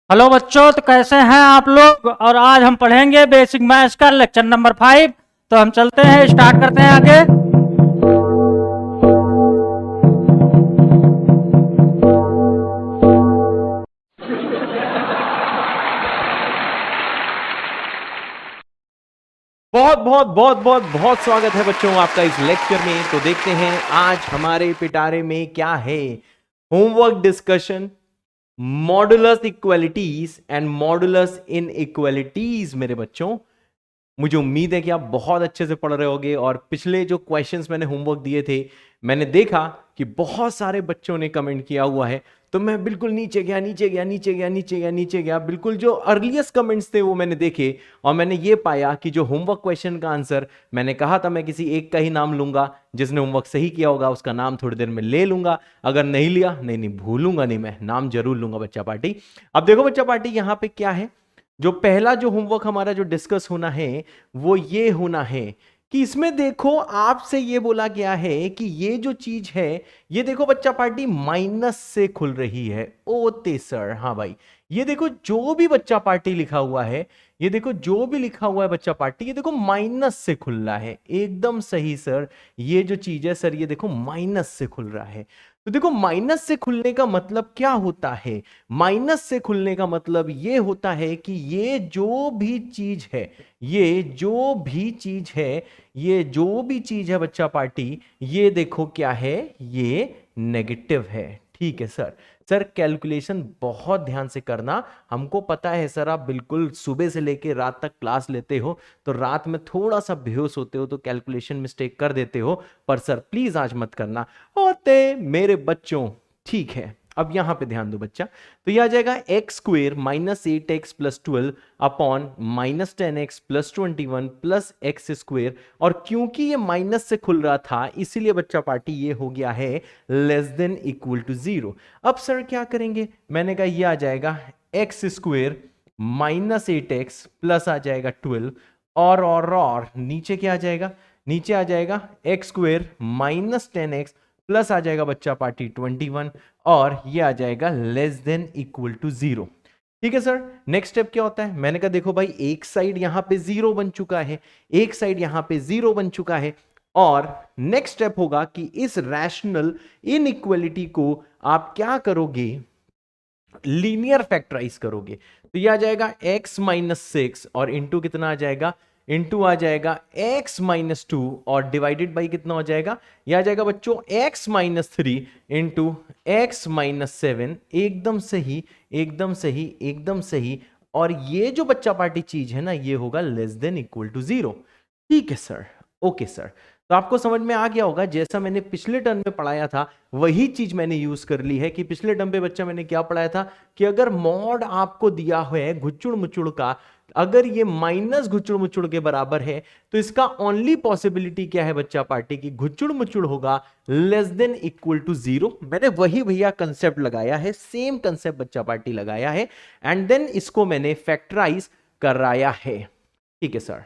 Hello बच्चों, तो कैसे हैं आप लोग। और आज हम पढ़ेंगे बेसिक मैथ्स का लेक्चर नंबर 5। तो हम चलते हैं, स्टार्ट करते हैं आगे। बहुत बहुत बहुत बहुत बहुत स्वागत है बच्चों आपका इस लेक्चर में। तो देखते हैं आज हमारे पिटारे में क्या है। Homework discussion, modulus equalities and modulus inequalities. मेरे बच्चों, मुझे उम्मीद है कि आप बहुत अच्छे से पढ़ रहे होगे। और पिछले जो क्वेश्चंस मैंने होमवर्क दिए थे, मैंने देखा कि बहुत सारे बच्चों ने कमेंट किया हुआ है। तो मैं बिल्कुल नीचे गया नीचे गया नीचे गया नीचे गया नीचे गया, बिल्कुल जो अर्लीस्ट कमेंट्स थे वो मैंने देखे। और मैंने ये पाया कि जो होमवर्क क्वेश्चन का आंसर मैंने कहा था, मैं किसी एक का ही नाम लूंगा, जिसने होमवर्क सही किया होगा उसका नाम थोड़ी देर में ले लूंगा। अगर नहीं लिया, नहीं नहीं भूलूंगा नहीं, मैं नाम जरूर लूंगा बच्चा पार्टी। अब देखो बच्चा पार्टी, यहां पे क्या है। जो पहला जो होमवर्क हमारा जो डिस्कस होना है वो ये होना है कि इसमें देखो आपसे ये बोला गया है कि ये जो चीज है, ये देखो बच्चा पार्टी माइनस से खुल रही है। ओते सर, हाँ भाई, ये देखो जो भी बच्चा पार्टी लिखा हुआ है, ये देखो जो भी लिखा हुआ है बच्चा पार्टी, ये देखो माइनस से खुल रहा है। एकदम सही सर, ये जो चीज है सर, ये देखो माइनस से खुल रहा है। तो देखो माइनस से खुलने का मतलब क्या होता है। माइनस से खुलने का मतलब ये होता है कि ये जो भी चीज है, ये जो भी चीज है, ये जो भी चीज है बच्चा पार्टी, ये देखो क्या है, ये नेगेटिव है। ठीक है सर। सर कैलकुलेशन बहुत ध्यान से करना। हमको पता है सर, आप बिल्कुल सुबह से लेके रात तक क्लास लेते हो, तो रात में थोड़ा सा बेहोश होते हो तो कैलकुलेशन मिस्टेक कर देते हो। पर सर प्लीज आज मत करना होते मेरे बच्चों। ठीक है, अब यहां पे ध्यान दो बच्चा। तो यह आ जाएगा x square minus 8x plus 12 upon minus 10x plus 21 plus x square. और क्योंकि ये माइनस से खुल रहा था, इसीलिए बच्चा पार्टी ये हो गया है लेस देन इक्वल टू 0। अब सर क्या करेंगे, मैंने कहा ये आ जाएगा x square minus 8x plus आ जाएगा 12, और नीचे क्या आ जाएगा, नीचे आ जाएगा x square minus 10x plus आ जाएगा बच्चा पार्टी 21, और ये आ जाएगा लेस देन इक्वल टू 0। ठीक है सर। नेक्स्ट स्टेप क्या होता है, मैंने कहा देखो भाई, एक साइड यहां पे 0 बन चुका है, एक साइड यहां पे 0 बन चुका है। और नेक्स्ट स्टेप होगा कि इस रैशनल इनइक्वालिटी को आप क्या करोगे, लीनियर फैक्टराइज करोगे। तो यह आ जाएगा x माइनस 6 और इंटू कितना आ जाएगा, इंटू आ जाएगा x माइनस 2 और डिवाइडेड बाई कितना हो जाएगा, यह आ जाएगा बच्चों x minus 3 into x minus 7। एकदम सही, एकदम सही, एकदम सही। और ये जो बच्चा पार्टी चीज है ना, ये होगा लेस देन इक्वल टू 0। ठीक है सर, ओके सर। तो आपको समझ में आ गया होगा, जैसा मैंने पिछले टर्म में पढ़ाया था वही चीज मैंने यूज कर ली है। कि पिछले टर्म पे बच्चा मैंने क्या पढ़ाया था कि अगर मॉड आपको दिया है घुचुड़ मुचुड़ का, अगर ये माइनस घुचुड़ मुचुड़ के बराबर है, तो इसका ओनली पॉसिबिलिटी क्या है बच्चा पार्टी की, घुचुड़ मुचुड़ होगा लेस देन इक्वल टू 0। मैंने वही भैया कंसेप्ट लगाया है, सेम कंसेप्ट बच्चा पार्टी लगाया है, एंड देन इसको मैंने फैक्टराइज कराया है। ठीक है सर।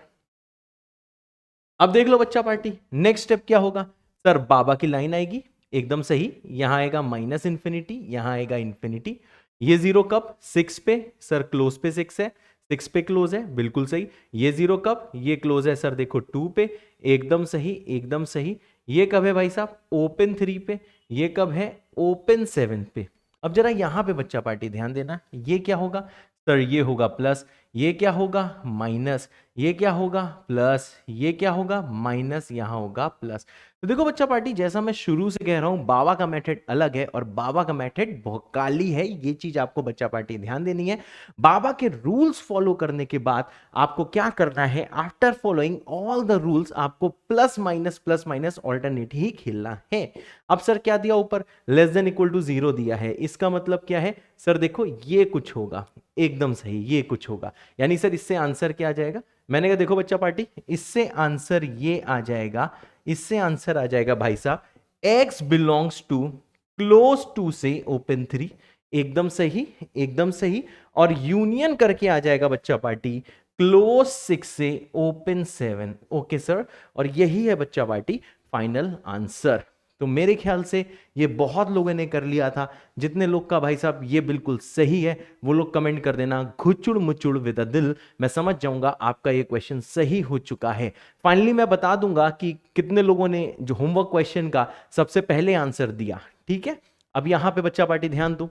अब देख लो बच्चा पार्टी, नेक्स्ट स्टेप क्या होगा। सर बाबा की लाइन आएगी, एकदम सही, यहां आएगा माइनस इंफिनिटी, यहां आएगा इंफिनिटी। ये 0 कब, 6 पे। सर क्लोज पे 6 है, 6 पे क्लोज है, बिल्कुल सही। ये 0 कब, ये क्लोज है सर देखो 2 पे, एकदम सही, एकदम सही। ये कब है भाई साहब, ओपन 3 पे। ये कब है, ओपन 7 पे। अब जरा यहां पे बच्चा पार्टी ध्यान देना, ये क्या होगा सर, ये होगा प्लस, ये क्या होगा माइनस, ये क्या होगा प्लस, ये क्या होगा माइनस, यहां होगा प्लस। तो देखो बच्चा पार्टी, जैसा मैं शुरू से कह रहा हूं, बाबा का मेथड अलग है और बाबा का मेथड भौकाली है। ये चीज आपको बच्चा पार्टी ध्यान देनी है। बाबा के रूल्स फॉलो करने के बाद आपको क्या करना है, after following all the rules आपको प्लस माइनस ऑल्टरनेट ही खेलना है। अब सर क्या दिया ऊपर, लेस देन इक्वल टू 0 दिया है, इसका मतलब क्या है सर, देखो ये कुछ होगा, एकदम सही, ये कुछ होगा। यानी सर इससे आंसर क्या आ जाएगा, मैंने कहा देखो बच्चा पार्टी, इससे आंसर ये आ जाएगा, इससे आंसर आ जाएगा भाई साहब x belongs to close two से ओपन 3। एकदम सही, एकदम सही। और यूनियन करके आ जाएगा बच्चा पार्टी क्लोज 6 से ओपन 7। ओके सर, और यही है बच्चा पार्टी फाइनल आंसर। तो मेरे ख्याल से ये बहुत लोगों ने कर लिया था। जितने लोग का भाई साहब ये बिल्कुल सही है वो लोग कमेंट कर देना घुचुड़ मुचुड़ विद अ दिल, मैं समझ जाऊंगा आपका ये क्वेश्चन सही हो चुका है। फाइनली मैं बता दूंगा कि कितने लोगों ने जो होमवर्क क्वेश्चन का सबसे पहले आंसर दिया। ठीक है, अब यहां पे बच्चा पार्टी ध्यान दो।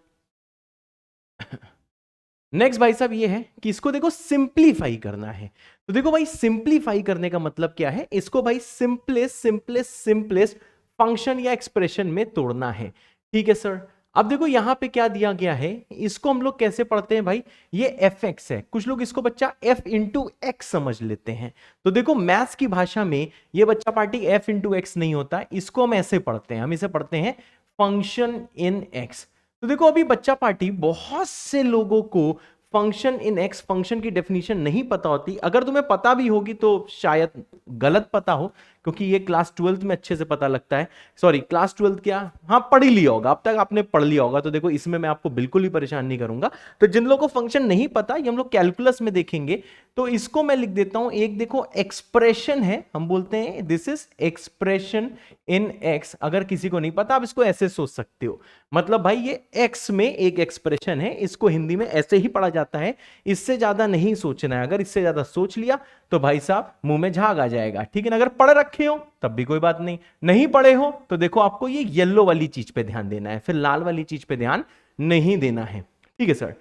नेक्स्ट भाई साहब ये है कि इसको देखो सिंप्लीफाई करना है। तो देखो भाई सिंप्लीफाई करने का मतलब क्या है, इसको भाई सिंपलेस्ट सिंपलेस्ट सिंपलेस्ट फंक्शन या एक्सप्रेशन में तोड़ना है। ठीक है सर, अब देखो यहां पे क्या दिया गया है, इसको हम लोग कैसे पढ़ते हैं भाई, ये एफ एक्स है, कुछ लोग इसको बच्चा एफ इंटू एक्स समझ लेते हैं। तो देखो मैथ्स की भाषा में ये बच्चा पार्टी एफ इंटू एक्स नहीं होता, इसको हम ऐसे पढ़ते हैं, हम इसे पढ़ते हैं फंक्शन इन एक्स। तो देखो अभी बच्चा पार्टी बहुत से लोगों को फंक्शन इन एक्स फंक्शन की डेफिनेशन नहीं पता होती, अगर तुम्हें पता भी होगी तो शायद गलत पता हो, क्योंकि ये क्लास 12th में अच्छे से पता लगता है। सॉरी क्लास 12th क्या, हाँ पढ़ ही लिया होगा, अब तक आपने पढ़ लिया होगा, तो देखो इसमें मैं आपको बिल्कुल ही परेशान नहीं करूंगा। तो जिन लोगों को फंक्शन नहीं पता, ये हम लोग कैलकुलस में देखेंगे, तो इसको मैं लिख देता हूं, एक देखो एक्सप्रेशन है, हम बोलते हैं this is expression in x. अगर किसी को नहीं पता आप इसको ऐसे सोच सकते हो, मतलब भाई ये एक्स में एक एक्सप्रेशन है, इसको हिंदी में ऐसे ही पढ़ा जाता है, इससे ज्यादा नहीं सोचना है। अगर इससे ज्यादा सोच लिया तो भाई साहब मुंह में झाग आ जाएगा। ठीक है ना, अगर पढ़ रखे हो तब भी कोई बात नहीं, नहीं पढ़े हो तो देखो आपको ये येलो वाली चीज पे ध्यान देना है, फिर लाल वाली चीज पे ध्यान नहीं देना है। ठीक है सर,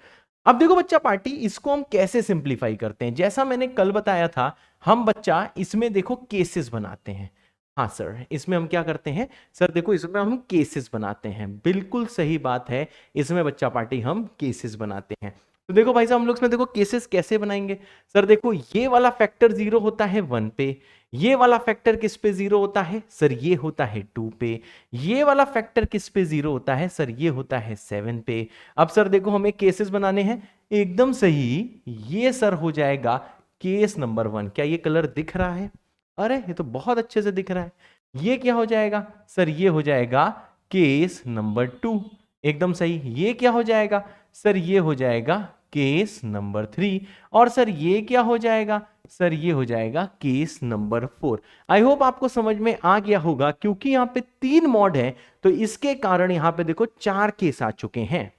अब देखो बच्चा पार्टी इसको हम कैसे सिंप्लीफाई करते हैं, जैसा मैंने कल बताया था, हम बच्चा इसमें देखो केसेस बनाते हैं। हाँ सर, इसमें हम क्या करते हैं सर, देखो इसमें हम केसेस बनाते हैं, बिल्कुल सही बात है, इसमें बच्चा पार्टी हम केसेस बनाते हैं। तो देखो भाई साहब हम लोग इसमें देखो केसेस कैसे बनाएंगे सर, देखो ये वाला फैक्टर 0 होता है 1 पे, ये वाला फैक्टर किस पे 0 होता है सर, ये होता है 2 पे, ये वाला फैक्टर किस पे 0 होता है सर, ये होता है 7 पे। अब सर देखो हमें केसेस बनाने हैं, एकदम सही, ये सर हो जाएगा केस नंबर 1। क्या ये कलर दिख रहा है, अरे ये तो बहुत अच्छे से दिख रहा है। ये क्या हो जाएगा सर, ये हो जाएगा केस नंबर 2, एकदम सही। ये क्या हो जाएगा सर, ये हो जाएगा केस नंबर 3, और सर ये क्या हो जाएगा सर, ये हो जाएगा केस नंबर 4। आई होप आपको समझ में आ गया होगा, क्योंकि यहां पे 3 मॉड है तो इसके कारण यहां पे देखो 4 केस आ चुके हैं।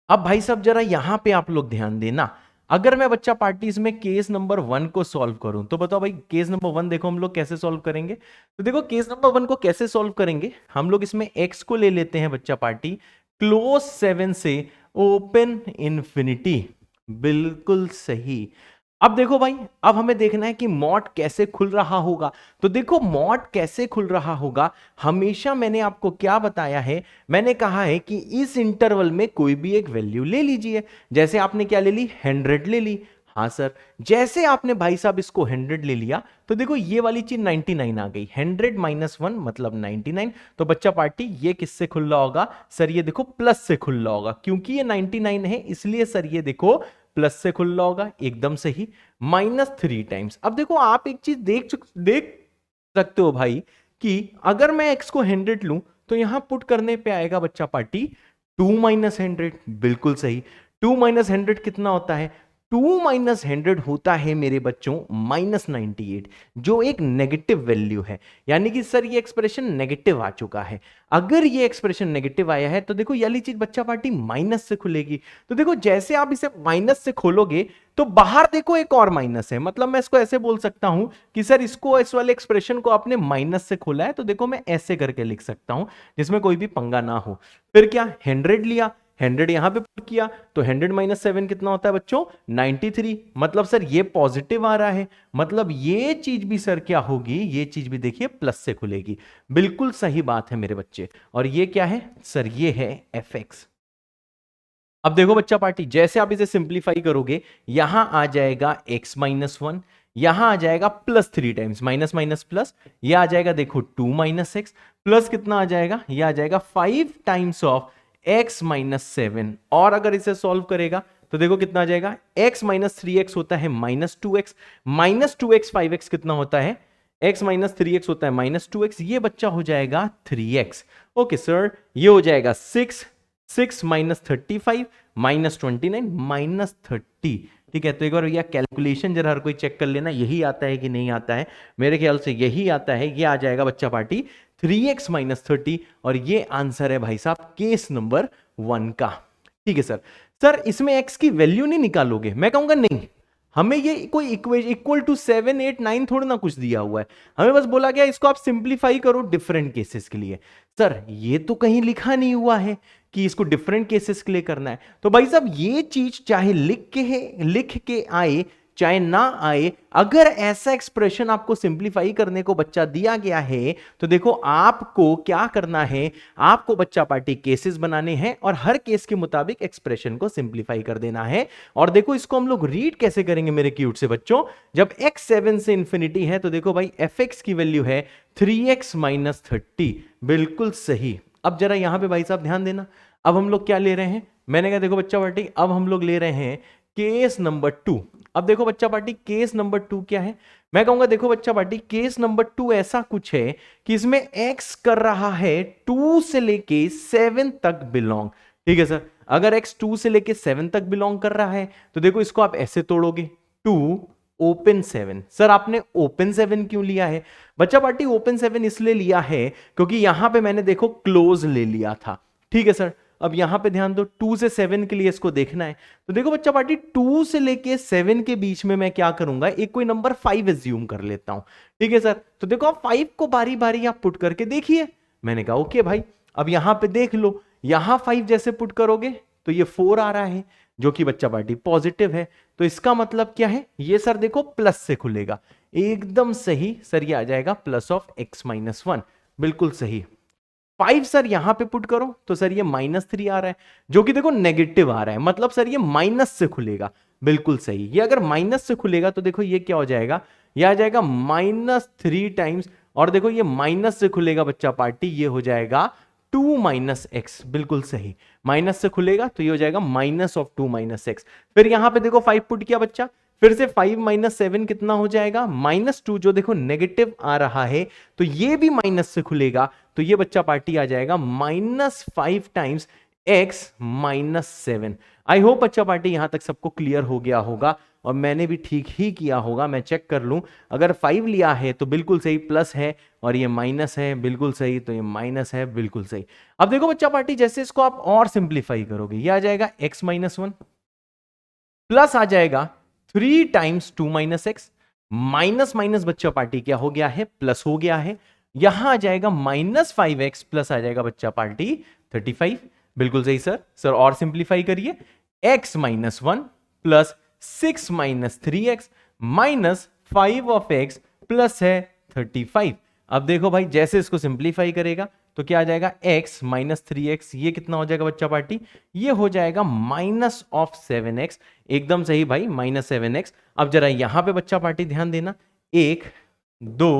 अब भाई साहब जरा यहां पे आप लोग ध्यान देना, अगर मैं बच्चा पार्टीज में केस नंबर 1 को सॉल्व करूं तो बताओ भाई केस नंबर 1 देखो हम लोग कैसे सॉल्व करेंगे। तो देखो केस नंबर 1 को कैसे सॉल्व करेंगे, हम लोग इसमें x को ले लेते हैं बच्चा पार्टी क्लोज 7 से ओपन इंफिनिटी, बिल्कुल सही। अब देखो भाई, अब हमें देखना है कि मॉड कैसे खुल रहा होगा। तो देखो मॉड कैसे खुल रहा होगा, हमेशा मैंने आपको क्या बताया है, मैंने कहा है कि इस इंटरवल में कोई भी एक वैल्यू ले लीजिए। जैसे आपने क्या ले ली, 100 ले ली। हाँ सर, जैसे आपने भाई साहब इसको 100 ले लिया तो देखो ये वाली चीज 99 आ गई, 100 - 1 मतलब 99। तो बच्चा पार्टी ये किससे खुल रहा होगा सर, ये देखो प्लस से खुल रहा होगा, क्योंकि ये 99 है इसलिए सर ये देखो प्लस से खुल रहा होगा, एकदम सही। -3 टाइम्स। अब देखो आप एक चीज देख सकते हो भाई कि अगर मैं x को 100 लूं तो यहां पुट करने पे आएगा बच्चा पार्टी 2 - 100, बिल्कुल सही। 2 - 100 कितना होता है, 2 - 100 होता है मेरे बच्चों -98, जो एक नेगेटिव वैल्यू है, यानी कि सर ये एक्सप्रेशन नेगेटिव आ चुका है। अगर ये एक्सप्रेशन नेगेटिव आया है तो देखो ये वाली चीज बच्चा पार्टी माइनस से खुलेगी। तो देखो जैसे आप इसे माइनस से खोलोगे तो बाहर देखो एक और माइनस है, मतलब मैं इसको ऐसे बोल सकता हूं कि सर इसको, इस वाले एक्सप्रेशन को आपने माइनस से खोला है, तो देखो मैं ऐसे करके लिख सकता हूं जिसमें कोई भी पंगा ना हो। फिर क्या, 100 लिया, 100 यहां पे पुट किया तो 100 - 7 कितना होता है बच्चों, 93। मतलब सर ये पॉजिटिव आ रहा है, मतलब ये चीज भी सर क्या होगी, ये चीज भी देखिए प्लस से खुलेगी, बिल्कुल सही बात है मेरे बच्चे। और ये क्या है सर, ये है fx। अब देखो बच्चा पार्टी, जैसे आप इसे सिंप्लीफाई करोगे यहां आ जाएगा x - 1, यहां आ जाएगा +3 टाइम्स, माइनस माइनस प्लस, यह आ जाएगा देखो 2 - x, प्लस कितना आ जाएगा, यह आ जाएगा 5 टाइम्स ऑफ x - 7। और अगर इसे सॉल्व करेगा तो देखो कितना आ जाएगा, x - 3x होता है -2x, -2x 5x कितना होता है, x - 3x होता है -2x, ये बच्चा हो जाएगा 3x। ओके सर, ये हो जाएगा 6 - 35 -29 -30। ठीक है, तो एक बार भैया कैलकुलेशन जरा हर कोई चेक कर लेना, यही आता है कि नहीं आता है, मेरे ख्याल से यही आता है। ये आ जाएगा बच्चा पार्टी 3x माइनस 30, और ये आंसर है भाई साहब केस नंबर 1 का। ठीक है सर। सर इसमें x की वैल्यू नहीं निकालोगे? मैं कहूंगा नहीं, हमें ये कोई इक्वल टू 7, 8, 9 थोड़ा ना कुछ दिया हुआ है, हमें बस बोला गया इसको आप सिंप्लीफाई करो डिफरेंट केसेस के लिए। सर ये तो कहीं लिखा नहीं हुआ है कि इसको डिफरेंट केसेस के लिए करना है। तो भाई साहब ये चीज चाहे लिख के आए चाहे ना आए, अगर ऐसा एक्सप्रेशन आपको सिंप्लीफाई करने को बच्चा दिया गया है तो देखो आपको क्या करना है, आपको बच्चा पार्टी केसेस बनाने हैं और हर केस के मुताबिक एक्सप्रेशन को सिंप्लीफाई कर देना है। और देखो इसको हम लोग रीड कैसे करेंगे मेरे क्यूट से बच्चों, जब x 7 से इंफिनिटी है तो देखो भाई fx की वैल्यू है 3x माइनस 30, बिल्कुल सही। अब जरा यहां पे भाई साहब ध्यान देना, अब हम लोग क्या ले रहे हैं, मैंने कहा देखो बच्चा पार्टी अब हम लोग ले रहे हैं केस नंबर 2। अब देखो बच्चा पार्टी केस नंबर 2 क्या है, मैं कहूंगा देखो बच्चा पार्टी केस नंबर 2 ऐसा कुछ है कि इसमें x कर रहा है 2 से लेके 7 तक बिलोंग। ठीक है सर, अगर x 2 से लेके 7 तक बिलोंग कर रहा है तो देखो इसको आप ऐसे तोड़ोगे 2 ओपन 7। सर आपने ओपन 7 क्यों लिया है बच्चा पार्टी? ओपन 7 इसलिए लिया है क्योंकि यहां पे मैंने देखो क्लोज ले लिया था। ठीक है सर, अब यहां पे ध्यान दो 2 से 7 के लिए इसको देखना है, तो देखो बच्चा पार्टी 2 से लेके 7 के बीच में मैं क्या करूंगा, एक कोई नंबर 5 एज्यूम कर लेता हूं। ठीक है सर, तो देखो आप 5 को बारी बारी आप पुट करके देखिए। मैंने कहा ओके भाई, अब यहां पे देख लो, यहां 5 जैसे पुट करोगे तो ये 4 आ रहा है जो कि बच्चा पार्टी पॉजिटिव है, तो इसका मतलब क्या है, ये सर देखो प्लस से खुलेगा, एकदम सही सर, ये आ जाएगा प्लस ऑफ x माइनस 1, बिल्कुल सही। 5 सर यहां पे पुट करो तो सर ये -3 आ रहा है जो कि देखो नेगेटिव आ रहा है, मतलब सर ये माइनस से खुलेगा, बिल्कुल सही। ये अगर माइनस से खुलेगा तो देखो ये क्या हो जाएगा, ये आ जाएगा -3 टाइम्स, और देखो ये माइनस से खुलेगा बच्चा पार्टी, ये हो जाएगा 2 माइनस एक्स, बिल्कुल सही। माइनस से खुलेगा तो ये हो जाएगा माइनस ऑफ 2 माइनस एक्स। फिर यहां पे देखो 5 पुट किया बच्चा, फिर से 5 माइनस 7 कितना हो जाएगा, -2, जो देखो नेगेटिव आ रहा है तो ये भी माइनस से खुलेगा, तो ये बच्चा पार्टी आ जाएगा -5 times x minus 7। I hope बच्चा पार्टी यहां तक सबको क्लियर हो गया होगा और मैंने भी ठीक ही किया होगा। मैं चेक कर लूं, अगर 5 लिया है तो बिल्कुल सही प्लस है, और ये माइनस है बिल्कुल सही, तो ये माइनस है बिल्कुल सही। अब देखो बच्चा पार्टी जैसे इसको आप और सिंप्लीफाई करोगे, ये आ जाएगा x माइनस 1 प्लस आ जाएगा 3 times 2 minus x, minus minus बच्चा पार्टी क्या हो गया है, प्लस हो गया है। यहां आ जाएगा -5x प्लस आ जाएगा बच्चा पार्टी 35, बिल्कुल सही सर। सर और सिंप्लीफाई करिए, x minus 1 plus 6 minus 3x minus 5 of x plus है 35। अब देखो भाई जैसे इसको सिंप्लीफाई करेगा तो क्या आ जाएगा, x माइनस 3x, ये कितना हो जाएगा बच्चा पार्टी, ये हो जाएगा माइनस ऑफ 7x, एकदम सही भाई -7x। अब जरा यहां पे बच्चा पार्टी ध्यान देना, 1 2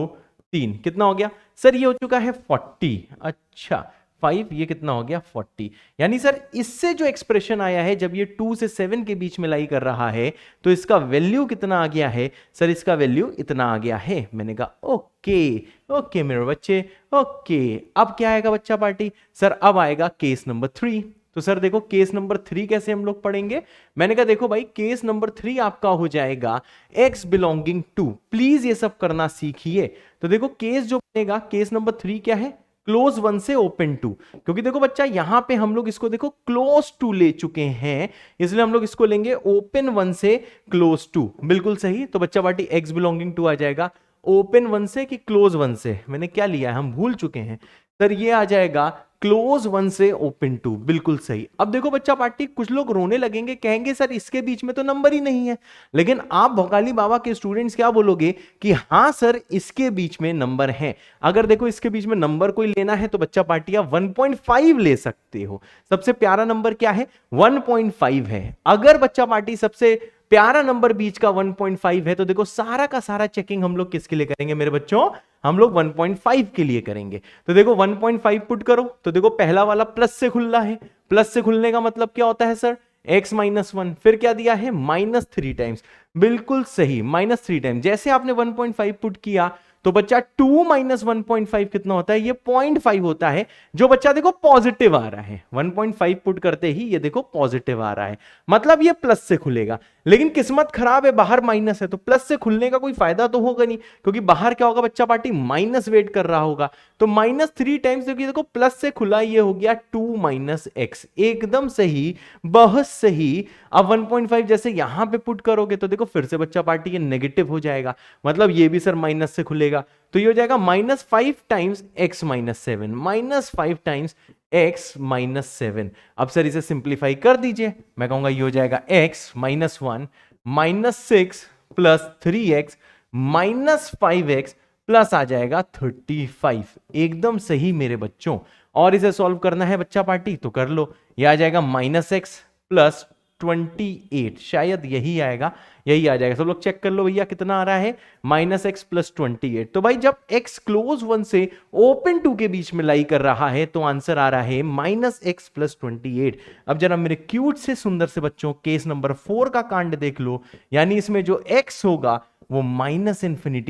3 कितना हो गया सर, ये हो चुका है 40। अच्छा 5, ये कितना हो गया 40, यानी सर इससे जो एक्सप्रेशन आया है जब ये 2 से 7 के बीच में लाई कर रहा है तो इसका वैल्यू कितना आ गया है सर, इसका वैल्यू इतना आ गया है। मैंने कहा ओके ओके मेरे बच्चे ओके। अब क्या आएगा बच्चा पार्टी, सर अब आएगा केस नंबर 3। तो सर देखो केस नंबर 3 कैसे हम लोग पढ़ेंगे, मैंने कहा देखो भाई केस नंबर 3 आपका हो जाएगा x बिलोंगिंग टू, प्लीज ये सब करना सीखिए। तो देखो केस जो बनेगा, केस नंबर 3 क्या है, क्लोज 1 से ओपन 2, क्योंकि देखो बच्चा यहां पे हम लोग इसको देखो क्लोज 2 ले चुके हैं, इसलिए हम लोग इसको लेंगे ओपन 1 से क्लोज 2, बिल्कुल सही। तो बच्चा पार्टी x बिलोंगिंग टू आ जाएगा ओपन 1 से कि क्लोज 1 से, मैंने क्या लिया है हम भूल चुके हैं सर, ये आ जाएगा क्लोज 1 से ओपन 2, बिल्कुल सही। अब देखो बच्चा पार्टी कुछ लोग रोने लगेंगे, कहेंगे सर इसके बीच में तो नंबर ही नहीं है, लेकिन आप भोकाली बाबा के स्टूडेंट्स क्या बोलोगे कि हां सर इसके बीच में नंबर है। अगर देखो इसके बीच में नंबर कोई लेना है तो बच्चा पार्टी आप 1.5 ले सकते हो, सबसे प्यारा नंबर क्या है 1.5 है। अगर बच्चा पार्टी सबसे प्यारा नंबर बीच का 1.5 है तो देखो सारा का सारा चेकिंग हम लोग किसके लिए करेंगे मेरे बच्चों, हम लोग 1.5 के लिए करेंगे। तो देखो 1.5 पुट करो तो देखो पहला वाला प्लस से खुल रहा है, प्लस से खुलने का मतलब क्या होता है सर, x माइनस 1, फिर क्या दिया है -3 टाइम्स, बिल्कुल सही -3 टाइम्स। जैसे आपने 1.5 पुट किया तो बच्चा 2 माइनस 1.5 कितना होता है, ये 0.5 होता है। जो बच्चा देखो पॉजिटिव आ रहा है, 1.5 पुट करते ही ये देखो पॉजिटिव आ रहा है, मतलब ये प्लस से खुलेगा। लेकिन किस्मत खराब है, बाहर माइनस है, तो प्लस से खुलने का कोई फायदा तो होगा नहीं, क्योंकि बाहर क्या होगा बच्चा पार्टी, माइनस वेट कर रहा होगा। तो -3 टाइम्स, क्योंकि देखो प्लस से खुला, ये हो गया 2 माइनस एक्स। एकदम सही, बहुत सही। अब 1.5 जैसे यहां पे पुट करोगे तो देखो फिर से बच्चा पार्टी ये नेगेटिव हो जाएगा, मतलब ये भी सर माइनस से खुलेगा, तो ये हो जाएगा -5 टाइम्स x -7, -5 टाइम्स x -7। अब सर इसे सिंप्लीफाई कर दीजिए, मैं कहूंगा ये हो जाएगा x -1 -6 plus 3x -5x plus आ जाएगा 35। एकदम सही मेरे बच्चों। और इसे सॉल्व करना है बच्चा पार्टी तो कर लो, ये आ जाएगा -x प्लस 28, शायद यही आएगा, यही आ जाएगा। सब लोग चेक कर लो भैया कितना आ रहा है, -x प्लस 28। तो भाई जब x क्लोज 1 से ओपन 2 के बीच में लाई कर रहा है तो आंसर आ रहा है -x प्लस 28। अब जरा मेरे क्यूट से सुंदर से बच्चों केस नंबर 4 का कांड देख लो, यानी इसमें जो x होगा वो -∞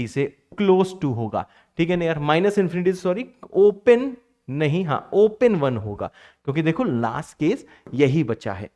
से क्लोज टू होगा, ठीक है ना यार, -∞ सॉरी ओपन नहीं, हाँ ओपन 1 होगा, क्योंकि देखो लास्ट केस यही बचा है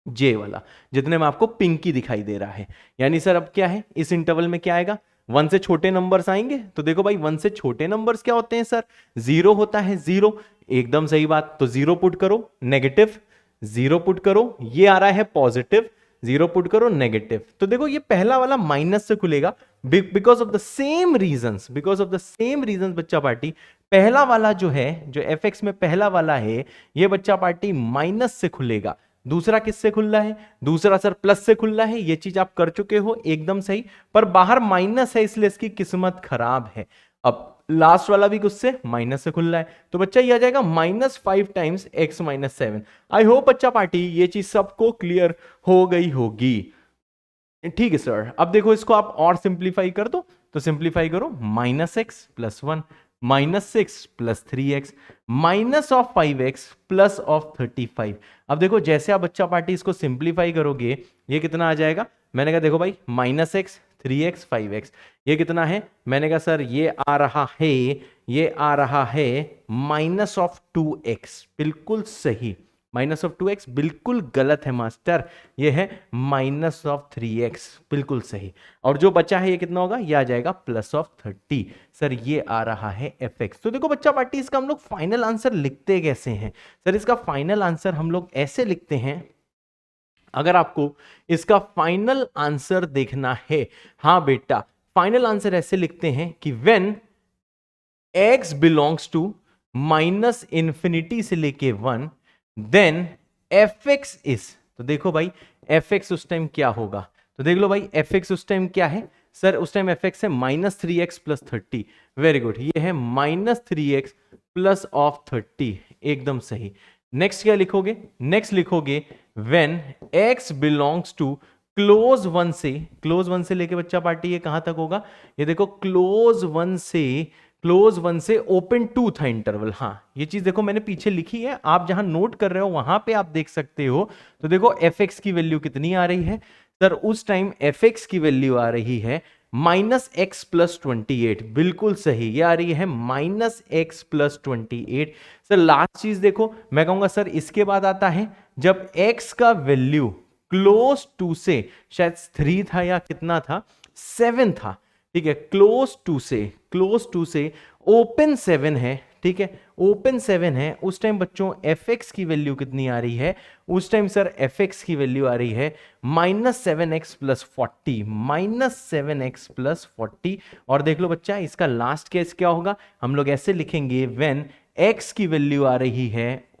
जे वाला, जितने में आपको पिंकी दिखाई दे रहा है। यानी सर अब क्या है, इस इंटरवल में क्या आएगा, 1 से छोटे नंबर्स आएंगे। तो देखो भाई 1 से छोटे नंबर्स क्या होते हैं सर, 0 होता है, 0। एकदम सही बात, तो 0 पुट करो, नेगेटिव 0 पुट करो, ये आ रहा है पॉजिटिव, 0 पुट करो नेगेटिव। तो देखो ये पहला वाला माइनस से खुलेगा, because of the same reasons, because of the same reasons बच्चा पार्टी, पहला वाला जो है, जो fx में पहला वाला है, ये बच्चा पार्टी माइनस से खुलेगा। दूसरा किससे खुल रहा है, दूसरा सर प्लस से खुल रहा है, ये चीज आप कर चुके हो एकदम सही, पर बाहर माइनस है इसलिए इसकी किस्मत खराब है। अब लास्ट वाला भी उससे माइनस से खुल रहा है, तो बच्चा ये आ जाएगा -5 टाइम्स x -7। आई होप बच्चा पार्टी ये चीज सबको क्लियर हो गई होगी, ठीक है सर। अब देखो इसको आप और सिंप्लीफाई कर दो, तो सिंप्लीफाई करो, -x plus 1 -6 plus 3x -5x plus of 35। अब देखो जैसे आप बच्चा पार्टी इसको सिंप्लीफाई करोगे, ये कितना आ जाएगा, मैंने कहा देखो भाई -x 3x 5x, ये कितना है, मैंने कहा सर ये आ रहा है, ये आ रहा है -2x। बिल्कुल सही, -2x बिल्कुल गलत है मास्टर, ये है -3x, बिल्कुल सही। और जो बचा है ये कितना होगा, ये आ जाएगा +30। सर ये आ रहा है fx। तो देखो बच्चा पार्टी इसका हम लोग फाइनल आंसर लिखते कैसे हैं, सर इसका फाइनल आंसर हम लोग ऐसे लिखते हैं, अगर आपको इसका फाइनल आंसर देखना है, हाँ बेटा फाइनल आंसर ऐसे लिखते हैं कि व्हेन x बिलोंग्स टू -∞ से लेके 1 देन fx इज, तो देखो भाई fx उस टाइम क्या होगा, तो देख लो भाई fx उस टाइम क्या है सर, उस टाइम fx है -3x प्लस 30। वेरी गुड, ये है -3x प्लस ऑफ 30, एकदम सही। नेक्स्ट क्या लिखोगे, नेक्स्ट लिखोगे when x belongs to close 1 से लेके बच्चा पार्टी ये कहां तक होगा, ये देखो क्लोज 1 से ओपन 2 था इंटरवल। हाँ ये चीज देखो मैंने पीछे लिखी है, आप जहां नोट कर रहे हो वहां पे आप देख सकते हो। तो देखो fx की वैल्यू कितनी आ रही है सर, उस टाइम fx की वैल्यू आ रही है -x प्लस 28, बिल्कुल सही, ये आ रही है -x प्लस 28। सर लास्ट चीज देखो, मैं कहूंगा सर इसके बाद आता है जब x का वैल्यू क्लोज 2 से, शायद 3 था या कितना था, 7 था, ठीक है, क्लोज टू से ओपन 7 है, ठीक है, ओपन 7 है, उस टाइम बच्चों fx की वैल्यू कितनी आ रही है, उस टाइम सर fx की वैल्यू आ रही है -7x प्लस 40, -7x प्लस 40। और देख लो बच्चा इसका लास्ट केस क्या होगा, हम लोग ऐसे लिखेंगे व्हेन x की वैल्यू आ रही है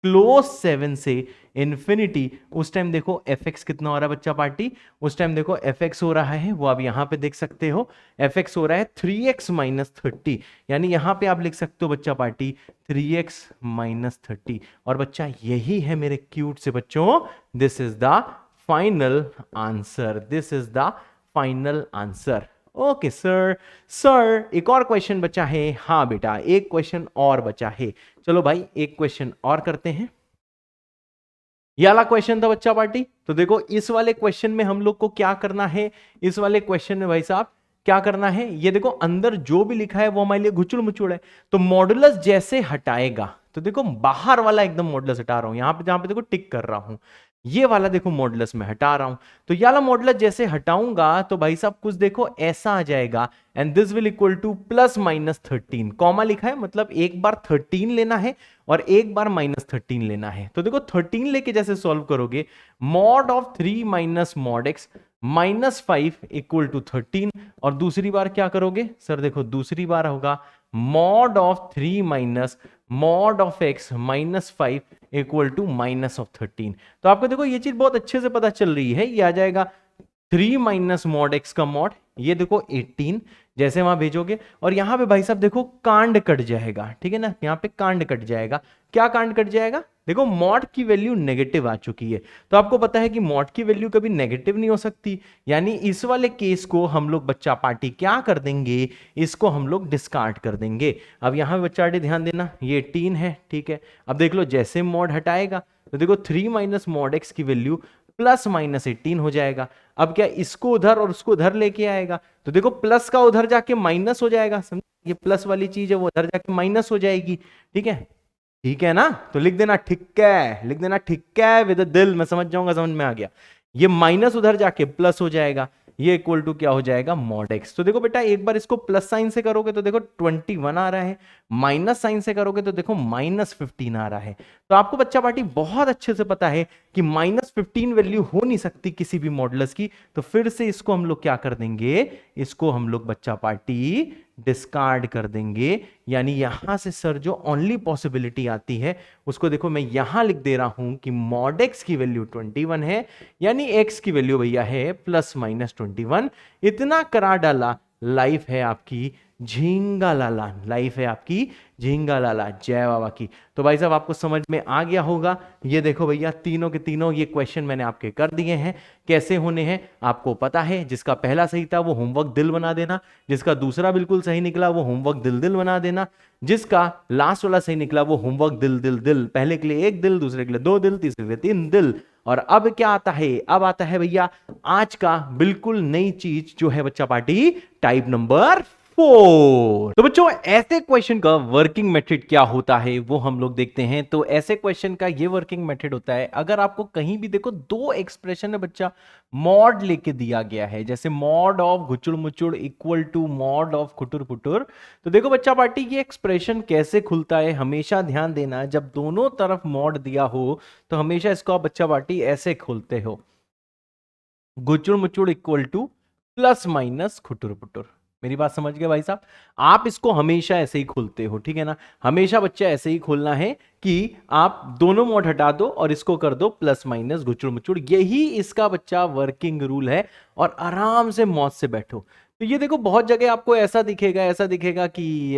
क्लोज 7 से इन्फिनिटी, उस टाइम देखो fx कितना हो रहा है बच्चा पार्टी, उस टाइम देखो fx हो रहा है, वो आप यहां पे देख सकते हो, fx हो रहा है 3x - 30, यानी यहां पे आप लिख सकते हो बच्चा पार्टी 3x - 30। और बच्चा यही है मेरे क्यूट से बच्चों, this is the final answer, this is the final answer. Okay sir, sir एक और क्वेश्चन बचा है, हाँ बेटा एक क्वेश्चन और बचा है, चलो भाई एक क्वेश्चन और करते हैं। ये वाला क्वेश्चन था बच्चा पार्टी, तो देखो इस वाले क्वेश्चन में हम लोग को क्या करना है, इस वाले क्वेश्चन में भाई साहब क्या करना है, ये देखो अंदर जो भी लिखा है वो हमारे लिए घुचुड़ मुचुड़ है, तो मॉडुलस जैसे हटाएगा, तो देखो बाहर वाला एकदम मॉडुलस हटा रहा हूं, यहां पे जहां पे देखो टिक कर रहा हूं, ये वाला देखो मॉडुलस में हटा रहा हूं, तो ये वाला मॉडुलस जैसे हटाऊंगा तो भाई साहब कुछ देखो ऐसा आ जाएगा, and this will equal to +-13, comma लिखा है मतलब एक बार 13 लेना है और एक बार -13 लेना है, तो देखो 13 लेके जैसे सॉल्व करोगे, mod of 3 minus mod x -5 equal to 13, और दूसरी बार क्या करोगे सर, देखो दूसरी बार होगा mod of 3 minus mod of x -5 equal to -13। तो आपको देखो ये चीज बहुत अच्छे से पता चल रही है, ये आ जाएगा 3 माइनस मॉड एक्स का मॉड, ये देखो 18 जैसे वहां भेजोगे, और यहां पे भाई साहब देखो कांड कट जाएगा, ठीक है ना, यहां पे कांड कट जाएगा, क्या कांड कट जाएगा, देखो मॉड की वैल्यू नेगेटिव आ चुकी है, तो आपको पता है कि मॉड की वैल्यू कभी नेगेटिव नहीं हो सकती, यानी इस वाले केस को हम लोग बच्चा पार्टी क्या कर देंगे, इसको हम लोग डिस्कार्ड कर देंगे। अब यहां पे बच्चा पार्टी ध्यान देना, ये 18 है, ठीक है, अब देख लो जैसे मॉड हटाएगा तो देखो 3 माइनस मॉड एक्स की वैल्यू +-18 हो जाएगा, अब क्या इसको उधर और उसको उधर लेके आएगा, तो देखो प्लस का उधर जाके माइनस हो जाएगा, समझ, ये प्लस वाली चीज है वो उधर जाके माइनस हो जाएगी, ठीक है, ठीक है ना, तो लिख देना ठीक है, लिख देना ठीक है विद दिल, मैं समझ जाऊंगा, समझ में आ गया, ये माइनस उधर जाके प्लस हो जाएगा, ये इक्वल टू क्या हो जाएगा मॉड एक्स, तो देखो बेटा एक बार इसको प्लस साइन से करोगे तो देखो 21 आ रहा है, माइनस साइन से करोगे तो देखो -15 आ रहा है, तो आपको बच्चा पार्टी बहुत अच्छे से पता है कि -15 वैल्यू हो नहीं सकती किसी भी मॉडुलस की, तो फिर से इसको हम लोग क्या कर देंगे, इसको हम लोग बच्चा पार्टी डिस्कार्ड कर देंगे, यानी यहां से सर जो ओनली पॉसिबिलिटी आती है उसको देखो मैं यहां लिख दे रहा हूं कि मॉड एक्स की वैल्यू 21 है, यानी एक्स की वैल्यू भैया है +-21, इतना करा डाला, लाइफ है आपकी झींगा लाला, लाइफ है आपकी झींगा लाला, जय बाबा की। तो भाई साहब आपको समझ में आ गया होगा, ये देखो भैया तीनों के तीनों ये क्वेश्चन मैंने आपके कर दिए हैं, कैसे होने हैं आपको पता है, जिसका पहला सही था वो होमवर्क दिल बना देना, जिसका दूसरा बिल्कुल सही निकला वो होमवर्क दिल दिल बना देना, जिसका लास्ट वाला सही निकला वो होमवर्क दिल दिल दिल, पहले के लिए 1 दिल, दूसरे के लिए 2 दिल, तीसरे के लिए 3 दिल, और अब क्या आता है, अब आता है भैया आज का बिल्कुल नई चीज जो है बच्चा पार्टी टाइप नंबर 4। तो बच्चों ऐसे क्वेश्चन का वर्किंग मेथड क्या होता है वो हम लोग देखते हैं। तो ऐसे क्वेश्चन का ये वर्किंग मेथड होता है, अगर आपको कहीं भी देखो दो एक्सप्रेशन है बच्चा मॉड लेके दिया गया है, जैसे मॉड ऑफ घुचुड़ मुचुड़ इक्वल टू मॉड ऑफ खुटुर पुटुर, तो देखो बच्चा पार्टी ये एक्सप्रेशन कैसे खुलता है, हमेशा ध्यान देना, जब दोनों तरफ मॉड दिया हो तो हमेशा इसको आप बच्चा पार्टी ऐसे खोलते हो, घुचुड़ मुचुड़ इक्वल टू +- खुटुर पुटुर। मेरी बात समझ गए भाई साहब, आप इसको हमेशा ऐसे ही खोलते हो, ठीक है ना, हमेशा बच्चा ऐसे ही खोलना है कि आप दोनों मॉड हटा दो और इसको कर दो +- घुचुड़ मुचुड़, यही इसका बच्चा वर्किंग रूल है, और आराम से मौज से बैठो। तो ये देखो बहुत जगह आपको ऐसा दिखेगा कि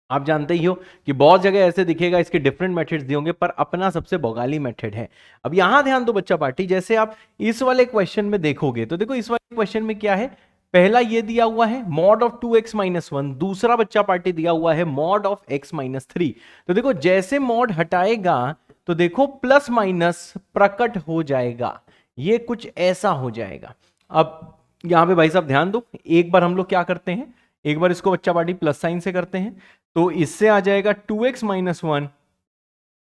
आप जानते ही हो कि बहुत जगह ऐसे दिखेगा, इसके डिफरेंट मेथड्स दिए होंगे, पर अपना सबसे बौगाली मेथड है। अब यहां ध्यान दो बच्चा पार्टी, जैसे आप इस वाले क्वेश्चन में देखोगे तो देखो इस वाले क्वेश्चन में क्या है, पहला ये दिया हुआ है मॉड ऑफ 2x - 1, दूसरा बच्चा पार्टी दिया हुआ है मॉड ऑफ x - 3। तो देखो जैसे मॉड हटाएगा तो देखो प्लस माइनस प्रकट हो जाएगा, ये कुछ ऐसा हो जाएगा। अब यहां पे भाई साहब ध्यान दो, एक बार हम लोग क्या करते हैं, एक बार इसको बच्चा पार्टी प्लस साइन से करते हैं, तो इससे आ जाएगा 2x - 1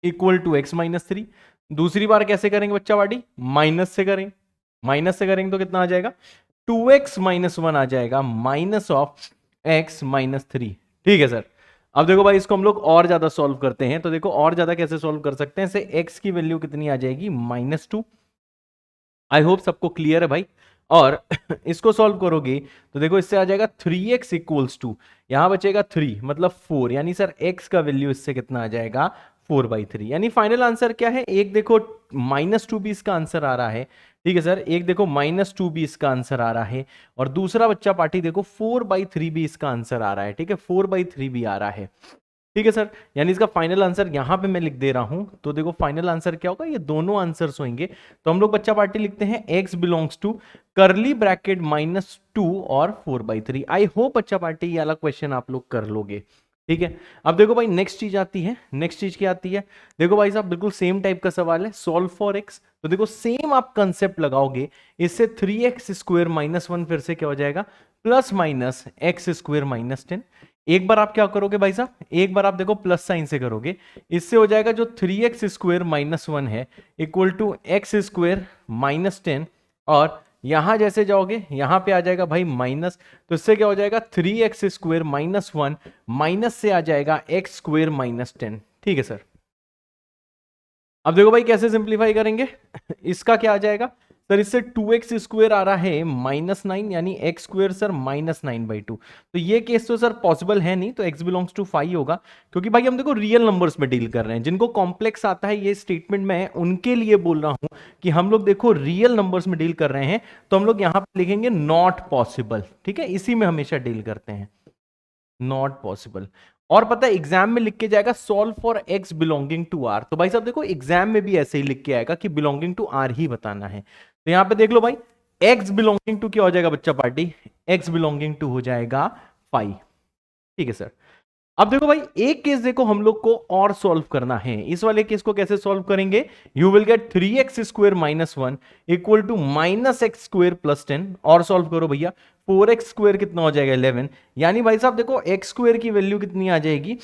इक्वल टू x - 3। दूसरी बार कैसे करेंगे बच्चा पार्टी, माइनस से करेंगे, माइनस से करेंगे तो कितना आ जाएगा, 2x - 1 आ जाएगा माइनस ऑफ x - 3। ठीक है सर, अब देखो भाई इसको हम लोग और ज्यादा सॉल्व करते हैं, तो देखो और ज्यादा कैसे सॉल्व कर सकते हैं, से x की वैल्यू कितनी आ जाएगी, -2। आई होप सबको क्लियर है भाई, और इसको सॉल्व करोगे तो देखो इससे आ जाएगा 3x इक्वल्स टू, यहां बचेगा 3 मतलब 4, यानी सर x का वैल्यू इससे कितना आ जाएगा 4/3, यानी फाइनल आंसर क्या है, एक देखो -2 भी इसका आंसर आ रहा है, ठीक है सर, एक देखो -2 भी इसका आंसर आ रहा है, और दूसरा बच्चा पार्टी देखो 4/3 भी इसका आंसर आ रहा है, ठीक है 4/3 भी आ रहा है, ठीक है सर, यानी इसका फाइनल आंसर यहां पे मैं लिख दे रहा हूं, तो देखो फाइनल आंसर क्या होगा, ये दोनों आंसर्स होंगे, तो हम लोग बच्चा पार्टी लिखते हैं x belongs to curly bracket -2 और 4/3। आई होप बच्चा पार्टी ये वाला क्वेश्चन आप लोग कर लोगे। ठीक है। अब देखो भाई नेक्स्ट चीज आती है, नेक्स्ट चीज क्या आती है, देखो भाई साहब बिल्कुल सेम टाइप का सवाल है, सॉल्व फॉर एक्स। तो देखो सेम आप कंसेप्ट लगाओगे, इससे 3x स्क्वायर माइनस 1 फिर से क्या हो जाएगा, plus minus x square minus 10। एक बार आप क्या करोगे भाई साहब, एक बार आप देखो प्लस साइन से करोगे, इससे हो जाएगा जो 3x स्क्वायर माइनस 1 है equal to x square minus 10, और यहां जैसे जाओगे यहां पे आ जाएगा भाई माइनस, तो इससे क्या हो जाएगा 3x स्क्वायर माइनस 1 माइनस से आ जाएगा एक्स स्क्वायर माइनस 10। ठीक है सर। अब देखो भाई कैसे सिंप्लीफाई करेंगे इसका क्या आ जाएगा सर, इससे 2x स्क्वायर आ रहा है माइनस 9, यानी एक्स स्क्वायर सर माइनस 9/2। तो ये केस तो सर पॉसिबल है नहीं, तो x बिलोंग्स टू 5 होगा, क्योंकि भाई हम देखो रियल नंबर्स में डील कर रहे हैं। जिनको कॉम्प्लेक्स आता है ये स्टेटमेंट मैं उनके लिए बोल रहा हूं कि हम लोग देखो रियल नंबर्स में डील कर रहे हैं, तो हम लोग यहां पर लिखेंगे नॉट पॉसिबल। ठीक है, इसी में हमेशा डील करते हैं, नॉट पॉसिबल। और पता है एग्जाम में लिख के जाएगा solve for x belonging to R, तो भाई साहब देखो एग्जाम में भी ऐसे ही लिख के आएगा कि बिलोंगिंग टू आर ही बताना है। तो यहां पे देख लो भाई एक्स बिलोंगिंग टू क्या हो जाएगा बच्चा पार्टी, एक्स बिलोंगिंग टू हो जाएगा 5। ठीक है सर। अब देखो भाई एक केस देखो हम लोग को और सॉल्व करना है, इस वाले केस को कैसे सॉल्व करेंगे, you will get 3x square minus 1 equal to minus x square plus 10, और सॉल्व करो भैया, 4x स्क्वायर कितना हो जाएगा 11, यानी भाई साहब देखो x स्क्वायर की वैल्यू कितनी आ जाएगी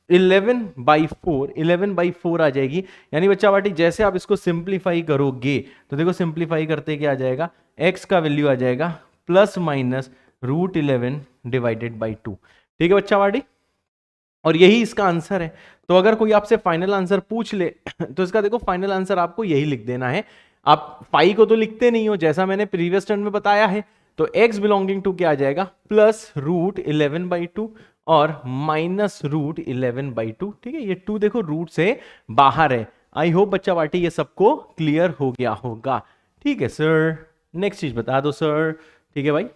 11/4, 11/4 आ जाएगी। यानी बच्चा पार्टी जैसे आप इसको सिंप्लीफाई करोगे तो देखो सिंप्लीफाई करते क्या आ जाएगा, x का वैल्यू आ जाएगा प्लस माइनस √11 डिवाइडेड बाई 2। ठीक है बच्चा पार्टी, और यही इसका आंसर है। तो अगर कोई आपसे फाइनल आंसर पूछ ले तो इसका देखो फाइनल आंसर आपको यही लिख देना है। आप फाई को तो लिखते नहीं हो जैसा मैंने प्रीवियस टर्न में बताया है, तो x बिलोंगिंग टू क्या आ जाएगा प्लस √11/2 और माइनस √11/2। ठीक है, ये 2 देखो रूट से बाहर है। आई होप बच्चा पार्टी ये सबको क्लियर हो गया होगा। ठीक है सर, नेक्स्ट चीज बता दो सर। ठीक है भाई,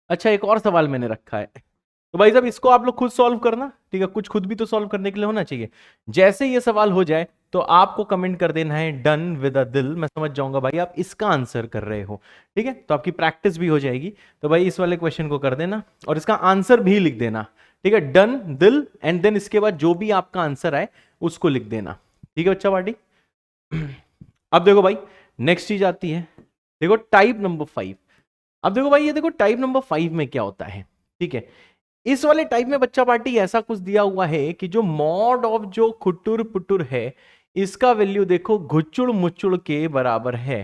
अच्छा एक और सवाल मैंने रखा है, तो भाई साहब इसको आप लोग खुद सॉल्व करना। ठीक है, कुछ खुद भी तो सॉल्व करने के लिए होना चाहिए। जैसे ये सवाल हो जाए तो आपको कमेंट कर देना है डन विद अ दिल, मैं समझ जाऊंगा भाई आप इसका आंसर कर रहे हो। ठीक है, तो आपकी प्रैक्टिस भी हो जाएगी। तो भाई इस वाले क्वेश्चन को कर देना और इसका आंसर भी लिख देना। ठीक है, डन दिल, एंड देन इसके बाद जो भी आपका आंसर आए उसको लिख देना। ठीक है बच्चा पार्टी। अब देखो भाई नेक्स्ट चीज आती है, देखो टाइप नंबर 5। अब देखो भाई ये देखो टाइप नंबर 5 में क्या होता है। ठीक है, इस वाले टाइप में बच्चा पार्टी ऐसा कुछ दिया हुआ है कि जो मॉड ऑफ जो खुटुर पुटुर है इसका वैल्यू देखो घुचुड़ मुचुड़ के बराबर है।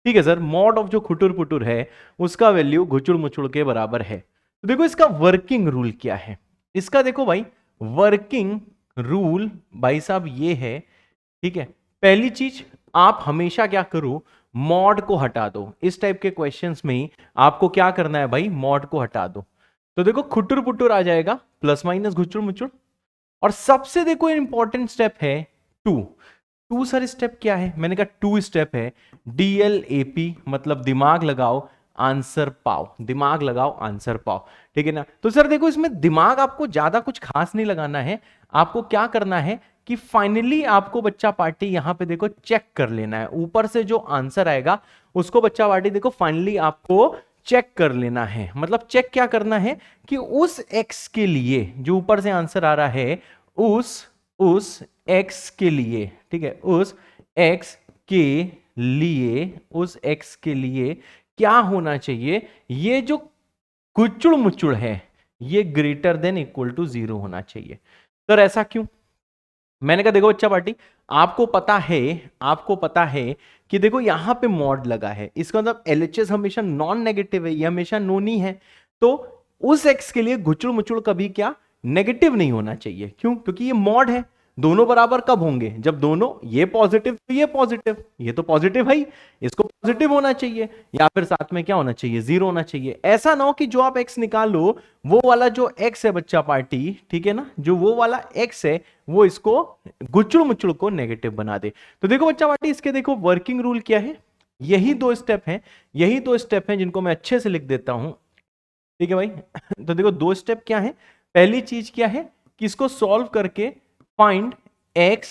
ठीक है सर, मॉड ऑफ जो खुटुर पुटुर है उसका वैल्यू घुचुड़ मुचुड़ के बराबर है। तो देखो इसका वर्किंग रूल क्या है, इसका देखो भाई वर्किंग रूल भाई साहब ये है। ठीक है, पहली चीज आप हमेशा क्या करो, मॉड को हटा दो। इस टाइप के क्वेश्चंस में आपको क्या करना है भाई, मॉड को हटा दो। तो देखो खुटुर पुटुर आ जाएगा प्लस माइनस घुचुड़ मुचुड़, और सबसे देखो इंपॉर्टेंट स्टेप है 2। 2 सर स्टेप क्या है, मैंने कहा 2 स्टेप है DLAP, मतलब दिमाग लगाओ आंसर पाओ, दिमाग लगाओ आंसर पाओ। ठीक है ना, तो सर देखो इसमें दिमाग आपको ज्यादा कुछ खास नहीं लगाना है। आपको क्या करना है कि फाइनली आपको बच्चा पार्टी यहां पे देखो चेक कर लेना है, ऊपर से जो आंसर आएगा उसको बच्चा पार्टी देखो फाइनली आपको चेक कर लेना है। मतलब चेक क्या करना है कि उस x के लिए जो ऊपर से आंसर आ रहा है, उस x के लिए, ठीक है, उस x के लिए, उस x के लिए क्या होना चाहिए, ये जो कुचुड़ मुचुड़ है ये ग्रेटर देन इक्वल टू 0 होना चाहिए। सर ऐसा क्यों, मैंने कहा देखो बच्चा पार्टी आपको पता है कि देखो यहां पे मॉड लगा है, इसका मतलब LHS हमेशा नॉन नेगेटिव है, ये हमेशा नोन ही है। तो उस x के लिए घुचुड़ मुचुड़ कभी क्या नेगेटिव नहीं होना चाहिए। क्यों, क्योंकि ये मॉड है। दोनों बराबर कब होंगे, जब दोनों ये पॉजिटिव तो ये पॉजिटिव, ये तो पॉजिटिव है ही, इसको पॉजिटिव होना चाहिए, या फिर साथ में क्या होना चाहिए 0 होना चाहिए। ऐसा ना हो कि जो आप x निकालो वो वाला जो x है बच्चा पार्टी, ठीक है ना, जो वो वाला x है वो इसको गुचुड़ मुचुड़ को नेगेटिव बना दे। तो देखो बच्चा पार्टी इसके देखो वर्किंग रूल क्या है, यही 2 स्टेप हैं, यही 2 स्टेप हैं जिनको मैं अच्छे से लिख देता हूं। ठीक है भाई तो देखो 2 स्टेप क्या है, पहली चीज क्या है कि इसको सॉल्व करके फाइंड x,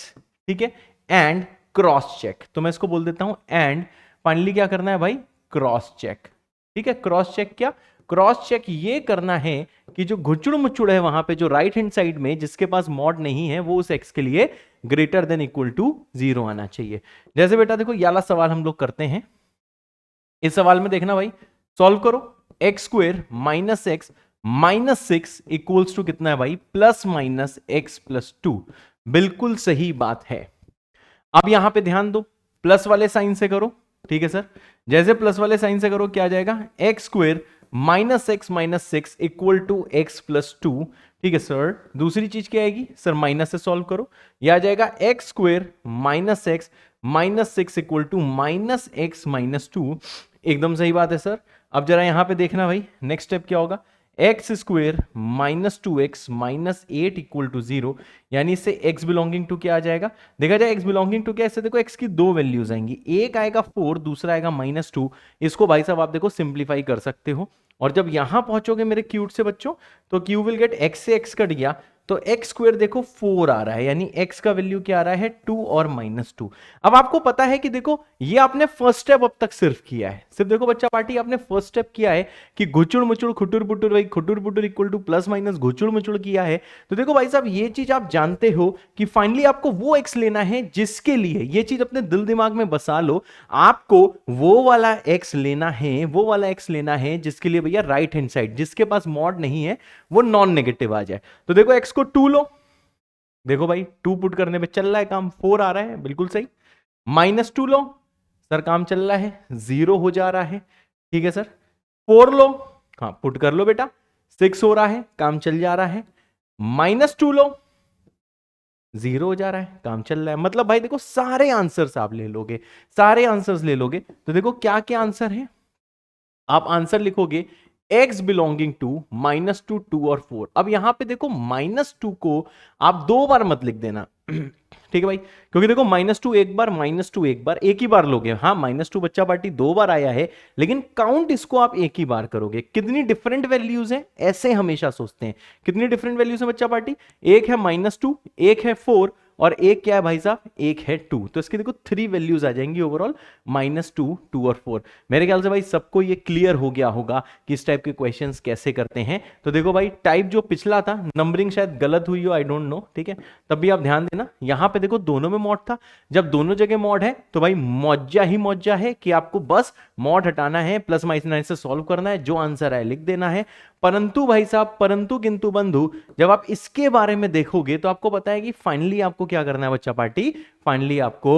ठीक है, एंड क्रॉस चेक। तो मैं इसको बोल देता हूं एंड फाइनली क्या करना है भाई, क्रॉस चेक। ठीक है, क्रॉस चेक क्या, क्रॉस चेक ये करना है कि जो घुचुड़ मुचुड़ है वहां पे जो राइट हैंड साइड में जिसके पास मॉड नहीं है वो उस x के लिए ग्रेटर देन इक्वल टू 0 आना चाहिए। जैसे बेटा देखो ये वाला सवाल हम लोग करते हैं, इस सवाल में देखना भाई सॉल्व करो, x square minus x minus 6 equals to कितना है भाई प्लस माइनस एक्स प्लस 2। बिल्कुल सही बात है। अब यहां पे ध्यान दो, प्लस वाले साइन से करो, ठीक है सर। जैसे प्लस वाले साइन से करो क्या आ जाएगा, x square minus x minus 6 equal to x plus 2, ठीक है सर। दूसरी चीज क्या आएगी सर, माइनस से सॉल्व करो, यह आ जाएगा x square minus x minus 6 equal to minus x minus 2। एकदम सही बात है सर। अब जरा यहां पे देखना भाई नेक्स्ट स्टेप क्या होगा, x square minus 2x minus 8 equal to 0, यानी इससे x बिलोंगिंग टू क्या आ जाएगा, देखा जाए x बिलोंगिंग टू क्या, इससे देखो x की दो वैल्यूज आएंगी, एक आएगा 4 दूसरा आएगा -2। इसको भाई साहब आप देखो सिंप्लीफाई कर सकते हो, और जब यहां पहुंचोगे मेरे क्यूट से बच्चों तो क्यू विल गेट x से x कट गया तो एक्स स्क्वेयर देखो 4 आ रहा है, यानी x का वैल्यू क्या आ रहा है 2 और -2। अब आपको पता है कि देखो ये आपने फर्स्ट स्टेप अब तक सिर्फ किया है, सिर्फ देखो बच्चा पार्टी आपने फर्स्ट स्टेप किया है कि घुचुड़ मुचुड़ खुटुर पुटुर भाई खुटुर पुटुर इक्वल टू प्लस माइनस घुचुड़ मुचुड़ किया है। तो देखो भाई साहब ये चीज आप जानते हो कि फाइनली आपको वो x लेना है जिसके लिए, ये चीज अपने दिल दिमाग में बसा लो, आपको वो वाला x लेना है, वो वाला x लेना है जिसके लिए भैया राइट हैंड साइड जिसके पास मॉड नहीं है वो नॉन नेगेटिव आ जाए। तो देखो x को 2 लो, देखो भाई 2 पुट करने पे चल रहा है काम, 4 आ रहा है बिल्कुल सही। -2 लो सर, काम चल रहा है 0 हो जा रहा है, ठीक है सर। 4 लो, हाँ पुट कर लो बेटा, 6 हो रहा है, काम चल जा रहा है। -2 लो, 0 हो जा रहा है, काम चल रहा है। मतलब भाई देखो सारे आंसर्स आप ले लोगे, सारे आंसर्स ले लोगे तो देखो क्या क्या आंसर है, आप आंसर लिखोगे x बिलोंगिंग टू -2 2 और 4। अब यहां पे देखो -2 को आप 2 बार मत लिख देना ठीक है भाई, क्योंकि देखो -2 एक बार -2 एक बार एक ही बार लोगे, हाँ -2 बच्चा पार्टी 2 बार आया है लेकिन काउंट इसको आप एक ही बार करोगे। कितनी डिफरेंट वैल्यूज हैं ऐसे हमेशा सोचते हैं, कितनी डिफरेंट वैल्यूज है बच्चा पार्टी, एक है -2 एक है 4 और एक क्या है भाई साहब, एक है 2। तो इसकी देखो 3 वैल्यूज आ जाएंगी ओवरऑल, -2 2 और 4। मेरे ख्याल से भाई सबको ये क्लियर हो गया होगा कि इस टाइप के क्वेश्चंस कैसे करते हैं। तो देखो भाई टाइप जो पिछला था नंबरिंग शायद गलत हुई हो, आई डोंट नो, ठीक है, तब भी आप ध्यान देना। यहां पे देखो दोनों में मॉड था, जब दोनों जगह मॉड है तो भाई मौजा ही मौजा है कि आपको बस मॉड हटाना है, प्लस माइनस से सॉल्व करना है, जो आंसर है लिख देना है। परंतु भाई साहब, परंतु किंतु बंधु, जब आप इसके बारे में देखोगे तो आपको पता है कि फाइनली आपको क्या करना है बच्चा पार्टी, फाइनली आपको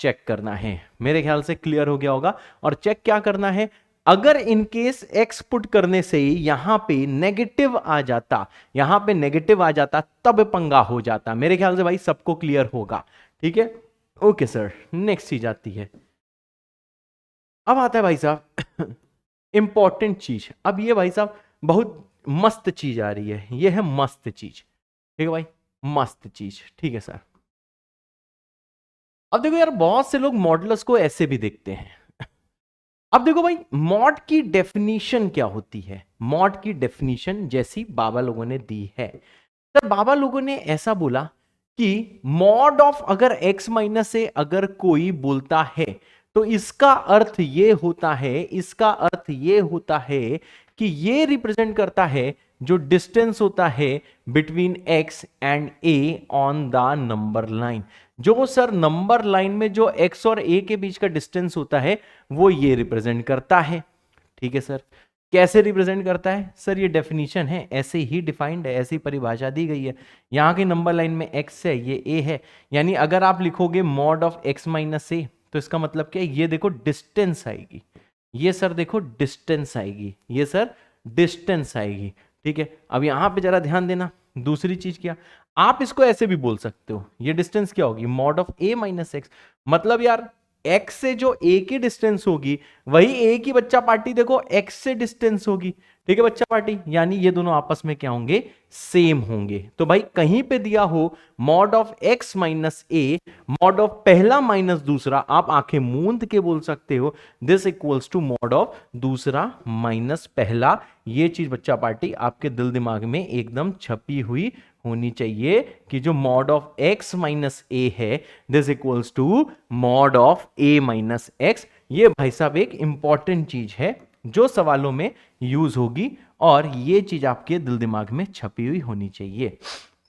चेक करना है। मेरे ख्याल से क्लियर हो गया होगा। और चेक क्या करना है, अगर इनकेस x पुट करने से यहां पे नेगेटिव आ जाता, यहां पे नेगेटिव आ जाता तब पंगा हो जाता। मेरे ख्याल से भाई सबको क्लियर होगा, ठीक है, ओके सर। नेक्स्ट चीज आती है, अब आता है भाई साहब इंपॉर्टेंट चीज। अब ये भाई साहब बहुत मस्त चीज आ रही है, ये है मस्त चीज, ठीक है भाई, मस्त चीज, ठीक है सर। अब देखो यार बहुत से लोग मॉडुलस को ऐसे भी देखते हैं। अब देखो भाई मॉड की डेफिनेशन क्या होती है, मॉड की डेफिनेशन जैसी बाबा लोगों ने दी है। सर बाबा लोगों ने ऐसा बोला कि मॉड ऑफ अगर x माइनस से अगर कोई बोलता है तो इसका अर्थ ये होता है, इसका अर्थ ये होता है कि ये रिप्रेजेंट करता है जो डिस्टेंस होता है between x and a on the number line. जो सर नंबर लाइन में जो x और a के बीच का डिस्टेंस होता है वो ये रिप्रेजेंट करता है, ठीक है सर। कैसे रिप्रेजेंट करता है सर, ये डेफिनेशन है, ऐसे ही डिफाइंड है, ऐसी परिभाषा दी गई है। यहां की नंबर लाइन में x है, ये a है, यानी अगर आप लिखोगे mod of x minus a तो इसका मतलब क्या है, ये देखो डिस्टेंस आएगी, ये सर देखो डिस्टेंस आएगी, ये सर डिस्टेंस आएगी, ठीक है। अब यहां पे जरा ध्यान देना, दूसरी चीज क्या, आप इसको ऐसे भी बोल सकते हो, ये डिस्टेंस क्या होगी, mod of a minus x. मतलब यार x से जो a की डिस्टेंस होगी वही a की बच्चा पार्टी देखो x से डिस्टेंस होगी, ठीक है बच्चा पार्टी, यानी ये दोनों आपस में क्या होंगे, सेम होंगे। तो भाई कहीं पे दिया हो mod of x minus a, mod of पहला माइनस दूसरा, आप आंखें मूंद के बोल सकते हो this equals to mod of दूसरा माइनस पहला। ये चीज बच्चा पार्टी आपके दिल दिमाग में एकदम छपी हुई होनी चाहिए कि जो mod of x minus a है this equals to mod of a minus x। ये भाई साहब एक इंपॉर्टेंट चीज है, जो सवालों में यूज होगी, और ये चीज आपके दिल दिमाग में छपी हुई होनी चाहिए।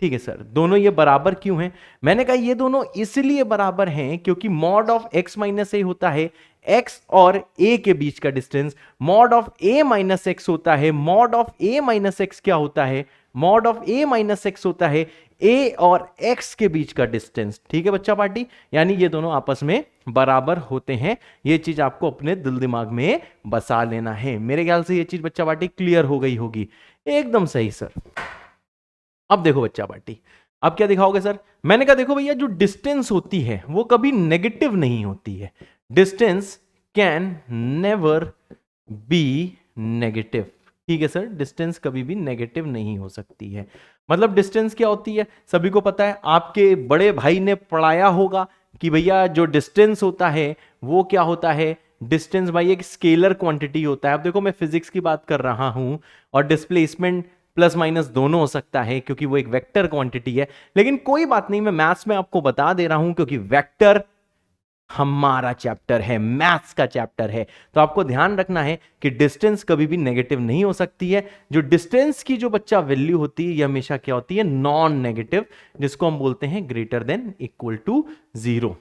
ठीक है सर, दोनों ये बराबर क्यों हैं? मैंने कहा ये दोनों इसलिए बराबर हैं क्योंकि मॉड ऑफ x माइनस ए होता है x और a के बीच का distance, mod of a minus x होता है, mod of a minus x क्या होता है, mod of a minus x होता है a और x के बीच का डिस्टेंस। ठीक है बच्चा पार्टी, यानी ये दोनों आपस में बराबर होते हैं। ये चीज आपको अपने दिल दिमाग में बसा लेना है। मेरे ख्याल से ये चीज बच्चा पार्टी क्लियर हो गई होगी। एकदम सही सर। अब देखो बच्चा पार्टी, अब क्या दिखाओगे सर? मैंने कहा देखो भैया, जो डिस्टेंस होती है वो कभी नेगेटिव नहीं होती है। Distance can never be negative. ठीक है सर, डिस्टेंस कभी भी नेगेटिव नहीं हो सकती है। मतलब डिस्टेंस क्या होती है सभी को पता है, आपके बड़े भाई ने पढ़ाया होगा कि भैया जो डिस्टेंस होता है वो क्या होता है। डिस्टेंस भाई एक स्केलर क्वांटिटी होता है। अब देखो मैं फिजिक्स की बात कर रहा हूं, और डिस्प्लेसमेंट प्लस माइनस दोनों हो सकता है क्योंकि वो एक वेक्टर क्वांटिटी है। लेकिन कोई बात नहीं, मैं मैथ्स में आपको बता दे रहा हूं क्योंकि वेक्टर हमारा चैप्टर है, मैथ्स का चैप्टर है। तो आपको ध्यान रखना है कि डिस्टेंस कभी भी नेगेटिव नहीं हो सकती है। जो डिस्टेंस की जो बच्चा वैल्यू होती है ये हमेशा क्या होती है, नॉन नेगेटिव, जिसको हम बोलते हैं ग्रेटर देन इक्वल टू 0।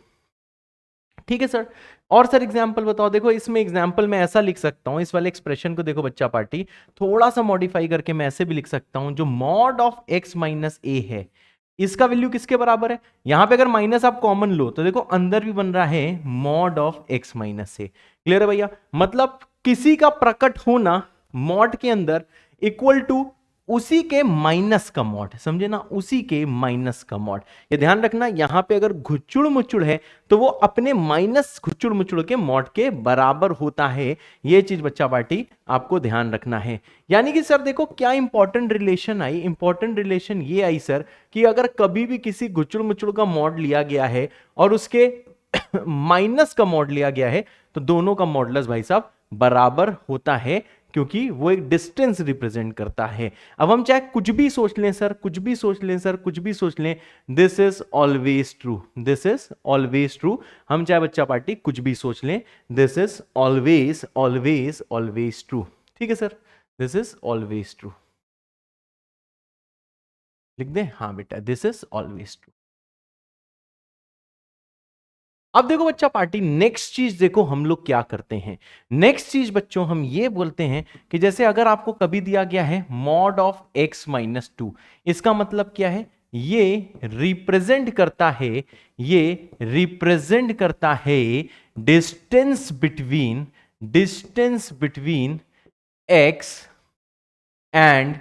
ठीक है सर। और सर एग्जाम्पल बताओ। देखो इसमें एग्जाम्पल मैं ऐसा लिख सकता हूं, इस वाले एक्सप्रेशन को देखो बच्चा पार्टी, थोड़ा सा मॉडिफाई करके मैं ऐसे भी लिख सकता हूं, जो मॉड ऑफ x माइनस ए है इसका वैल्यू किसके बराबर है? यहां पे अगर माइनस आप कॉमन लो तो देखो अंदर भी बन रहा है mod of x minus A. Clear है भैया? मतलब किसी का प्रकट होना मॉड के अंदर इक्वल टू उसी के माइनस का मॉड, समझे ना, उसी के माइनस का मॉड। ये ध्यान रखना, यहां पे अगर घुचुड़ मुचुड़ है तो वो अपने माइनस घुचुड़ मुचुड़ के मॉड के बराबर होता है। ये चीज बच्चा पार्टी आपको ध्यान रखना है। यानी कि सर देखो क्या important relation I, important relation ये आई सर कि अगर कभी भी किसी घुचुड़ मुचुड़ का मॉड लिया गया है और उसके माइनस का मॉड लिया गया है तो दोनों का मॉडुलस भाई साहब बराबर होता है, क्योंकि वो एक डिस्टेंस रिप्रेजेंट करता है। अब हम चाहे कुछ भी सोच लें सर, कुछ भी सोच लें सर, कुछ भी सोच लें, this is always true, this is always true. हम चाहे बच्चा पार्टी कुछ भी सोच लें, this is always always always true. ठीक है sir, this is always true. लिख दें? हाँ बेटा, दिस इज ऑलवेज ट्रू। अब देखो बच्चा पार्टी, नेक्स्ट चीज देखो हम लोग क्या करते हैं। नेक्स्ट चीज बच्चों हम ये बोलते हैं कि जैसे अगर आपको कभी दिया गया है मॉड ऑफ x माइनस 2, इसका मतलब क्या है? ये रिप्रेजेंट करता है, ये रिप्रेजेंट करता है distance between x and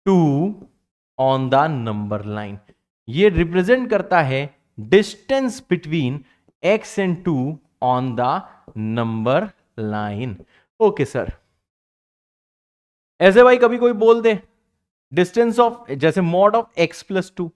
2 on the number line. ये रिप्रेजेंट करता है distance between x and 2 on the number line। Okay sir. ऐसे भाई कभी कोई बोल दे डिस्टेंस ऑफ, जैसे मॉड ऑफ x प्लस 2,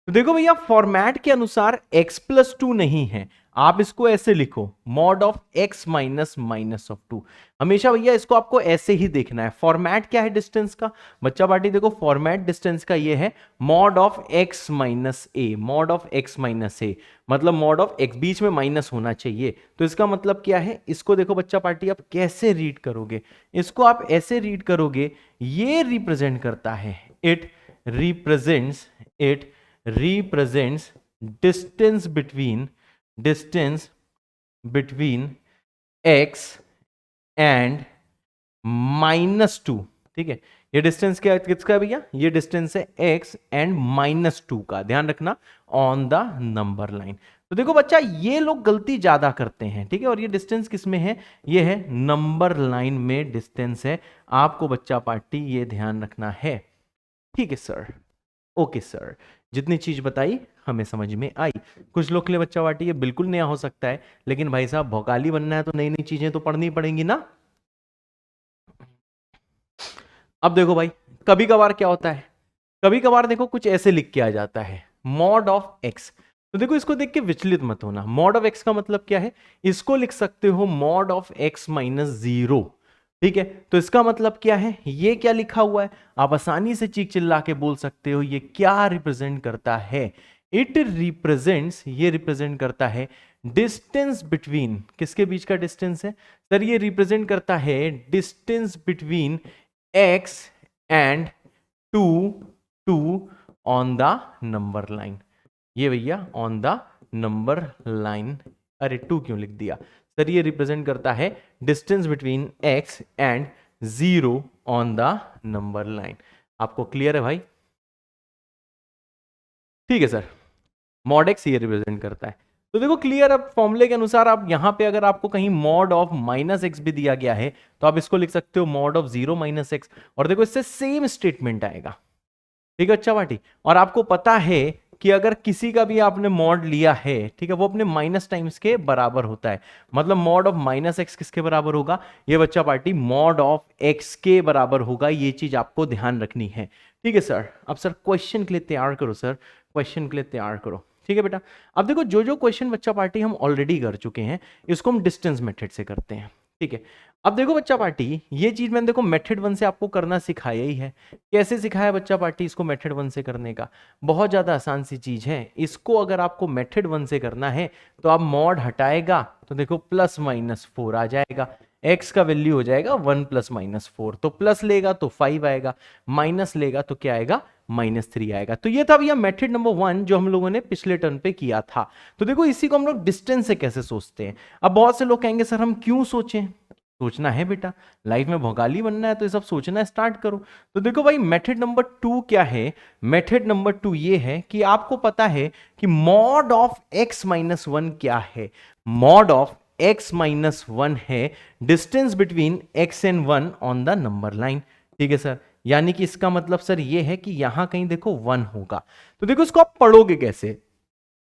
तो देखो भैया फॉर्मेट के अनुसार x प्लस 2 नहीं है, आप इसको ऐसे लिखो mod of x minus minus of 2। हमेशा भैया इसको आपको ऐसे ही देखना है। फॉर्मेट क्या है डिस्टेंस का बच्चा पार्टी? देखो फॉर्मेट डिस्टेंस का ये है mod of x minus A, mod of x minus A, मतलब मॉड ऑफ x, बीच में माइनस होना चाहिए। तो इसका मतलब क्या है? इसको देखो बच्चा पार्टी आप कैसे रीड करोगे, इसको आप ऐसे रीड करोगे, ये रिप्रेजेंट करता है, it represents distance between x and minus 2। ठीक है, ये डिस्टेंस क्या किसका है भैया? ये डिस्टेंस है x एंड माइनस 2 का, ध्यान रखना, ऑन द नंबर लाइन। तो देखो बच्चा ये लोग गलती ज्यादा करते हैं, ठीक है, और ये डिस्टेंस किस में है? ये है नंबर लाइन में डिस्टेंस है। आपको बच्चा पार्टी ये ध्यान रखना है। ठीक है सर, ओके सर, जितनी चीज बताई हमें समझ में आई। कुछ लोग के लिए बच्चा पार्टी ये बिल्कुल नया हो सकता है, लेकिन भाई साहब भौकाली बनना है तो नई नई चीजें तो पढ़नी पड़ेंगी ना। अब देखो भाई कभी कभार क्या होता है, कभी कभार देखो कुछ ऐसे लिख के आ जाता है मॉड ऑफ एक्स। तो देखो इसको देख के विचलित मत होना। मॉड ऑफ एक्स का मतलब क्या है? इसको लिख सकते हो मॉड ऑफ एक्स माइनस 0। ठीक है, तो इसका मतलब क्या है? ये क्या लिखा हुआ है आप आसानी से चीख चिल्ला के बोल सकते हो, ये क्या रिप्रेजेंट करता है? इट रिप्रेजेंट्स, ये रिप्रेजेंट करता है डिस्टेंस बिटवीन, किसके बीच का डिस्टेंस है सर, ये रिप्रेजेंट करता है distance between x and 2 on the number line. ये भैया ऑन द नंबर लाइन, अरे 2 क्यों लिख दिया सर, ये रिप्रेजेंट करता है distance between x and 0 on the number line. आपको क्लियर है भाई? ठीक है सर, मॉड x ये रिप्रेजेंट करता है। तो देखो क्लियर, अब फॉर्मूले के अनुसार आप यहां पे अगर आपको कहीं मॉड ऑफ माइनस एक्स भी दिया गया है तो आप इसको लिख सकते हो मॉड ऑफ 0 माइनस एक्स, और देखो इससे सेम स्टेटमेंट आएगा। ठीक है अच्छा बाटी, और आपको पता है कि अगर किसी का भी आपने मॉड लिया है, ठीक है, वो अपने माइनस टाइम्स के बराबर होता है। मतलब मॉड ऑफ माइनस एक्स किसके बराबर होगा, ये बच्चा पार्टी मॉड ऑफ एक्स के बराबर होगा। ये चीज आपको ध्यान रखनी है। ठीक है सर, अब सर क्वेश्चन के लिए तैयार करो सर, क्वेश्चन के लिए तैयार करो। ठीक है बेटा, अब देखो जो जो क्वेश्चन बच्चा पार्टी हम ऑलरेडी कर चुके हैं इसको हम डिस्टेंस मेथड से करते हैं। ठीक है, अब देखो बच्चा पार्टी, ये चीज मैंने देखो मेथड 1 से आपको करना सिखाया ही है। कैसे सिखाया बच्चा पार्टी इसको मेथड 1 से करने का? बहुत ज्यादा आसान सी चीज है। इसको अगर आपको मेथड 1 से करना है तो आप मॉड हटाएगा तो देखो प्लस माइनस 4 आ जाएगा, x का वैल्यू हो जाएगा 1 प्लस माइनस 4, तो प्लस लेगा तो 5 आएगा, माइनस लेगा तो क्या आएगा, -3 आएगा। तो ये था भैया मेथड नंबर 1 जो हम लोगों ने पिछले टर्न पे किया था। तो देखो इसी को हम लोग डिस्टेंस से कैसे सोचते हैं। अब बहुत से लोग कहेंगे सर हम क्यों सोचें, सोचना है बेटा, लाइफ में भोगाली बनना है तो ये सब सोचना स्टार्ट करो। तो देखो भाई मेथड नंबर 2 क्या है, मेथड नंबर 2 ये है कि आपको पता है कि मॉड ऑफ x माइनस 1 क्या है, मॉड ऑफ x माइनस 1 है distance between x and 1 on the number line. ठीक है सर, यानी कि इसका मतलब सर ये है कि यहां कहीं देखो 1 होगा। तो देखो इसको आप पढ़ोगे कैसे,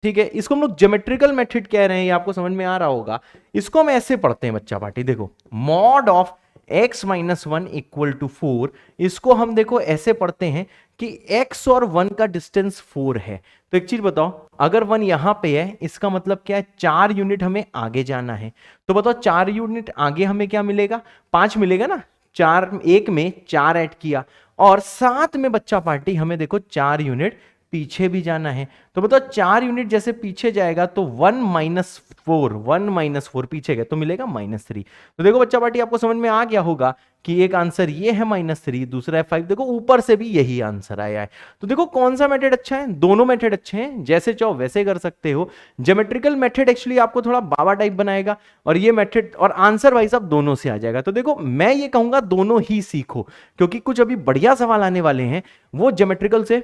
ठीक है, इसको हम लोग ज्योमेट्रिकल मेथड कह रहे हैं, ये आपको समझ में आ रहा होगा। इसको हम ऐसे पढ़ते हैं बच्चा पार्टी, देखो mod of x minus 1 equal to 4, इसको हम देखो ऐसे पढ़ते हैं कि x और 1 का डिस्टेंस 4 है। तो एक चीज बताओ, अगर 1 यहां पे है इसका मतलब क्या है, 4 यूनिट हमें आगे जाना है। तो बताओ 4 यूनिट आगे हमें क्या मिलेगा, 5 मिलेगा ना, 4 1 में 4 ऐड किया, और साथ में बच्चा पार्टी हमें देखो 4 यूनिट पीछे भी जाना है। तो बताओ 4 यूनिट जैसे पीछे जाएगा तो 1 माइनस 4 पीछे गए तो मिलेगा -3। तो देखो बच्चा पार्टी आपको समझ में आ गया होगा कि एक आंसर ये है -3, दूसरा है 5। देखो ऊपर से भी यही आंसर आया है। तो देखो कौन सा मेथड अच्छा है, दोनों मेथड अच्छे हैं, जैसे चाहो वैसे कर सकते हो। ज्योमेट्रिकल मेथड एक्चुअली आपको थोड़ा बाबा टाइप बनाएगा, और ये मेथड और आंसर भाई साहब दोनों से आ जाएगा। तो देखो मैं ये कहूंगा दोनों ही सीखो, क्योंकि कुछ अभी बढ़िया सवाल आने वाले हैं वो ज्योमेट्रिकल से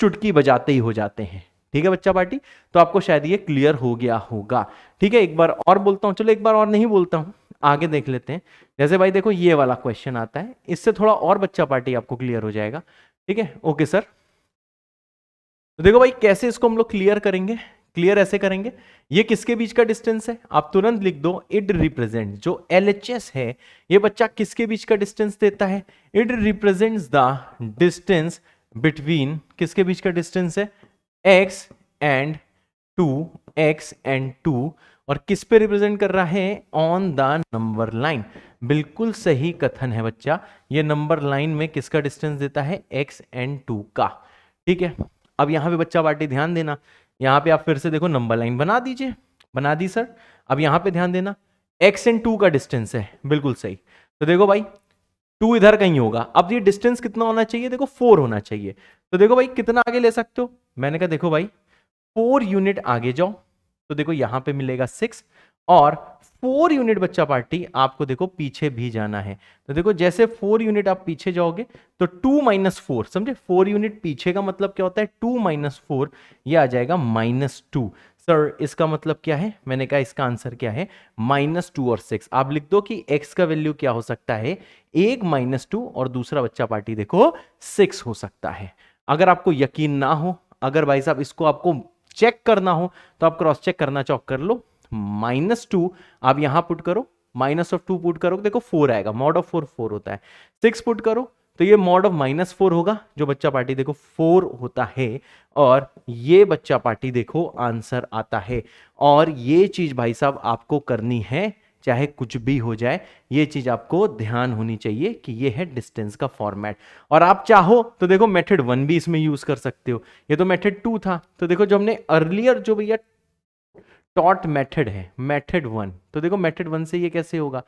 चुटकी बजाते ही हो जाते हैं। ठीक है बच्चा पार्टी, तो आपको शायद ये क्लियर हो गया होगा। ठीक है, एक बार और बोलता हूं, चलो एक बार और नहीं बोलता हूं, आगे देख लेते हैं। जैसे भाई देखो ये वाला क्वेश्चन आता है, इससे थोड़ा और बच्चा पार्टी आपको क्लियर हो जाएगा। ठीक है, ओके सर। तो देखो भाई कैसे इसको हम लोग क्लियर करेंगे, क्लियर ऐसे करेंगे, ये किसके बीच का डिस्टेंस है, आप तुरंत लिख दो, इट रिप्रेजेंट, जो LHS है ये बच्चा किसके बीच का डिस्टेंस देता है, it represents the distance between, किसके बीच का डिस्टेंस है, x एंड 2, और किस पे रिप्रेजेंट कर रहा है, ऑन द नंबर लाइन। बिल्कुल सही कथन है बच्चा, ये नंबर लाइन में किसका डिस्टेंस देता है, x एंड 2 का। ठीक है, अब यहां पे बच्चा पार्टी ध्यान देना, यहां पे आप फिर से देखो नंबर लाइन बना दीजिए, बना दी सर। अब यहां पे ध्यान देना, x एंड 2 का डिस्टेंस है, बिल्कुल सही। तो देखो भाई 2 इधर कहीं होगा, अब ये डिस्टेंस कितना होना चाहिए, देखो 4 होना चाहिए। तो देखो भाई कितना आगे ले सकते हो, मैंने कहा देखो भाई 4 यूनिट आगे जाओ, तो देखो यहां पे मिलेगा 6, और 4 यूनिट बच्चा पार्टी आपको देखो पीछे भी जाना है। तो देखो जैसे 4 यूनिट आप पीछे जाओगे तो 2 माइनस 4, समझे, 4 यूनिट पीछे का मतलब क्या होता है, 2 माइनस 4, ये आ जाएगा -2। सर इसका मतलब क्या है, मैंने कहा इसका आंसर क्या है, -2 और 6। आप लिख दो कि x का वैल्यू क्या हो सकता है, एक -2 और दूसरा बच्चा पार्टी देखो 6 हो सकता है। अगर आपको यकीन ना हो, अगर भाई साहब इसको आपको चेक करना हो तो आप क्रॉस चेक करना चाहो कर लो, -2 आप यहां पुट करो, -2 पुट करो, देखो 4 आएगा, मॉड ऑफ 4 होता है, 6 पुट करो तो ये मॉड ऑफ -4 होगा, जो बच्चा पार्टी देखो 4 होता है, और ये बच्चा पार्टी देखो आंसर आता है। और ये चीज भाई साहब आपको करनी है चाहे कुछ भी हो जाए, ये चीज आपको ध्यान होनी चाहिए कि ये है डिस्टेंस का फॉर्मेट। और आप चाहो तो देखो मेथड 1 भी इसमें यूज कर सकते हो, ये तो मेथड 2 था। तो देखो जो हमने अर्लियर जो भैया टॉट मेथड है मेथड 1, तो देखो मेथड 1 से ये कैसे होगा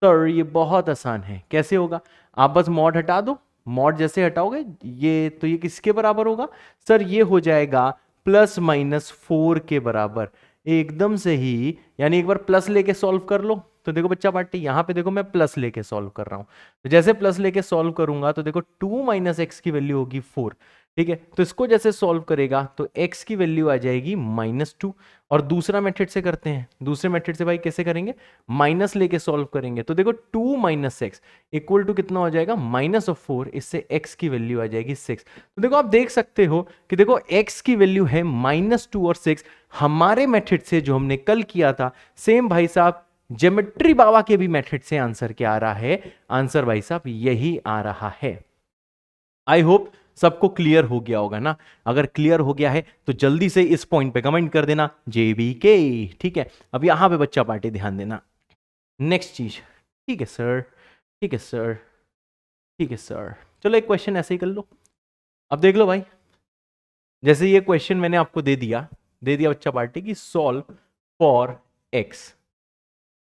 सर, ये बहुत आसान है। कैसे होगा, आप बस मॉड हटा दो, मॉड जैसे हटाओगे ये तो ये किसके बराबर होगा सर, ये हो जाएगा ±4 के बराबर, एकदम से ही। यानी एक बार प्लस लेके सॉल्व कर लो, तो देखो बच्चा पार्टी यहां पे देखो मैं प्लस लेके सॉल्व कर रहा हूं, तो जैसे प्लस लेके सॉल्व करूंगा तो देखो 2 - x की वैल्यू होगी 4, ठीक है। तो इसको जैसे सॉल्व करेगा तो x की वैल्यू आ जाएगी -2। और दूसरा मेथड से करते हैं, दूसरे मेथड से भाई कैसे करेंगे, माइनस लेके सॉल्व करेंगे, तो देखो 2 - x इक्वल टू कितना हो जाएगा -4, इससे x की वैल्यू आ जाएगी 6। तो देखो आप देख सकते हो कि देखो x की वैल्यू है -2 और 6, हमारे मेथड से जो हमने कल किया था सेम भाई साहब ज्योमेट्री बाबा के भी मेथड से आंसर क्या आ रहा है, आंसर भाई साहब यही आ रहा है। आई होप सबको क्लियर हो गया होगा ना, अगर क्लियर हो गया है तो जल्दी से इस पॉइंट पे कमेंट कर देना JBK, ठीक है। अब यहां पे बच्चा पार्टी ध्यान देना, नेक्स्ट चीज, ठीक है सर, ठीक है सर, ठीक है सर। चलो एक क्वेश्चन ऐसे ही कर लो, अब देख लो भाई, जैसे ये क्वेश्चन मैंने आपको दे दिया बच्चा पार्टी की सॉल्व फॉर x,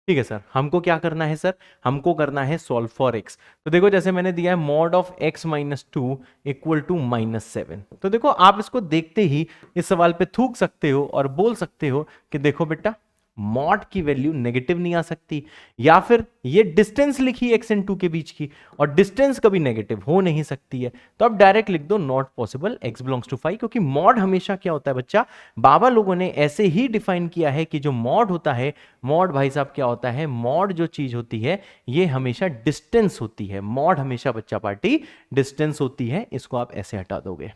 ठीक है सर। हमको क्या करना है सर, हमको करना है सॉल्व फॉर x। तो देखो जैसे मैंने दिया है mod of x - 2 equal to -7। तो देखो आप इसको देखते ही इस सवाल पे थूक सकते हो और बोल सकते हो कि देखो बेटा मॉड की वैल्यू नेगेटिव नहीं आ सकती, या फिर ये डिस्टेंस लिखी x एंड 2 के बीच की, और डिस्टेंस कभी नेगेटिव हो नहीं सकती है। तो आप डायरेक्ट लिख दो not possible, x belongs to 5, क्योंकि मॉड हमेशा क्या होता है बच्चा, बाबा लोगों ने ऐसे ही डिफाइन किया है कि जो मॉड होता है, मॉड भाई साहब क्या होता है, मॉड जो चीज होती है ये हमेशा डिस्टेंस होती है, मॉड हमेशा बच्चा पार्टी डिस्टेंस होती है। इसको आप ऐसे हटा दोगे,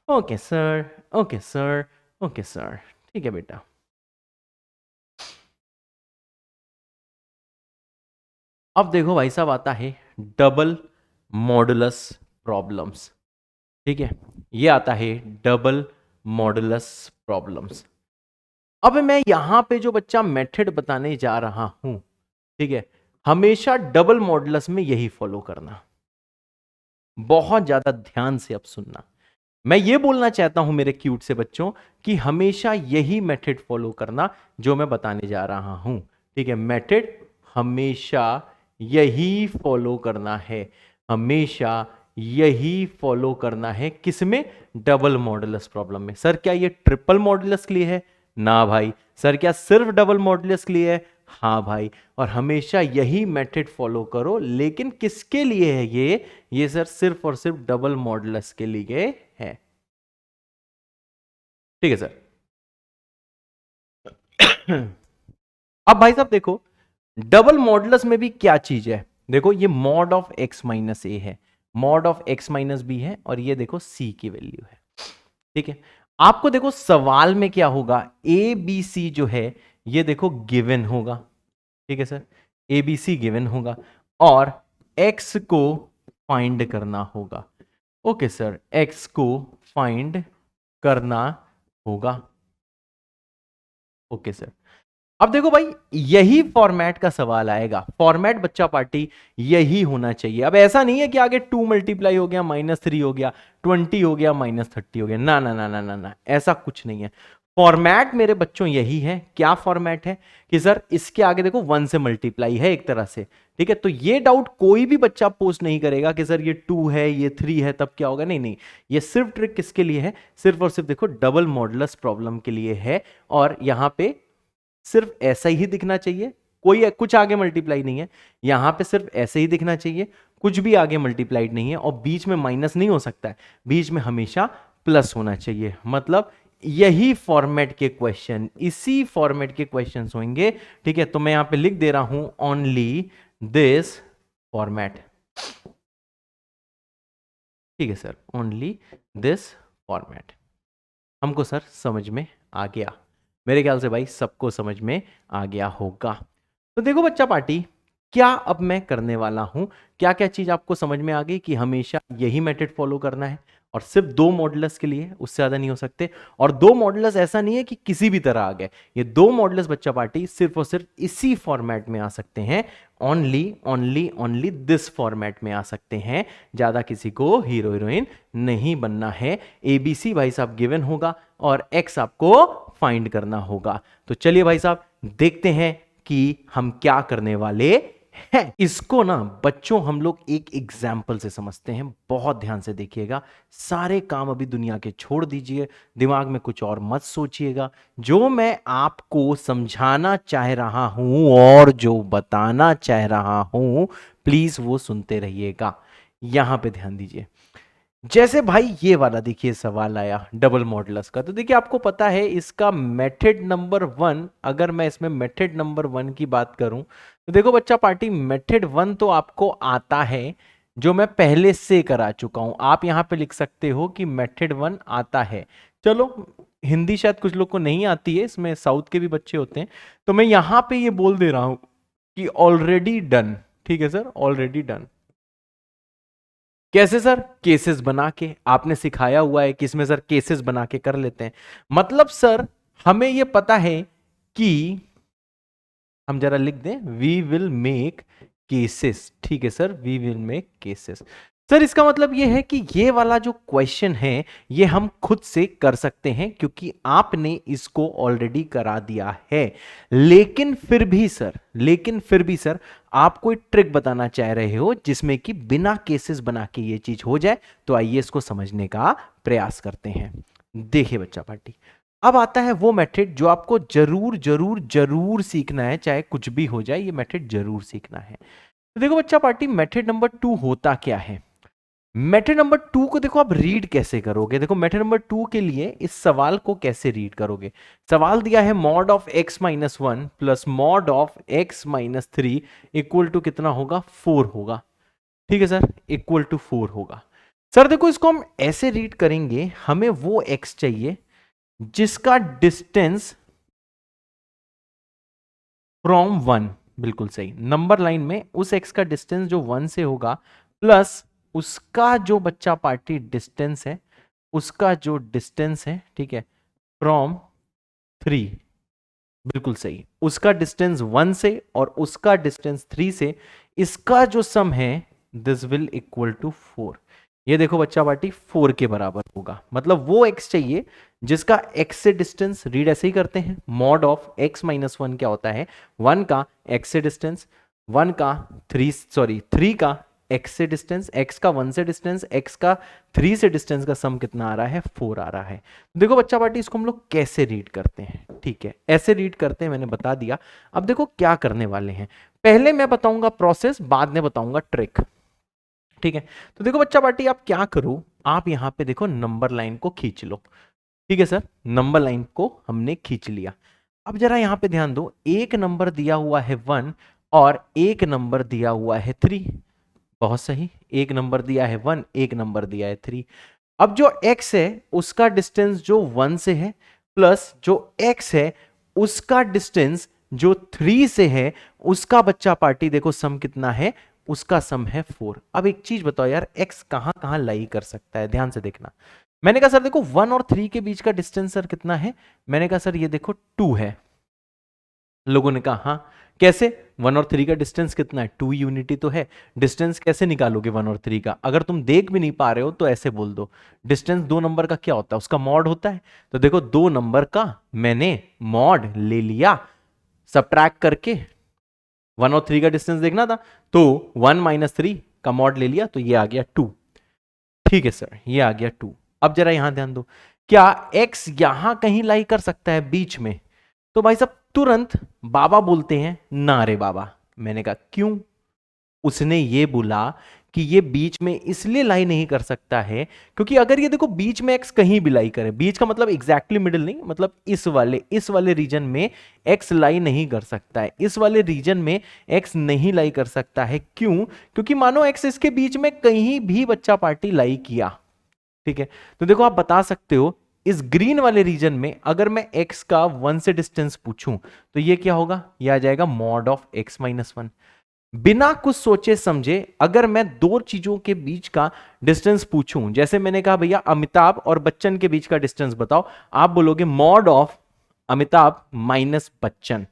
okay sir, okay sir, okay sir, ठीक है बेटा। अब देखो भाई साहब आता है डबल मॉडुलस प्रॉब्लम्स, ठीक है, ये आता है डबल मॉडुलस प्रॉब्लम्स। अब मैं यहां पे जो बच्चा मेथड बताने जा रहा हूं, ठीक है, हमेशा डबल मॉडुलस में यही फॉलो करना, बहुत ज्यादा ध्यान से अब सुनना। मैं ये बोलना चाहता हूं मेरे क्यूट से बच्चों कि हमेशा यही मेथड फॉलो करना जो मैं बताने जा रहा हूं, ठीक है। मेथड हमेशा यही फॉलो करना है, हमेशा यही फॉलो करना है, किसमें, डबल मॉडुलस प्रॉब्लम में। सर क्या ये ट्रिपल मॉडुलस के लिए है, ना भाई। सर क्या सिर्फ डबल मॉडुलस के लिए है, हाँ भाई। और हमेशा यही मेथड फॉलो करो, लेकिन किसके लिए है ये सर सिर्फ और सिर्फ डबल मॉडुलस के लिए है, ठीक है सर। अब भाई साहब देखो डबल मॉडुलस में भी क्या चीज है, देखो ये मॉड ऑफ x - a है, मॉड ऑफ x - b है, और ये देखो c की वैल्यू है, ठीक है। आपको देखो सवाल में क्या होगा, a b c जो है ये देखो गिवन होगा, ठीक है sir, a b c given होगा, और x को फाइंड करना होगा, ओके सर, x को फाइंड करना होगा, ओके सर। अब देखो भाई यही फॉर्मेट का सवाल आएगा, फॉर्मेट बच्चा पार्टी यही होना चाहिए। अब ऐसा नहीं है कि आगे 2 मल्टीप्लाई हो गया -3 हो गया, 20 हो गया -30 हो गया, ना ना ना ना ना ना, ऐसा कुछ नहीं है। फॉर्मेट मेरे बच्चों यही है। क्या फॉर्मेट है कि सर इसके आगे देखो 1 से मल्टीप्लाई है एक तरह से, ठीक है। तो ये डाउट कोई भी बच्चा पोस्ट नहीं करेगा कि सर ये 2 है ये 3 है तब क्या होगा, नहीं नहीं, ये सिर्फ ट्रिक किसके लिए है, सिर्फ और सिर्फ देखो डबल मॉडुलस प्रॉब्लम के लिए है। और यहां पे सिर्फ ऐसा ही दिखना चाहिए, कोई कुछ आगे मल्टीप्लाई नहीं है, यहां पे सिर्फ ऐसे ही दिखना चाहिए, कुछ भी आगे मल्टीप्लाइड नहीं है, और बीच में माइनस नहीं हो सकता है, बीच में हमेशा प्लस होना चाहिए। मतलब यही फॉर्मेट के क्वेश्चन, इसी फॉर्मेट के क्वेश्चंस होंगे, ठीक है। तो मैं यहां पे लिख दे रहा हूं ओनली दिस फॉर्मेट, ठीक है सर, ओनली दिस फॉर्मेट। हमको सर समझ में आ गया, मेरे ख्याल से भाई सबको समझ में आ गया होगा। तो देखो बच्चा पार्टी क्या अब मैं करने वाला हूं, क्या क्या चीज आपको समझ में आ गई कि हमेशा यही मेथड फॉलो करना है, और सिर्फ 2 मॉडुलस के लिए, उससे ज्यादा नहीं हो सकते। और 2 मॉडुलस ऐसा नहीं है कि किसी भी तरह आ गए, ये 2 मॉडुलस बच्चा पार्टी सिर्फ और सिर्फ इसी फॉर्मेट में आ सकते हैं, only only only this format में आ सकते हैं। ज्यादा किसी को हीरो हीरोइन नहीं बनना है। एबीसी भाई साहब गिवन होगा और एक्स आपको फाइंड करना होगा। तो चलिए भाई साहब देखते हैं कि हम क्या करने वाले हैं। इसको ना बच्चों हम लोग एक एग्जाम्पल से समझते हैं, बहुत ध्यान से देखिएगा। सारे काम अभी दुनिया के छोड़ दीजिए, दिमाग में कुछ और मत सोचिएगा। जो मैं आपको समझाना चाह रहा हूं और जो बताना चाह रहा हूं, प्लीज वो सुनते रहिएगा। यहां पे ध्यान दीजिए। जैसे भाई ये वाला देखिए सवाल आया डबल मॉडुलस का, तो देखिए आपको पता है इसका मेथड नंबर 1, अगर मैं इसमें मेथड नंबर 1 की बात करूं तो देखो बच्चा पार्टी, मेथड 1 तो आपको आता है, जो मैं पहले से करा चुका हूं। आप यहां पे लिख सकते हो कि मेथड 1 आता है। चलो हिंदी शायद कुछ लोग को नहीं आती है, इसमें साउथ के भी बच्चे होते हैं, तो मैं यहां पे ये बोल दे रहा हूं कि ऑलरेडी डन। ठीक है सर, ऑलरेडी डन। कैसे सर? केसेस बना के। आपने सिखाया हुआ है कि इसमें सर केसेस बना के कर लेते हैं। मतलब सर हमें यह पता है कि हम जरा लिख दें, वी विल मेक केसेस। ठीक है sir, we will make cases. Sir इसका मतलब यह है कि ये वाला जो क्वेश्चन है ये हम खुद से कर सकते हैं, क्योंकि आपने इसको ऑलरेडी करा दिया है। लेकिन फिर भी सर आप कोई ट्रिक बताना चाह रहे हो जिसमें कि बिना केसेस बना के ये चीज हो जाए, तो आइए इसको समझने का प्रयास करते हैं। देखिए बच्चा पार्टी, अब आता है वो मेथड जो आपको जरूर जरूर जरूर सीखना है, चाहे कुछ भी हो जाए, ये मेथड जरूर सीखना है। तो देखो बच्चा पार्टी, मेथड नंबर 2 होता क्या है? मेथड नंबर 2 को देखो आप रीड कैसे करोगे। देखो मेथड नंबर 2 के लिए इस सवाल को कैसे रीड करोगे। सवाल दिया है mod of x minus 1 plus mod of x minus 3 equal to कितना होगा? 4 होगा। ठीक है सर, इक्वल टू 4 होगा। सर देखो इसको हम ऐसे रीड करेंगे, हमें वो x चाहिए जिसका डिस्टेंस फ्रॉम 1, बिल्कुल सही, नंबर लाइन में उस x का डिस्टेंस जो 1 से होगा, प्लस उसका जो बच्चा पार्टी डिस्टेंस है, उसका जो डिस्टेंस है, ठीक है, फ्रॉम 3, बिल्कुल सही, उसका डिस्टेंस 1 से और उसका डिस्टेंस 3 से, इसका जो सम है दिस विल इक्वल टू 4। ये देखो बच्चा पार्टी 4 के बराबर होगा। मतलब वो x चाहिए जिसका x से डिस्टेंस, रीड ऐसे ही करते हैं, मॉड ऑफ x माइनस 1 क्या होता है? 1 का x से डिस्टेंस, 1 का 3 का x से डिस्टेंस, x का 1 से डिस्टेंस, x का 3 से डिस्टेंस का सम कितना आ रहा है? 4 आ रहा है। देखो बच्चा पार्टी इसको हम लोग कैसे रीड करते हैं, ठीक है, ऐसे रीड करते हैं, मैंने बता दिया। अब देखो क्या करने वाले हैं, पहले मैं बताऊंगा प्रोसेस, बाद में बताऊंगा ट्रिक। ठीक है, तो देखो बच्चा पार्टी आप क्या करो, आप यहां पे देखो नंबर लाइन को खींच लो। ठीक है सर, नंबर लाइन को हमने खींच लिया। अब जरा यहां पे ध्यान दो, एक नंबर दिया हुआ है 1 और एक नंबर दिया हुआ है 3। बहुत सही, एक नंबर दिया है 1, एक नंबर दिया है 3। अब जो x है उसका डिस्टेंस जो 1 से है, प्लस जो x है उसका डिस्टेंस जो 3 से है, उसका बच्चा पार्टी देखो सम कितना है? उसका सम है 4। अब एक चीज बताओ यार, x कहां कहां लाई कर सकता है? ध्यान से देखना। मैंने कहा सर देखो 1 और 3 के बीच का डिस्टेंस सर कितना है? मैंने कहा सर ये देखो 2 है। लोगों ने कहा हाँ कैसे? 1 और 3 का डिस्टेंस कितना है? 2 यूनिटी तो है। डिस्टेंस कैसे निकालोगे 1 और 3 का? अगर तुम देख भी नहीं पा रहे हो तो ऐसे बोल दो, डिस्टेंस 2 नंबर का क्या होता है? उसका मॉड होता है। तो देखो 2 नंबर का मैंने मॉड ले लिया, सबट्रैक्ट करके 1 और 3 का डिस्टेंस देखना था तो 1 माइनस 3 का मॉड ले लिया, तो ये आ गया 2। ठीक है सर, ये आ गया 2। अब जरा यहां ध्यान दो, क्या x यहां कहीं लाई कर सकता है बीच में? तो भाई साहब तुरंत बाबा बोलते हैं ना रे बाबा। मैंने कहा क्यों? उसने ये बोला कि ये बीच में इसलिए लाई नहीं कर सकता है क्योंकि अगर ये देखो बीच में x कहीं भी लाई करे, बीच का मतलब एग्जैक्टली मिडिल नहीं, मतलब इस वाले रीजन में x लाई नहीं कर सकता है, इस वाले रीजन में x नहीं लाई कर सकता है। क्यों? क्योंकि मानो x इसके बीच में कहीं भी बच्चा पार्टी लाई किया। ठीक है, तो देखो आप बता सकते हो इस ग्रीन वाले रीजन में अगर मैं x का 1 से डिस्टेंस पूछूं तो ये क्या होगा? ये आ जाएगा मॉड ऑफ x माइनस 1। बिना कुछ सोचे समझे अगर मैं दो चीजों के बीच का डिस्टेंस पूछूं, जैसे मैंने कहा भैया अमिताभ और बच्चन के बीच का डिस्टेंस बताओ, आप बोलोगे mod of Amitabh minus Bachchan,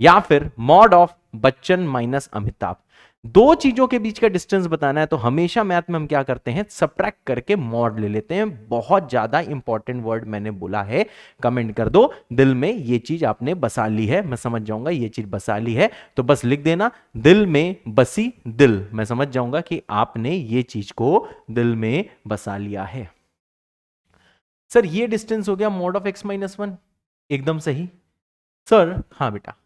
या फिर mod of Bachchan minus Amitabh. दो चीजों के बीच का डिस्टेंस बताना है तो हमेशा मैथ में हम क्या करते हैं, सबट्रैक्ट करके मॉड ले लेते हैं। बहुत ज्यादा इंपॉर्टेंट वर्ड मैंने बोला है, कमेंट कर दो दिल में ये चीज आपने बसा ली है, मैं समझ जाऊंगा ये चीज बसा ली है, तो बस लिख देना दिल में बसी दिल, मैं समझ जाऊंगा कि आपने ये चीज को दिल में बसा लिया है। सर ये डिस्टेंस हो गया mod of x minus one, एकदम सही सर। हाँ बेटा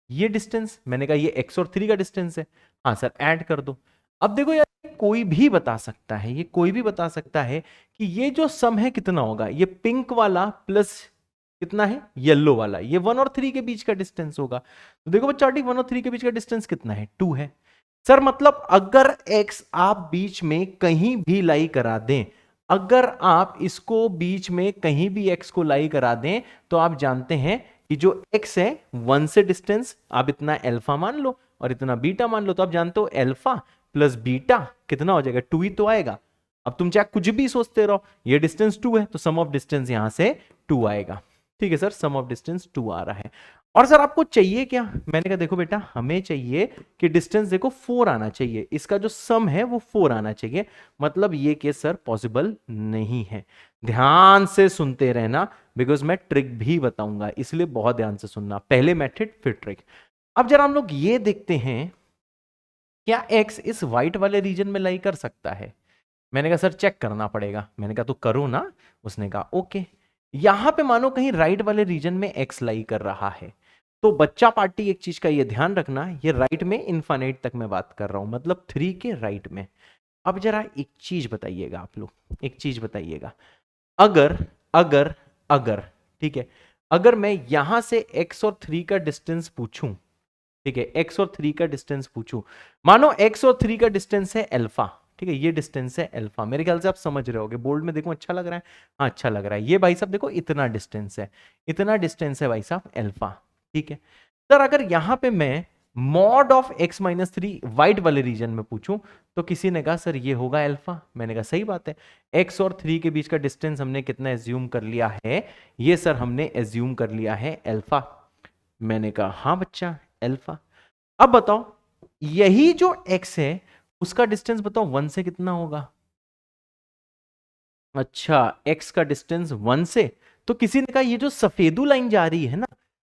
ये डिस्टेंस मैंने कहा ये x और 3 का डिस्टेंस है, हाँ सर ऐड कर दो। अब देखो यार कोई भी बता सकता है, ये कोई भी बता सकता है कि ये जो सम है कितना होगा, ये पिंक वाला प्लस कितना है येलो वाला, ये 1 और 3 के बीच का डिस्टेंस होगा। तो देखो बच्चा 1 और 3 के बीच का डिस्टेंस कितना है, 2 है। सर मतलब अगर x आप बीच में कहीं भी लाई करा दें, अगर आप इसको बीच में कहीं भी x को लाई करा दें तो आप जानते हैं कि जो x है 1 से डिस्टेंस आप इतना अल्फा मान लो और इतना बीटा मान लो, तो आप जानते हो अल्फा प्लस बीटा कितना हो जाएगा, 2 ही तो आएगा। अब तुम चाहे कुछ भी सोचते रहो, ये डिस्टेंस 2 है तो सम ऑफ डिस्टेंस यहां से 2 आएगा। ठीक है सर, सम ऑफ डिस्टेंस 2 आ रहा है। और सर आपको चाहिए क्या, मैंने कहा देखो बेटा हमें चाहिए कि डिस्टेंस देखो 4 आना चाहिए, इसका जो सम है वो 4 आना चाहिए। मतलब ये केस सर पॉसिबल नहीं है। ध्यान से सुनते रहना बिकॉज मैं ट्रिक भी बताऊंगा, इसलिए बहुत ध्यान से सुनना, पहले मेथड फिर ट्रिक। अब जरा हम लोग ये देखते हैं क्या x इस व्हाइट वाले रीजन में लाई कर सकता है। मैंने कहा सर चेक करना पड़ेगा, मैंने कहा तो करो ना, उसने कहा ओके। यहां पे मानो कहीं राइट वाले रीजन में x लाई कर रहा है, तो बच्चा पार्टी एक चीज का ये ध्यान रखना, ये राइट में इनफाइनाइट तक मैं बात कर रहा हूं, मतलब 3 के राइट में। अब जरा एक चीज बताइएगा आप लोग, एक चीज बताइएगा, अगर अगर अगर ठीक है, अगर मैं यहां से x और 3 का डिस्टेंस पूछूं, ठीक है x और 3 का डिस्टेंस पूछूं, मानो x और 3 का डिस्टेंस है अल्फा, ठीक है ये डिस्टेंस है अल्फा, मेरे ख्याल से आप समझ रहे होगे, बोर्ड में देखो अच्छा लग रहा है, हाँ अच्छा लग रहा है। ये भाई साहब देखो इतना डिस्टेंस है, इतना डिस्टेंस है भाई साहब अल्फा, ठीक है। सर अगर यहां पे मैं mod of x minus 3 white वाले रीजन में पूछूं तो किसी ने कहा सर ये होगा अल्फा, मैंने कहा सही बात है, x और 3 के बीच का डिस्टेंस हमने कितना एज्यूम कर लिया है, ये सर हमने एज्यूम कर लिया है अल्फा। मैंने कहा हाँ बच्चा अल्फा। अब बताओ यही जो x है उसका डिस्टेंस बताओ 1 से कितना होगा। अच्छा x का डिस्टेंस 1 से, तो किसी ने कहा ये जो सफेदू लाइन जा रही है ना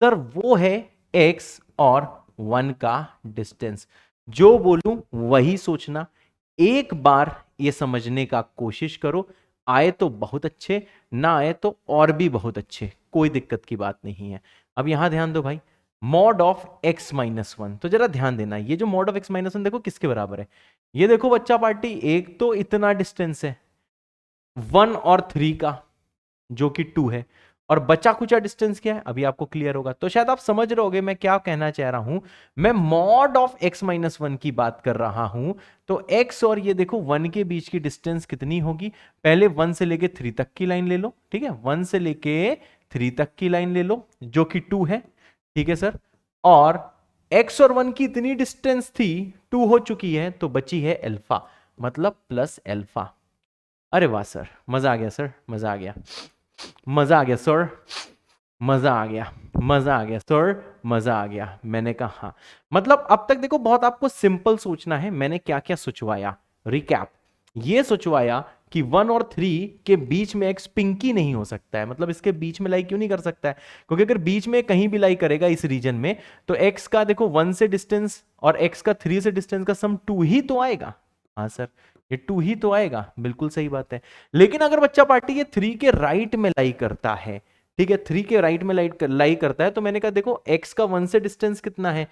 सर वो है x और 1 का डिस्टेंस। जो बोलूं वही सोचना, एक बार ये समझने का कोशिश करो, आए तो बहुत अच्छे, ना आए तो और भी बहुत अच्छे, कोई दिक्कत की बात नहीं है। अब यहां ध्यान दो भाई, मॉड ऑफ x माइनस 1, तो जरा ध्यान देना, ये जो मॉड ऑफ x माइनस 1 देखो किसके बराबर है, ये देखो बच्चा पार्टी, एक तो इतना डिस्टेंस है 1 और 3 का जो कि 2 है, और बचा कुचा डिस्टेंस क्या है अभी आपको क्लियर होगा। तो शायद आप समझ रहे होगे मैं क्या कहना चाह रहा हूं, मैं मॉड ऑफ x माइनस 1 की बात कर रहा हूं, तो x और ये देखो 1 के बीच की डिस्टेंस कितनी होगी, पहले 1 से लेके 3 तक की लाइन ले लो, ठीक है 1 से लेके 3 तक की लाइन ले लो जो कि 2 है, ठीक है सर। और x और 1 की इतनी डिस्टेंस थी 2 हो चुकी है, तो बची है अल्फा, मतलब प्लस अल्फा। अरे वाह सर, मजा आ गया सर, मजा आ गया, मजा आ गया सर, मजा आ गया, मजा आ गया सर, मजा आ गया। मैंने कहा हाँ, मतलब अब तक देखो बहुत आपको सिंपल सोचना है, मैंने क्या क्या सोचवाया, रिकैप ये सोचवाया कि 1 और 3 के बीच में x पिंकी नहीं हो सकता है, मतलब इसके बीच में लाई क्यों नहीं कर सकता है, क्योंकि अगर बीच में कहीं भी लाई करेगा इस रीजन में तो x का देखो 1 से डिस्टेंस और x का 3 से डिस्टेंस का सम 2 ही तो आएगा। हाँ सर ये 2 ही तो आएगा, बिल्कुल सही बात है। लेकिन अगर बच्चा पार्टी ये 3 के राइट में लाई करता है, ठीक है 3 के राइट में लाई करता है, तो मैंने कहा देखो x का 1 से डिस्टेंस कितना है,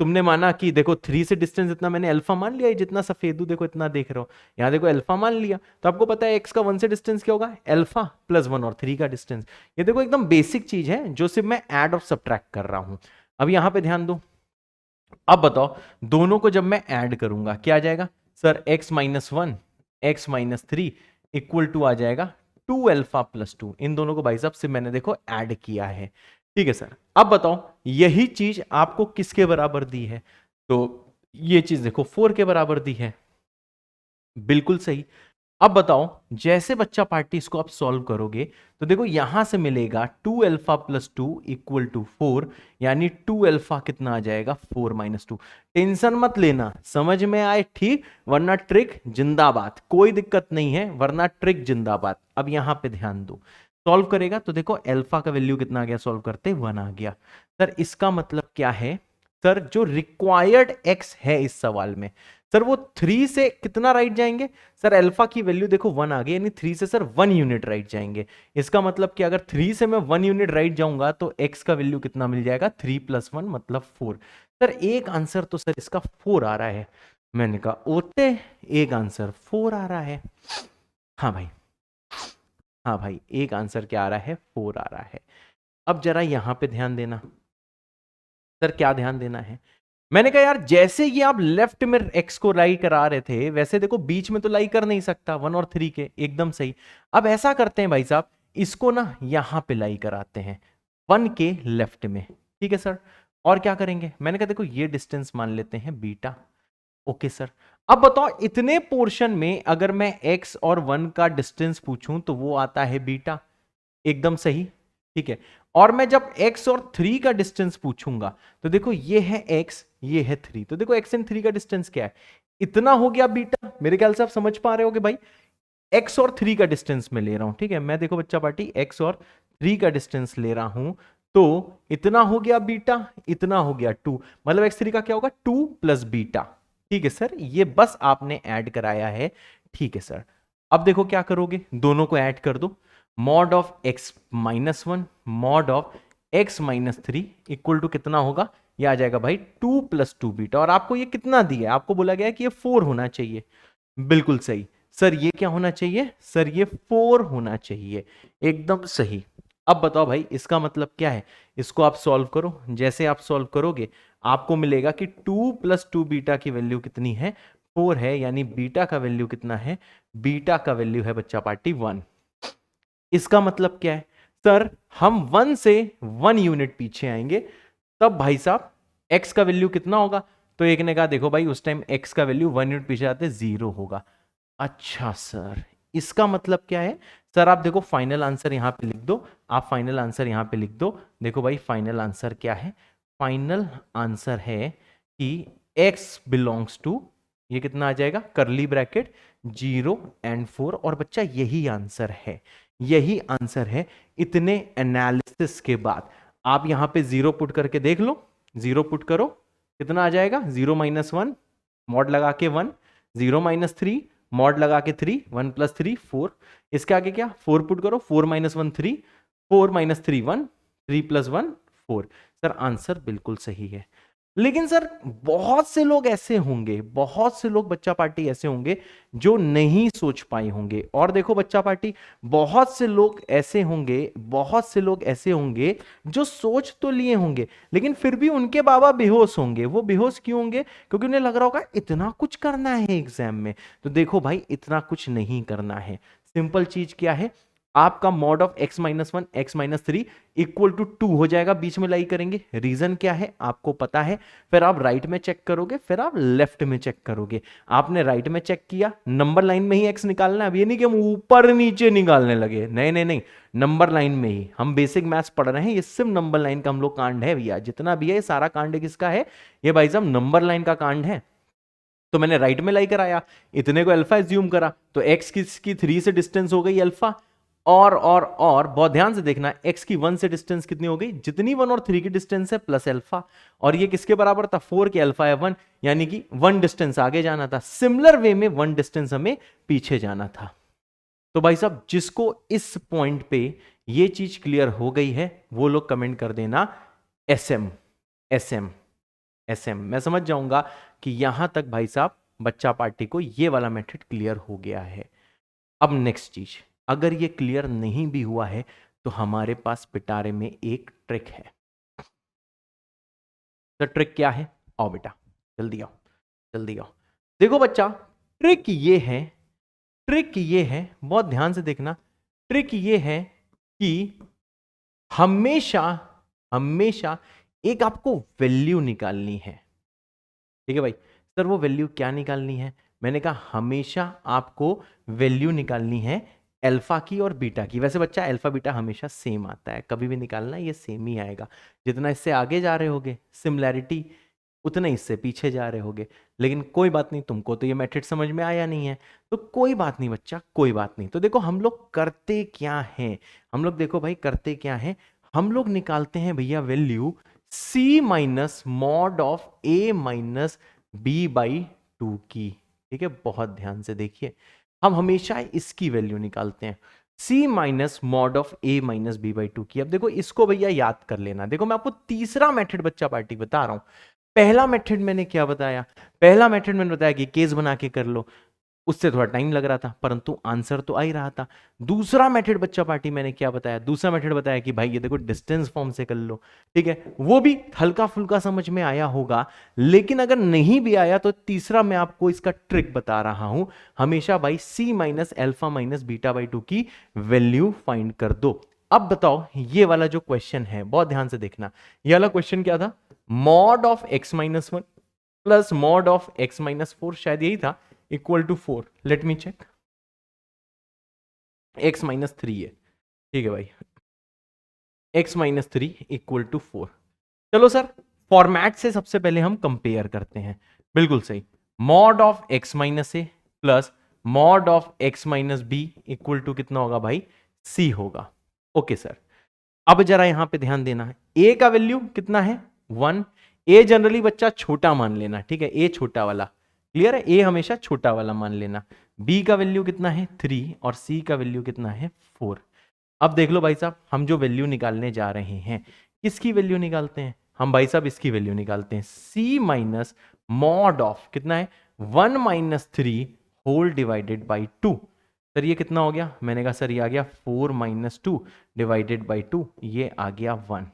तुमने माना कि देखो 3 से डिस्टेंस इतना, मैंने अल्फा मान लिया, जितना सफेदू देखो इतना देख रहे हो, यहां देखो अल्फा मान लिया, तो आपको पता है x का 1 से डिस्टेंस क्या होगा, अल्फा प्लस 1 और 3 का डिस्टेंस। ये देखो एकदम बेसिक चीज है जो सिर्फ मैं ऐड और सब्ट्रैक्ट कर रहा हूं। अब यहां पे ध्यान दो, अब बताओ दोनों को जब मैं ऐड करूंगा क्या आ जाएगा sir, x minus 1 x minus 3 equal to आ जाएगा 2 अल्फा प्लस 2, इन दोनों को भाई साहब से मैंने देखो ऐड किया है, ठीक है सर। अब बताओ यही चीज आपको किसके बराबर दी है, तो ये चीज देखो 4 के बराबर दी है, बिल्कुल सही। अब बताओ, जैसे बच्चा पार्टी इसको आप सॉल्व करोगे तो देखो यहां से मिलेगा 2 अल्फा प्लस 2 इक्वल टू 4, यानी 2 अल्फा कितना आ जाएगा 4 माइनस 2। टेंशन मत लेना, समझ में आए ठीक, वरना ट्रिक जिंदाबाद, कोई दिक्कत नहीं है, वरना ट्रिक जिंदाबाद। अब यहां पे ध्यान दो, सॉल्व करेगा तो देखो अल्फा का वैल्यू कितना आ गया, सॉल्व करते 1 आ गया। सर इसका मतलब क्या है, सर जो रिक्वायर्ड एक्स है इस सवाल में, सर वो 3 से कितना राइट जाएंगे, सर अल्फा की वैल्यू देखो 1 आ गई, यानी 3 से सर 1 यूनिट राइट जाएंगे। इसका मतलब कि अगर 3 से मैं 1 यूनिट राइट जाऊंगा तो x का वैल्यू कितना मिल जाएगा, 3 + 1 मतलब 4। सर एक आंसर तो सर इसका 4 आ रहा है। मैंने कहा ओते, एक आंसर 4 आ रहा है। हाँ भाई, हाँ भाई, एक आंसर क्या आ रहा है, 4 आ रहा है। अब जरा यहां पे ध्यान देना, सर क्या ध्यान देना है, मैंने कहा यार जैसे ये आप लेफ्ट में x को लाई करा रहे थे, वैसे देखो बीच में तो लाई कर नहीं सकता 1 और 3 के, एकदम सही। अब ऐसा करते हैं भाई साहब, इसको ना यहां पे लाई कराते हैं 1 के लेफ्ट में, ठीक है सर। और क्या करेंगे, मैंने कहा देखो ये डिस्टेंस मान लेते हैं बीटा। ओके सर, अब बताओ इतने पोर्शन में अगर मैं x और 1 का डिस्टेंस पूछूं तो वो आता है बीटा, एकदम सही, ठीक है। और मैं जब x और 3 का डिस्टेंस पूछूंगा तो देखो ये है x, ये है 3, तो देखो x एंड 3 का डिस्टेंस क्या है, इतना हो गया बीटा। मेरे ख्याल से आप समझ पा रहे होगे भाई, x और 3 का डिस्टेंस मैं ले रहा हूं, ठीक है। मैं देखो बच्चा पार्टी x और 3 का डिस्टेंस ले रहा हूं, तो इतना हो गया बीटा, इतना हो गया 2, मतलब x3 का क्या होगा 2 + बीटा, ठीक है सर। ये बस आपने ऐड कराया है, ठीक है सर। अब देखो क्या करोगे, दोनों को ऐड कर दो, mod of x - 1 mod of x - 3 equal to कितना होगा, ये आ जाएगा भाई 2 + 2 बीटा। और आपको ये कितना दिया है, आपको बोला गया है कि ये 4 होना चाहिए, बिल्कुल सही सर। ये क्या होना चाहिए सर, ये 4 होना चाहिए, एकदम सही। अब बताओ भाई इसका मतलब क्या है, इसको आप सॉल्व करो, जैसे आप सॉल्व करोगे आपको मिलेगा कि 2 + 2 बीटा की वैल्यू कितनी है, 4 है, यानी बीटा का वैल्यू कितना है, बीटा का वैल्यू है बच्चा पार्टी 1। इसका मतलब क्या है सर, हम 1 से 1 यूनिट पीछे आएंगे तब भाई साहब x का वैल्यू कितना होगा, तो एक ने कहा देखो भाई उस टाइम x का वैल्यू 1 यूनिट पीछे आते 0 होगा। अच्छा सर, इसका मतलब क्या है सर, आप देखो फाइनल आंसर यहां पे लिख दो, आप फाइनल आंसर यहां पे लिख दो। देखो भाई फाइनल आंसर क्या है, फाइनल आंसर है कि x बिलोंग्स टू, ये कितना आ जाएगा करली ब्रैकेट 0 एंड 4, और बच्चा यही आंसर है, यही आंसर है। इतने एनालिसिस के बाद आप यहां पे 0 पुट करके देख लो, 0 पुट करो कितना आ जाएगा, 0 - 1 मॉड लगा के 1, 0 - 3 मॉड लगा के 3, 1 + 3 4, इसके आगे क्या 4 पुट करो, 4 - 1 3, 4 - 3 1, 3 + 1 4। सर आंसर बिल्कुल सही है। लेकिन सर बहुत से लोग ऐसे होंगे, बहुत से लोग बच्चा पार्टी ऐसे होंगे जो नहीं सोच पाए होंगे। और देखो बच्चा पार्टी, बहुत से लोग ऐसे होंगे, बहुत से लोग ऐसे होंगे जो सोच तो लिए होंगे लेकिन फिर भी उनके बाबा बेहोश होंगे। वो बेहोश क्यों होंगे, क्योंकि उन्हें लग रहा होगा इतना कुछ करना है एग्जाम में। तो देखो भाई इतना कुछ नहीं करना है, सिंपल चीज क्या है, आपका mod of x - 1 x - 3 equal to 2 हो जाएगा, बीच में लाई करेंगे। रीजन क्या है आपको पता है, फिर आप राइट में चेक करोगे, फिर आप लेफ्ट में चेक करोगे। आपने राइट में चेक किया, नंबर लाइन में ही x निकालना है। अब ये नहीं कि हम ऊपर नीचे निकालने लगे, नहीं नहीं नहीं, नंबर लाइन में ही। हम बेसिक मैथ्स पढ़ रहे हैं, ये सिर्फ नंबर लाइन का हम लोग कांड है भैया, जितना भी है ये सारा कांड किसका है, ये भाई साहब नंबर लाइन का कांड है। तो मैंने राइट में लाई कराया, इतने को अल्फा एज्यूम करा, तो x की 3 से डिस्टेंस हो गई अल्फा। और बहुत ध्यान से देखना, x की 1 से डिस्टेंस कितनी हो गई, जितनी 1 और 3 की डिस्टेंस है प्लस अल्फा। और ये किसके बराबर था, 4 के, अल्फा है 1, यानी कि 1 डिस्टेंस आगे जाना था। सिमिलर वे में 1 डिस्टेंस हमें पीछे जाना था। तो भाई साहब जिसको इस पॉइंट पे ये चीज क्लियर हो गई है वो लोग कमेंट कर देना SM SM SM। मैं समझ जाऊंगा कि यहां तक भाई साहब बच्चा पार्टी को ये वाला मेथड क्लियर हो गया है। अब नेक्स्ट चीज, अगर ये क्लियर नहीं भी हुआ है तो हमारे पास पिटारे में एक ट्रिक है। तो ट्रिक क्या है, आओ बेटा जल्दी आओ, जल्दी आओ। देखो बच्चा, ट्रिक ये है, ट्रिक ये है, बहुत ध्यान से देखना। ट्रिक ये है कि हमेशा हमेशा एक आपको वैल्यू निकालनी है, ठीक है भाई। सर वो वैल्यू क्या निकालनी है? मैंने कहा हमेशा आपको वैल्यू निकालनी है अल्फा की और बीटा की। वैसे बच्चा अल्फा बीटा हमेशा सेम आता है, कभी भी निकालना ये सेम ही आएगा। जितना इससे आगे जा रहे होगे सिमिलैरिटी, उतना इससे पीछे जा रहे होगे। लेकिन कोई बात नहीं, तुमको तो ये मेथड समझ में आया नहीं है, तो कोई बात नहीं बच्चा, कोई बात नहीं। तो देखो हम लोग करते क्या हैं, हम लोग देखो भाई करते क्या हैं, हम लोग निकालते हैं भैया value c minus mod of a minus B by two की। ठीक है, बहुत ध्यान से देखिए, हम हमेशा इसकी वैल्यू निकालते हैं, c minus mod of a minus B by two की। अब देखो इसको भैया याद कर लेना। देखो मैं आपको तीसरा मेथड बच्चा पार्टी बता रहा हूं। पहला मेथड मैंने क्या बताया? पहला मेथड मैंने बताया कि केस बना के कर लो, उससे थोड़ा टाइम लग रहा था परंतु आंसर तो आ ही रहा था। दूसरा मेथड बच्चा पार्टी मैंने क्या बताया? दूसरा मेथड बताया कि भाई ये देखो डिस्टेंस फॉर्म से कर लो। ठीक है, वो भी हल्का फुल्का समझ में आया होगा, लेकिन अगर नहीं भी आया तो तीसरा मैं आपको इसका ट्रिक बता रहा हूं। हमेशा भाई c minus alpha minus beta by two की वैल्यू फाइंड कर दो। अब बताओ ये वाला जो क्वेश्चन है, बहुत ध्यान से देखना, ये वाला क्वेश्चन क्या था? Mod of x minus one plus mod of x minus four, शायद यही था, equal to 4। Let me check, x minus three है। ठीक है भाई, x minus three equal to 4। चलो सर फॉर्मेट से सबसे पहले हम कंपेयर करते हैं। बिल्कुल सही, mod of x minus A plus mod of x minus B equal to कितना होगा भाई? c होगा। ओके सर, अब जरा यहां पे ध्यान देना है, a का वैल्यू कितना है? 1। a जनरली बच्चा छोटा मान लेना, ठीक है, a छोटा वाला, क्लियर है, a हमेशा छोटा वाला मान लेना। b का वैल्यू कितना है? 3 और c का वैल्यू कितना है? 4। अब देख लो भाई साहब, हम जो वैल्यू निकालने जा रहे हैं, किसकी वैल्यू निकालते हैं हम? भाई साहब इसकी वैल्यू निकालते हैं, c माइनस मॉड ऑफ कितना है? 1 minus 3 whole divided by 2। Sir ये कितना हो गया? मैंने कहा सर ये आ गया 4 माइनस 2 डिवाइडेड बाई 2, ये आ गया 1।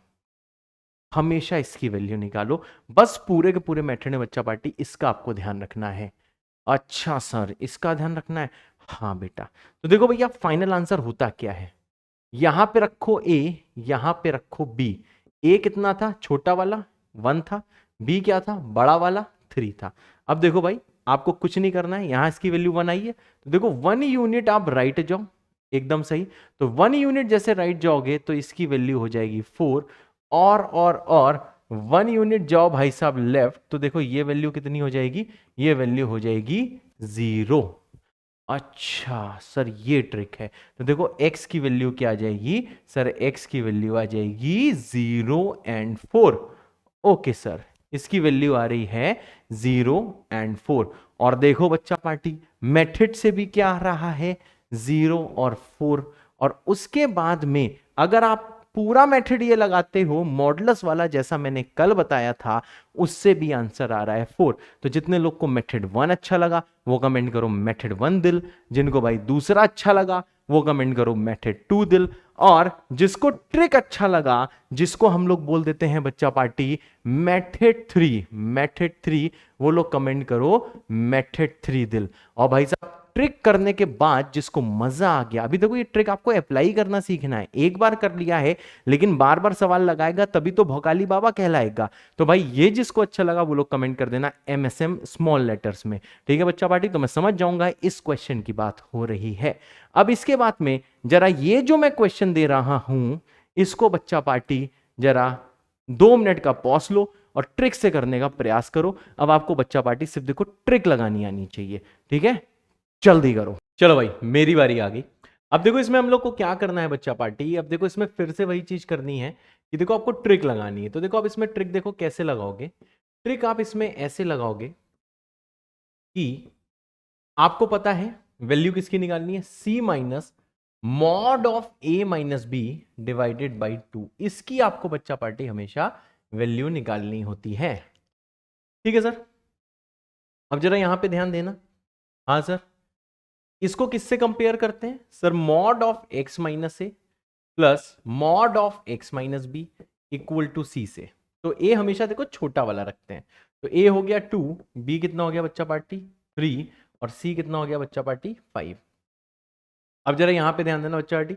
हमेशा इसकी वैल्यू निकालो, बस पूरे के पूरे मेथड में बच्चा पार्टी इसका आपको ध्यान रखना है। अच्छा सर इसका ध्यान रखना है, हाँ बेटा। तो देखो भैया फाइनल आंसर होता क्या है, यहां पे रखो a, यहां पे रखो b। a कितना था? छोटा वाला 1 था, b क्या था? बड़ा वाला 3 था। अब देखो भाई आपको कुछ नहीं करना है, यहां इसकी वैल्यू 1 आई है, तो देखो 1 यूनिट आप राइट जाओ, एकदम सही। तो 1 यूनिट जैसे राइट जाओगे तो इसकी वैल्यू हो जाएगी 4, और 1 यूनिट जाओ भाई साहब लेफ्ट, तो देखो ये वैल्यू कितनी हो जाएगी? ये वैल्यू हो जाएगी 0। अच्छा सर ये ट्रिक है। तो देखो x की वैल्यू क्या आ जाएगी? सर x की वैल्यू आ जाएगी 0 एंड 4। ओके सर, इसकी वैल्यू आ रही है 0 एंड 4। और देखो बच्चा पार्टी मेथड से भी क्या आ रहा है? 0 और 4। और उसके बाद में अगर आप पूरा मेथड ये लगाते हो मॉडुलस वाला, जैसा मैंने कल बताया था, उससे भी आंसर आ रहा है 4। तो जितने लोग को मेथड 1 अच्छा लगा वो कमेंट करो मेथड 1 दिल, जिनको भाई दूसरा अच्छा लगा वो कमेंट करो मेथड 2 दिल, और जिसको ट्रिक अच्छा लगा, जिसको हम लोग बोल देते हैं बच्चा पार्टी मेथड 3, वो लोग कमेंट करो मेथड 3 दिल। और भाई साहब ट्रिक करने के बाद जिसको मजा आ गया, अभी देखो ये ट्रिक आपको अप्लाई करना सीखना है, एक बार कर लिया है लेकिन बार बार सवाल लगाएगा तभी तो भोकाली बाबा कहलाएगा। तो भाई ये जिसको अच्छा लगा वो लोग कमेंट कर देना MSM स्मॉल लेटर्स में, ठीक है बच्चा पार्टी, तो मैं समझ जाऊंगा इस क्वेश्चन की बात हो रही है। अब इसके बाद में जरा ये जो मैं क्वेश्चन दे रहा हूं इसको बच्चा पार्टी जरा 2 मिनट का पॉज लो और ट्रिक से करने का प्रयास करो। अब आपको बच्चा पार्टी सिर्फ देखो ट्रिक लगानी आनी चाहिए, ठीक है, जल्दी करो। चलो भाई मेरी बारी आ गई। अब देखो इसमें हम लोग को क्या करना है बच्चा पार्टी, अब देखो इसमें फिर से वही चीज करनी है कि देखो आपको ट्रिक लगानी है। तो देखो आप इसमें ट्रिक देखो कैसे लगाओगे। ट्रिक आप इसमें ऐसे लगाओगे कि आपको पता है वैल्यू किसकी निकालनी है? c minus mod of a minus B divided by 2। इसकी आपको बच्चा पार्टी हमेशा वैल्यू निकालनी होती है, ठीक है सर। अब जरा यहां पे ध्यान देना, हाँ सर, इसको किससे कंपेयर करते हैं? Sir mod of x minus A plus mod of x minus B equal to c से। तो a हमेशा देखो छोटा वाला रखते हैं, तो a हो गया 2, b कितना हो गया बच्चा पार्टी 3, और c कितना हो गया बच्चा पार्टी 5। अब जरा यहां पे ध्यान देना बच्चा पार्टी,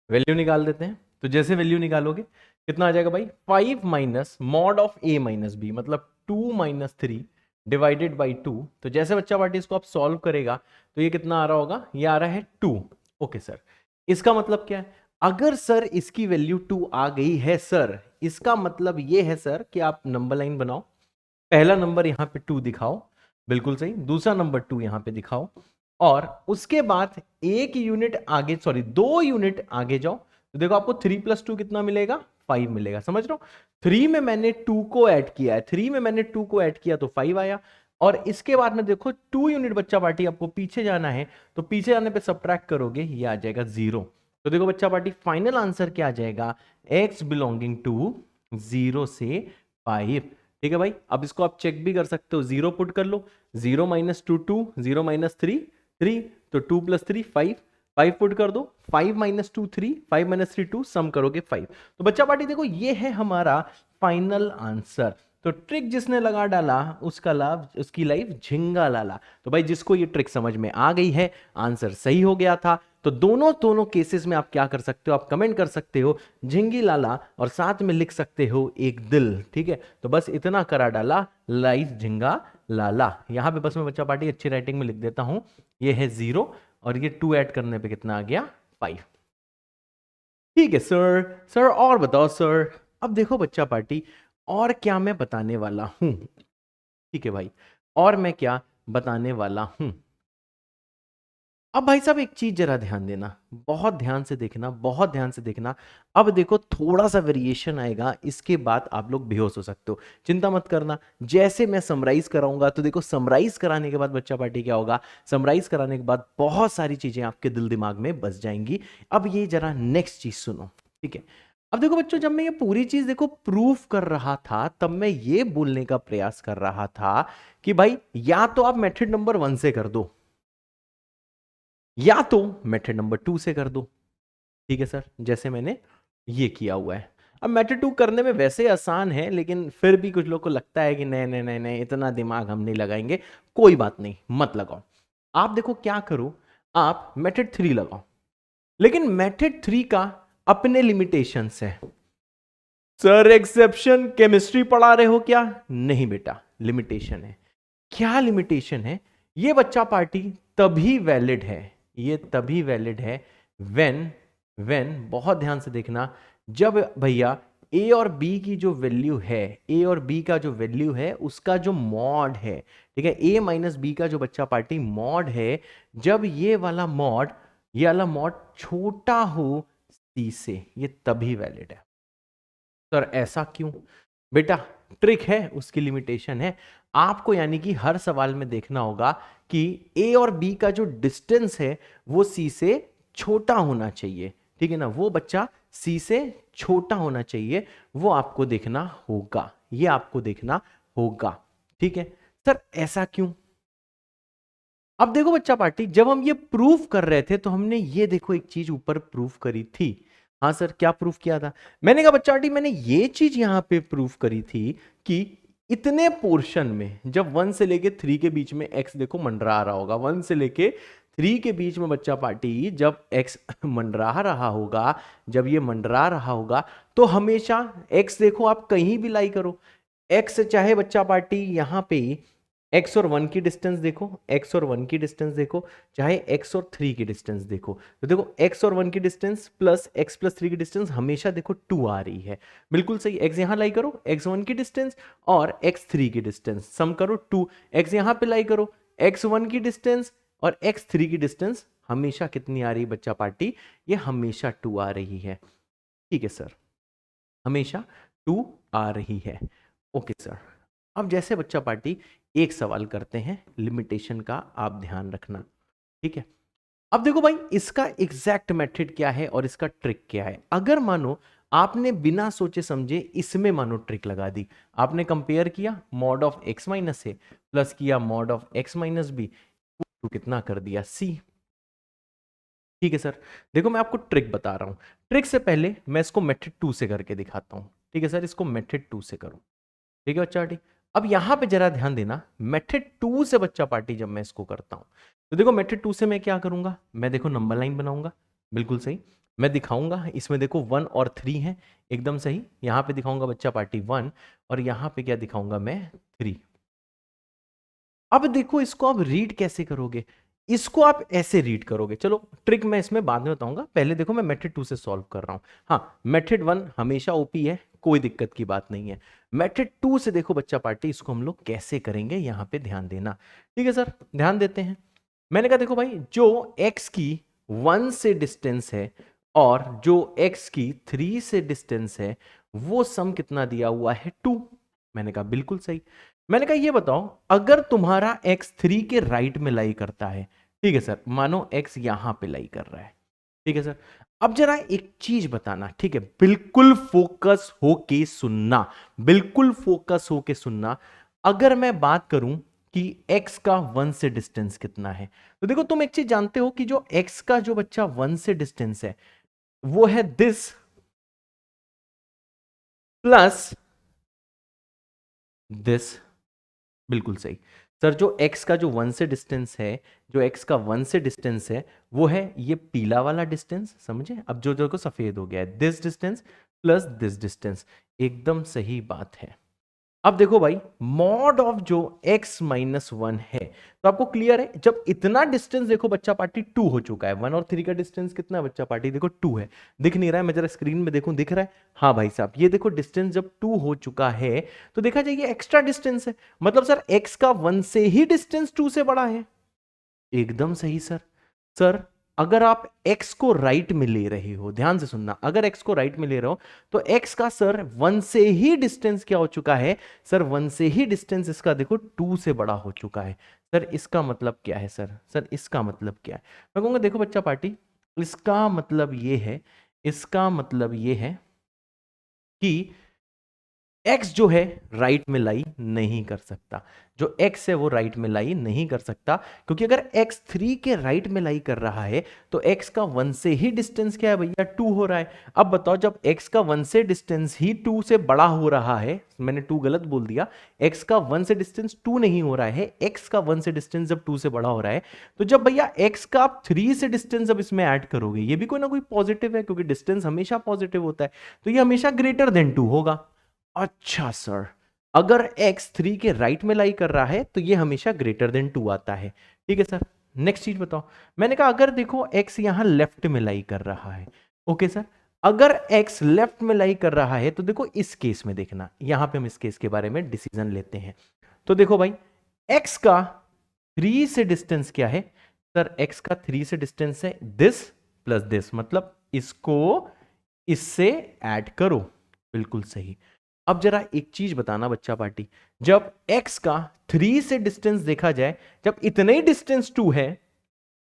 वैल्यू निकाल देते हैं। तो जैसे वैल्यू निकालोगे कितना आ जाएगा भाई? 5 minus mod of a minus B, मतलब 2 माइनस 3 डिवाइडेड बाई 2। तो जैसे बच्चा पार्टी इसको आप सॉल्व करेगा तो ये कितना आ रहा होगा, ये आ रहा है 2। ओके सर, इसका मतलब क्या है, अगर सर इसकी वैल्यू 2 आ गई है सर, इसका मतलब ये है सर कि आप नंबर लाइन बनाओ, पहला नंबर यहां पे 2 दिखाओ, बिल्कुल सही, दूसरा नंबर 2 यहां पे दिखाओ, और उसके बाद एक यूनिट आगे, सॉरी 2 यूनिट आगे जाओ, तो देखो आपको 3 + 2 कितना मिलेगा, 5 मिलेगा। समझ रहे हो, 3 में मैंने 2 को ऐड किया है, 3 में मैंने 2 को ऐड किया तो 5 आया, और इसके बाद में देखो 2 यूनिट बच्चा पार्टी आपको पीछे जाना है, तो पीछे जाने पे सब्ट्रैक्ट करोगे, ये आ जाएगा 0। तो देखो बच्चा पार्टी फाइनल आंसर क्या आ जाएगा, x बिलोंगिंग टू 0 से 5। ठीक है भाई, अब इसको आप चेक भी कर सकते हो, 0 पुट कर लो, 0 - 2 2, 0 - 3 3, तो 2 + 3 5, 5 पुट कर दो, 5 - 2 3, 5 - 3 2, सम करोगे 5। तो बच्चा पार्टी देखो ये है हमारा फाइनल आंसर। तो ट्रिक जिसने लगा डाला उसका लाभ, उसकी लाइफ झिंगा लाला। तो भाई जिसको ये ट्रिक समझ में आ गई है, आंसर सही हो गया था, तो दोनों केसेस में आप क्या कर सकते हो, आप कमेंट कर सकते हो झिंगी लाला, और साथ में लिख सकते हो एक दिल। ठीक है, तो बस इतना करा डाला, लाइफ झिंगा लाला। यहां पे बस मैं बच्चा पार्टी अच्छी राइटिंग में लिख देता हूं, ये है 0 और ये 2 ऐड करने पे कितना आ गया, 5। ठीक है सर, सर और बताओ सर। अब देखो बच्चा पार्टी, और क्या मैं बताने वाला हूं। ठीक है भाई, और मैं क्या बताने वाला हूं। अब भाई साहब एक चीज जरा ध्यान देना, बहुत ध्यान से देखना, बहुत ध्यान से देखना। अब देखो थोड़ा सा वेरिएशन आएगा, इसके बाद आप लोग बेहोश हो सकते हो, चिंता मत करना। जैसे मैं समराइज कराऊंगा तो देखो समराइज कराने के बाद बच्चा पार्टी क्या होगा, समराइज कराने के बाद बहुत सारी चीजें आपके दिल दिमाग में बस जाएंगी। अब ये जरा नेक्स्ट चीज सुनो, ठीक है। अब देखो बच्चों, जब मैं ये पूरी चीज देखो प्रूफ कर रहा था, तब मैं ये बोलने का प्रयास कर रहा था कि भाई या तो आप मेथड नंबर 1 से कर दो, या तो मेथड नंबर 2 से कर दो। ठीक है सर, जैसे मैंने ये किया हुआ है। अब मेथड 2 करने में वैसे आसान है, लेकिन फिर भी कुछ लोग को लगता है कि नहीं नहीं नहीं नहीं, इतना दिमाग हम नहीं लगाएंगे। कोई बात नहीं, मत लगाओ। आप देखो क्या करो, आप मेथड 3 लगाओ, लेकिन मेथड 3 का अपने लिमिटेशंस है। सर एक्सेप्शन, केमिस्ट्री पढ़ा रहे हो क्या? नहीं बेटा, लिमिटेशन है। क्या लिमिटेशन है? ये बच्चा पार्टी तभी वैलिड है, ये तभी वैलिड है व्हेन बहुत ध्यान से देखना, जब भैया ए और बी की जो वैल्यू है, ए और बी का जो वैल्यू है उसका जो मॉड है, ठीक है, ए माइनस बी का जो बच्चा पार्टी मॉड है, जब ये वाला मॉड छोटा हो सी से, ये तभी वैलिड है। सर ऐसा क्यों? बेटा ट्रिक है, उसकी लिमिटेशन है। आपको यानी कि हर सवाल में देखना होगा कि ए और बी का जो डिस्टेंस है वो सी से छोटा होना चाहिए, ठीक है ना, वो बच्चा सी से छोटा होना चाहिए, वो आपको देखना होगा, ये आपको देखना होगा। ठीक है सर, ऐसा क्यों? अब देखो बच्चा पार्टी, जब हम ये प्रूफ कर रहे थे तो हमने ये देखो एक चीज ऊपर प्रूफ करी थी। हाँ सर, क्या प्रूफ किया था? मैंने कहा बच्चा पार्टी, मैंने ये चीज यहां पे प्रूफ करी थी कि इतने पोर्शन में जब 1 से लेके 3 के बीच में x देखो मंडरा रहा होगा, 1 से लेके 3 के बीच में बच्चा पार्टी जब x मंडरा रहा होगा, जब ये मंडरा रहा होगा, तो हमेशा x देखो आप कहीं भी लाई करो, x चाहे बच्चा पार्टी यहां पे x और 1 की डिस्टेंस देखो, x और 1 की डिस्टेंस देखो, चाहे x और 3 की डिस्टेंस देखो, तो देखो x और 1 की डिस्टेंस प्लस x प्लस 3 की डिस्टेंस हमेशा देखो 2 आ रही है। बिल्कुल सही, x यहां लाई करो, x1 की डिस्टेंस और x3 की डिस्टेंस सम करो 2, x यहां पे लाई करो, x1 की डिस्टेंस और x3 की डिस्टेंस हमेशा कितनी आ रही है बच्चा पार्टी? ये हमेशा 2 आ रही है। ठीक है सर, हमेशा 2 आ रही है। ओके सर, अब जैसे बच्चा पार्टी एक सवाल करते हैं, लिमिटेशन का आप ध्यान रखना, ठीक है। अब देखो भाई, इसका एग्जैक्ट मेथड क्या है और इसका ट्रिक क्या है। अगर मानो आपने बिना सोचे समझे इसमें मानो ट्रिक लगा दी, आपने कंपेयर किया mod of x minus A plus किया mod of x minus B, तो कितना कर दिया c। ठीक है सर, देखो मैं आपको ट्रिक बता रहा हूं, ट्रिक से पहले मैं इसको मेथड 2 से करके दिखाता हूं। ठीक है सर, इसको मेथड 2 से करो। ठीक है बच्चा पार्टी, अब यहां पे जरा ध्यान देना, मेथड 2 से बच्चा पार्टी जब मैं इसको करता हूं, तो देखो मेथड 2 से मैं क्या करूंगा, मैं देखो नंबर लाइन बनाऊंगा, बिल्कुल सही, मैं दिखाऊंगा इसमें देखो 1 और 3 है, एकदम सही, यहां पे दिखाऊंगा बच्चा पार्टी 1 और यहां पे क्या दिखाऊंगा मैं 3। अब देखो इसको आप रीड कैसे करोगे, इसको आप ऐसे रीड करोगे। चलो ट्रिक मैं इसमें बाद में बताऊंगा, पहले देखो मैं मेथड 2 से सॉल्व कर रहा हूं। हाँ, मेथड 1 हमेशा ओपी है, कोई दिक्कत की बात नहीं है। मेथड 2 से देखो बच्चा पार्टी, इसको हम लोग कैसे करेंगे यहां पे ध्यान देना। ठीक है सर, ध्यान देते हैं। मैंने कहा देखो भाई, जो x की 1 से डिस्टेंस है और जो x की 3 से डिस्टेंस है, वो सम कितना दिया हुआ है 2। मैंने कहा बिल्कुल सही। मैंने कहा ये बताओ, अगर तुम्हारा x 3 के राइट में लाई करता है, ठीक है सर, मानो x यहां पे लाई कर रहा है, ठीक है सर। अब जरा एक चीज बताना, ठीक है, बिल्कुल फोकस होके सुनना, बिल्कुल फोकस होके सुनना। अगर मैं बात करूं कि x का 1 से डिस्टेंस कितना है, तो देखो तुम एक चीज जानते हो कि जो x का जो बच्चा 1 से डिस्टेंस है वो है दिस प्लस दिस। बिल्कुल सही सर, जो x का जो 1 से डिस्टेंस है, जो x का 1 से डिस्टेंस है वो है ये पीला वाला डिस्टेंस, समझे। अब जो जो को सफेद हो गया है, this distance plus this distance, एकदम सही बात है। अब देखो भाई, मॉड ऑफ जो x माइनस 1 है, तो आपको क्लियर है, जब इतना डिस्टेंस देखो बच्चा पार्टी 2 हो चुका है। 1 और 3 का डिस्टेंस कितना है बच्चा पार्टी, देखो 2 है। दिख नहीं रहा है, मैं जरा स्क्रीन में देखूं, दिख रहा है? हाँ भाई साहब, ये देखो डिस्टेंस जब 2 हो चुका है तो देखा जाए ये एक्स्ट्रा डिस्टेंस है, मतलब सर x का 1 से ही डिस्टेंस 2 से बड़ा है। एकदम सही सर। सर अगर आप x को राइट में ले रहे हो, ध्यान से सुनना, अगर x को राइट में ले रहे हो तो x का सर 1 से ही डिस्टेंस क्या हो चुका है सर, 1 से ही डिस्टेंस इसका देखो 2 से बड़ा हो चुका है। सर इसका मतलब क्या है सर, सर इसका मतलब क्या है, मैं कहूंगा देखो बच्चा पार्टी, इसका मतलब ये है, इसका मतलब ये है कि x जो है राइट में लाई नहीं कर सकता, जो x है वो राइट में लाई नहीं कर सकता, क्योंकि अगर x 3 के राइट में लाई कर रहा है तो x का 1 से ही डिस्टेंस क्या है भैया, 2 हो रहा है। अब बताओ, जब x का 1 से डिस्टेंस ही 2 से बड़ा हो रहा है, मैंने 2 गलत बोल दिया, x का 1 से डिस्टेंस 2 नहीं हो रहा है, x का 1 से डिस्टेंस जब 2 से बड़ा हो रहा है, तो जब भैया x का आप 3 से डिस्टेंस जब इसमें ऐड करोगे, ये भी कोई ना कोई पॉजिटिव है, क्योंकि डिस्टेंस हमेशा पॉजिटिव होता है, तो ये हमेशा ग्रेटर देन 2 होगा। अच्छा सर, अगर x 3 के राइट में लाई कर रहा है तो ये हमेशा ग्रेटर देन 2 आता है। ठीक है सर, नेक्स्ट चीज बताओ। मैंने कहा अगर देखो x यहां लेफ्ट में लाई कर रहा है, ओके सर, अगर x लेफ्ट में लाई कर रहा है तो देखो इस केस में देखना, यहां पे हम इस केस के बारे में डिसीजन लेते हैं। तो देखो भाई, x का 3 से डिस्टेंस क्या है सर, x का 3 से डिस्टेंस है दिस प्लस दिस, मतलब इसको इससे ऐड करो, बिल्कुल सही। अब जरा एक चीज बताना बच्चा पार्टी, जब x का 3 से डिस्टेंस देखा जाए, जब इतने ही डिस्टेंस 2 है,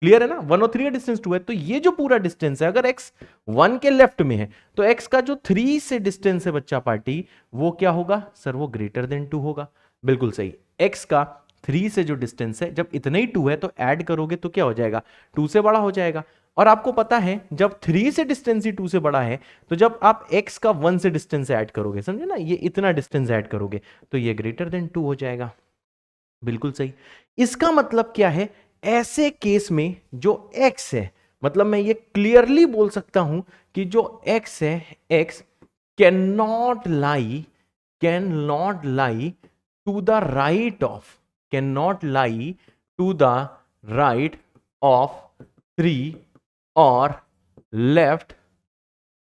क्लियर है ना, 1 और 3 का डिस्टेंस 2 है, तो ये जो पूरा डिस्टेंस है, अगर x 1 के लेफ्ट में है तो x का जो 3 से डिस्टेंस है बच्चा पार्टी, वो क्या होगा सर, वो ग्रेटर देन 2 होगा। बिल्कुल सही, x का 3 से जो डिस्टेंस है, जब इतने ही 2 है तो ऐड करोगे तो क्या हो जाएगा, 2 से बड़ा हो जाएगा। और आपको पता है जब 3 से डिस्टेंस ही 2 से बड़ा है, तो जब आप x का 1 से डिस्टेंस ऐड करोगे, समझे ना, ये इतना डिस्टेंस ऐड करोगे तो ये ग्रेटर देन 2 हो जाएगा। बिल्कुल सही। इसका मतलब क्या है, ऐसे केस में जो x है, मतलब मैं ये क्लियरली बोल सकता हूं कि जो x है, x can not lie to the right of, can not lie to the right of 3 और लेफ्ट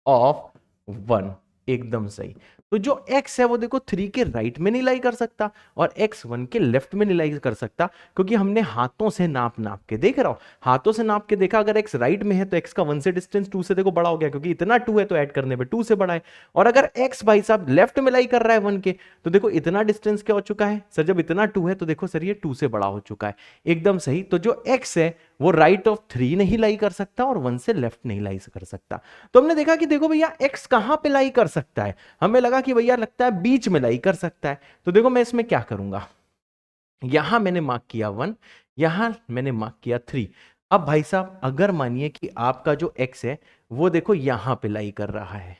ऑफ 1, एकदम सही। तो जो x है वो देखो 3 के राइट में नहीं लाई कर सकता और x 1 के लेफ्ट में नहीं लाई कर सकता, क्योंकि हमने हाथों से नाप नाप के देख रहा हूं, हाथों से नाप के देखा, अगर x राइट में है तो x का 1 से डिस्टेंस 2 से देखो बड़ा हो गया, क्योंकि इतना 2 है तो ऐड करने पे 2 से बड़ा है। और अगर x भाई साहब लेफ्ट में लाई कर रहा है 1 के, तो देखो इतना डिस्टेंस क्या हो चुका है सर, जब इतना 2 है तो देखो सर ये 2 से बड़ा हो चुका है। एकदम सही। तो जो x है वो राइट ऑफ 3 नहीं लाई कर सकता और 1 से लेफ्ट नहीं लाई कर सकता। तो हमने देखा कि देखो भैया x कहां पे लाई कर सकता है, हमें लगा कि भैया लगता है बीच में लाई कर सकता है। तो देखो मैं इसमें क्या करूंगा, यहां मैंने मार्क किया 1, यहां मैंने मार्क किया 3। अब भाई साहब अगर मानिए कि आपका जो x है वो देखो यहां पे लाई कर रहा है,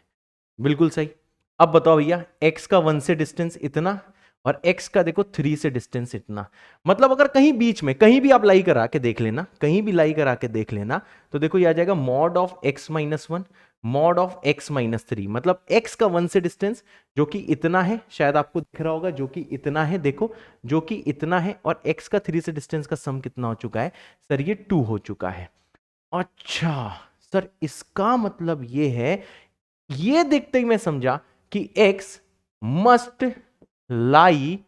बिल्कुल सही। अब बताओ भैया, x का 1 से डिस्टेंस इतना और x का देखो 3 से डिस्टेंस इतना, मतलब अगर कहीं बीच में कहीं भी आप लाई करा के देख लेना, कहीं भी लाई करा के देख लेना, तो देखो ये आ जाएगा mod of x minus 1, mod of x minus 3, मतलब x का 1 से डिस्टेंस जो कि इतना है, शायद आपको दिख रहा होगा, जो कि इतना है, देखो जो कि इतना है, और x का 3 से डिस्टेंस का सम कितना हो चुका है सर, ये 2 हो चुका है। अच्छा सर, इसका मतलब ये है, ये देखते ही मैं समझा कि x must lie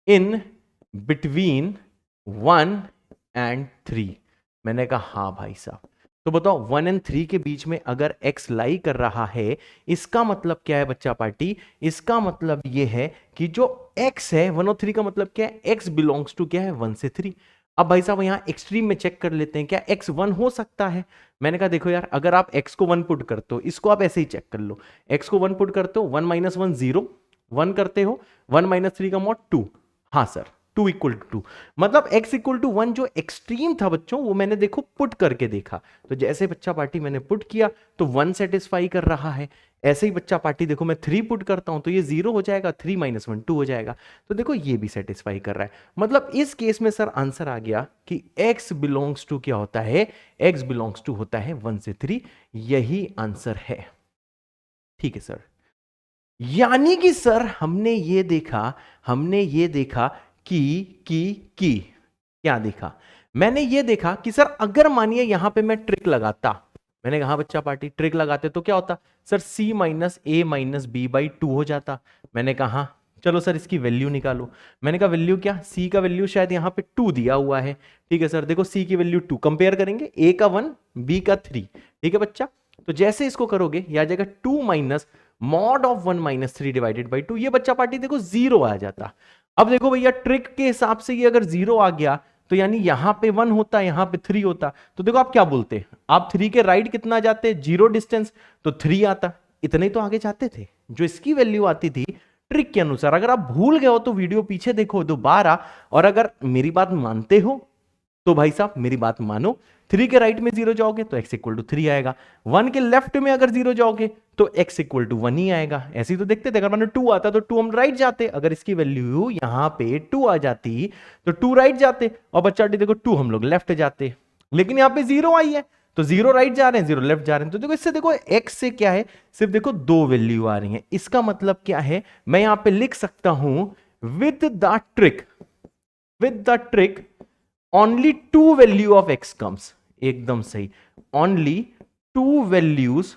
in between 1 and 3। मैंने कहा हाँ भाई साहब, तो बताओ 1 एंड 3 के बीच में अगर x लाई कर रहा है, इसका मतलब क्या है बच्चा पार्टी, इसका मतलब ये है कि जो x है 1 और 3 का मतलब क्या है, x बिलोंग्स टू क्या है 1 से 3। अब भाई साहब यहां एक्सट्रीम में चेक कर लेते हैं, क्या x 1 हो सकता है। मैंने कहा देखो यार, अगर आप x को 1 पुट करते हो, इसको आप ऐसे ही चेक कर लो, x को 1 पुट करते हो, 1 माइनस 1 0, 1 करते हो, 1 माइनस 3 का मॉड 2। हाँ सर, 2 इक्वल टू 2, मतलब x इक्वल टू 1 जो एक्सट्रीम था बच्चों, वो मैंने देखो पुट करके देखा, तो जैसे बच्चा पार्टी मैंने पुट किया तो 1 सेटिस्फाई कर रहा है। ऐसे ही बच्चा पार्टी देखो मैं 3 पुट करता हूं तो ये 0 हो जाएगा, 3 माइनस 1 2 हो जाएगा, तो देखो ये भी सेटिस्फाई कर रहा है। मतलब इस केस में सर आंसर आ गया कि x बिलोंग्स टू क्या होता है, x बिलोंग्स टू होता है 1 से 3, यही आंसर है। ठीक है सर, यानी कि सर हमने ये देखा कि क्या देखा, मैंने ये देखा कि सर अगर मानिए यहां पे मैं ट्रिक लगाता, मैंने कहा बच्चा पार्टी ट्रिक लगाते तो क्या होता sir, c minus a minus B by 2 हो जाता। मैंने कहा चलो सर इसकी वैल्यू निकालो। मैंने कहा वैल्यू क्या, c का वैल्यू शायद यहां पे 2 दिया हुआ है। ठीक है सर, देखो c की वैल्यू 2, कंपेयर करेंगे, a का 1 b का 3। ठीक है बच्चा, तो जैसे इसको करोगे यह आ जाएगा 2 minus mod of 1 minus 3 divided by 2, ये बच्चा पार्टी देखो 0 आ जाता। अब देखो भैया ट्रिक के हिसाब से ये अगर 0 आ गया तो यानी यहां पे 1 होता, यहां पे 3 होता, तो देखो आप क्या बोलते, आप 3 के राइट कितना जाते, 0 डिस्टेंस, तो 3 आता, इतने ही तो आगे जाते थे जो इसकी वैल्यू आती थी ट्रिक के अनुसार। अगर आप भूल गए हो तो वीडियो पीछे देखो दोबारा, और अगर मेरी बात मानते हो तो भाई साहब मेरी बात मानो, 3 के राइट में 0 जाओगे तो x इक्वल टू 3 आएगा, 1 के लेफ्ट में अगर 0 जाओगे तो x इक्वल टू 1 ही आएगा। ऐसे ही तो देखते थे, अगर मैंने 2 आता तो 2 हम राइट जाते, अगर इसकी वैल्यू यहां पे 2 आ जाती तो 2 राइट जाते, और बच्चा देखो 2 हम लोग लेफ्ट जाते, लेकिन यहां पे 0 आई है तो 0 राइट जा रहे हैं, 0 लेफ्ट जा रहे हैं, तो देखो इससे देखो x से क्या है, सिर्फ देखो 2 वैल्यू आ रही है। इसका मतलब क्या है, मैं यहां पे लिख सकता हूं with the trick only 2 value of x comes, एकदम सही, only 2 values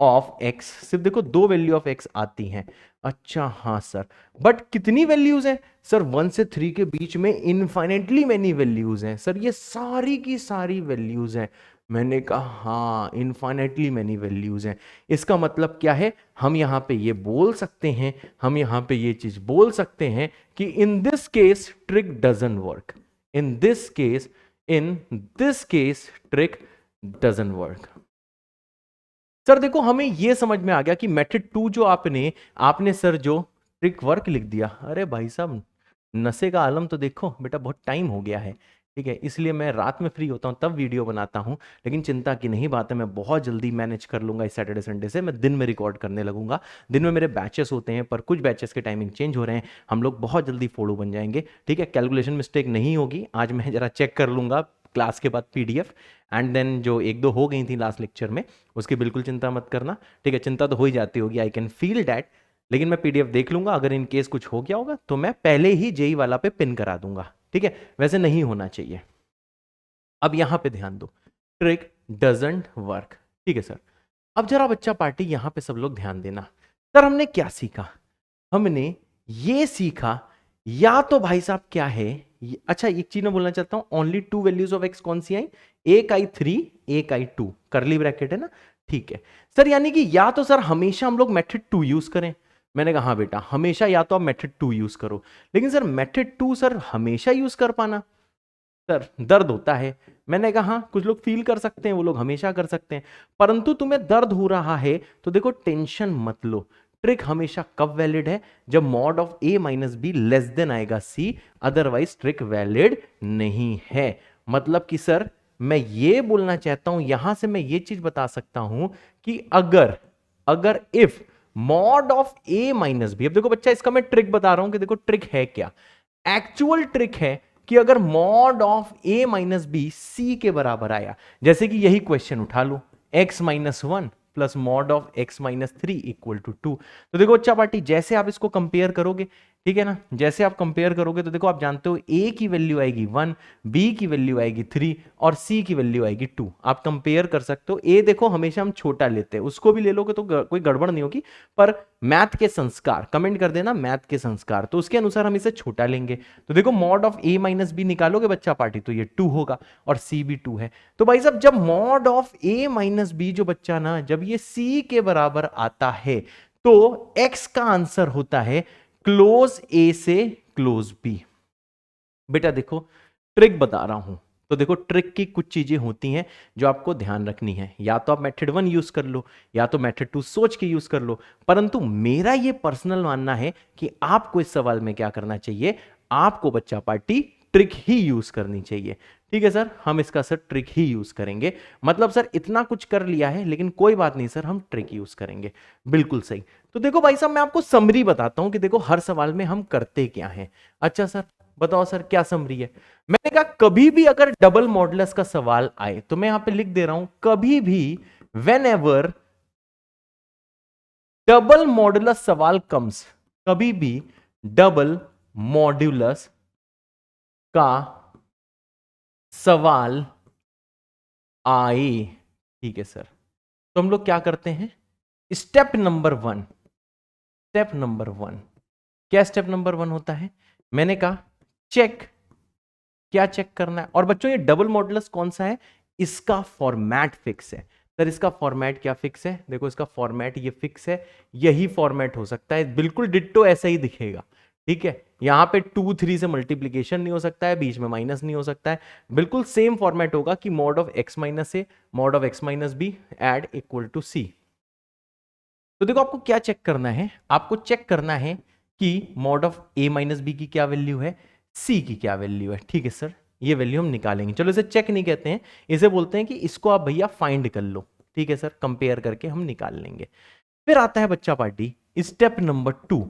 of x, सिर्फ देखो 2 वैल्यू ऑफ x आती हैं। अच्छा हाँ सर, बट कितनी वैल्यूज हैं सर, 1 से 3 के बीच में इनफाइनेटली मेनी वैल्यूज हैं सर, ये सारी की सारी वैल्यूज हैं। मैंने कहा हाँ इनफाइनेटली मेनी वैल्यूज हैं। इसका मतलब क्या है, हम यहां पे ये बोल सकते हैं, हम यहां पे ये चीज बोल सकते हैं कि in this case trick doesn't work, in this case trick doesn't work। Sir देखो हमें यह समझ में आ गया कि मेथड 2 जो आपने सर जो ट्रिक वर्क लिख दिया, अरे भाई साहब नशे का आलम तो देखो बेटा, बहुत टाइम हो गया है। ठीक है, इसलिए मैं रात में फ्री होता हूं तब वीडियो बनाता हूं, लेकिन चिंता की नहीं बात है, मैं बहुत जल्दी मैनेज कर लूंगा। इस सैटरडे संडे से मैं दिन में रिकॉर्ड करने लगूंगा। दिन में मेरे बैचेस होते हैं, पर कुछ बैचेस के टाइमिंग चेंज हो रहे हैं, हम लोग बहुत जल्दी फॉलो बन जाएंगे। ठीक है, कैलकुलेशन मिस्टेक नहीं होगी। आज मैं जरा चेक कर लूंगा क्लास के बाद PDF, एंड देन जो 1-2 हो गई थी लास्ट लेक्चर में उसकी बिल्कुल चिंता मत करना। ठीक है, चिंता तो हो ही जाती होगी, आई कैन फील डैट, लेकिन मैं PDF देख लूंगा, अगर इन केस कुछ हो गया होगा तो मैं पहले ही जेई वाला पे पिन करा दूंगा। ठीक है, वैसे नहीं होना चाहिए। अब यहां पे ध्यान दो, ट्रिक डजंट वर्क। ठीक है सर, अब जरा बच्चा पार्टी यहां पे सब लोग ध्यान देना। सर हमने क्या सीखा, हमने ये सीखा, या तो भाई साहब क्या है, अच्छा एक चीज मैं बोलना चाहता हूं, ओनली 2 वैल्यूज ऑफ x कौन सी आई, एक आई 3 एक आई 2, करली ब्रैकेट है ना। ठीक है सर, यानी कि या तो सर हमेशा हम लोग मेथड 2 यूज करें। मैंने कहा हाँ बेटा, हमेशा या तो आप मेथड 2 यूज करो, लेकिन सर मेथड 2 सर हमेशा यूज कर पाना सर दर्द होता है। मैंने कहा हाँ, कुछ लोग फील कर सकते हैं, वो लोग हमेशा कर सकते हैं, परंतु तुम्हें दर्द हो रहा है तो देखो टेंशन मत लो। ट्रिक हमेशा कब वैलिड है, जब mod of a minus B less then आएगा c, अदरवाइज ट्रिक वैलिड नहीं है। मतलब कि सर मैं ये बोलना चाहता हूं, यहां से मैं ये चीज बता सकता हूं कि अगर if mod of a minus B, अब देखो बच्चा इसका मैं ट्रिक बता रहा हूं कि देखो ट्रिक है क्या, एक्चुअल ट्रिक है कि अगर mod of a minus B C के बराबर आया, जैसे कि यही क्वेश्चन उठा लो, x minus 1 plus mod of x minus 3 equal to 2। तो देखो अच्छा पार्टी, जैसे आप इसको कंपेयर करोगे, ठीक है ना, जैसे आप कंपेयर करोगे तो देखो आप जानते हो a की वैल्यू आएगी 1, b की वैल्यू आएगी 3 और c की वैल्यू आएगी 2। आप कंपेयर कर सकते हो। a देखो हमेशा हम छोटा लेते हैं, उसको भी ले लोगे तो कोई गड़बड़ नहीं होगी, पर मैथ के संस्कार, कमेंट कर देना मैथ के संस्कार, तो उसके अनुसार हम इसे छोटा लेंगे। तो देखो mod of a minus B निकालोगे बच्चा पार्टी तो ये 2 होगा और c भी 2 है। तो भाई साहब जब mod of a minus B जो बच्चा ना जब ये c के बराबर आता है तो x का आंसर होता है क्लोज a से क्लोज b। बेटा देखो ट्रिक बता रहा हूं, तो देखो ट्रिक की कुछ चीजें होती हैं जो आपको ध्यान रखनी है, या तो आप मेथड 1 यूज कर लो या तो मेथड 2 सोच के यूज कर लो, परंतु मेरा ये पर्सनल मानना है कि आपको इस सवाल में क्या करना चाहिए, आपको बच्चा पार्टी ट्रिक ही यूज करनी चाहिए। ठीक है सर, हम इसका सर ट्रिक ही यूज करेंगे, मतलब सर इतना कुछ कर लिया है लेकिन कोई बात नहीं सर, हम ट्रिक यूज करेंगे। बिल्कुल सही। तो देखो भाई साहब मैं आपको समरी बताता हूं कि देखो हर सवाल में हम करते क्या है। अच्छा सर बताओ सर क्या समरी है। मैंने कहा कभी भी अगर डबल मॉडुलस का सवाल आए तो मैं यहां पे लिख दे रहा हूं, कभी भी वेन एवर डबल मॉडुलस सवाल कम्स, कभी भी डबल मॉड्यूलस का सवाल आए, ठीक है सर, तो हम लोग क्या करते हैं, स्टेप नंबर 1, स्टेप नंबर 1 क्या स्टेप नंबर 1 होता है, मैंने कहा चेक, क्या चेक करना है। और बच्चों ये डबल मॉडुलस कौन सा है, इसका फॉर्मेट फिक्स है। सर इसका फॉर्मेट क्या फिक्स है, देखो इसका फॉर्मेट ये फिक्स है, यही फॉर्मेट हो सकता है, बिल्कुल डिट्टो ऐसा ही दिखेगा। ठीक है, यहां पे 2 3 से मल्टीप्लीकेशन नहीं हो सकता है, बीच में माइनस नहीं हो सकता है, बिल्कुल सेम फॉर्मेट होगा कि mod of x minus A mod of x minus B add equal to C. तो देखो आपको क्या चेक करना है, आपको चेक करना है कि mod of a minus B की क्या वैल्यू है, c की क्या वैल्यू है। ठीक है सर, ये वैल्यू हम निकालेंगे। चलो इसे चेक नहीं कहते हैं, इसे बोलते हैं कि इसको आप भैया फाइंड कर लो। ठीक है सर, कंपेयर करके हम निकाल लेंगे। फिर आता है बच्चा party step number 2।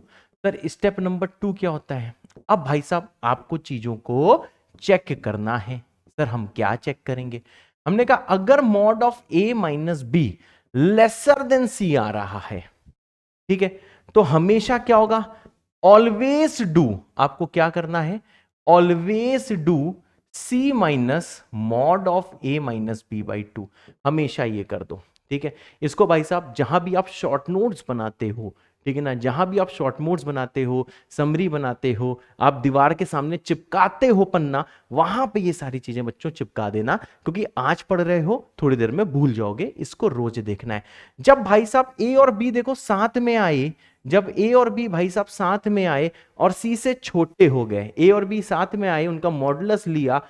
Sir step number 2 क्या होता है, अब भाई साहब आपको चीजों को चेक करना है। सर हम क्या चेक करेंगे, हमने कहा अगर mod of a minus B lesser than C आ रहा है, ठीक है, तो हमेशा क्या होगा, ऑलवेज डू, आपको क्या करना है, always do c minus mod of a minus B by 2, हमेशा ये कर दो। ठीक है, इसको भाई साहब जहां भी आप शॉर्ट नोट्स बनाते हो, ठीक है ना, जहां भी आप शॉर्ट नोट्स बनाते हो, समरी बनाते हो, आप दीवार के सामने चिपकाते हो पन्ना, वहां पे ये सारी चीजें बच्चों चिपका देना, क्योंकि आज पढ़ रहे हो थोड़ी देर में भूल जाओगे, इसको रोज देखना है। जब भाई साहब ए और बी देखो साथ में आए, जब ए और बी भाई साहब साथ में आए और सी से छोटे हो गए, ए और बी साथ में आए, उनका मॉडुलस लिया,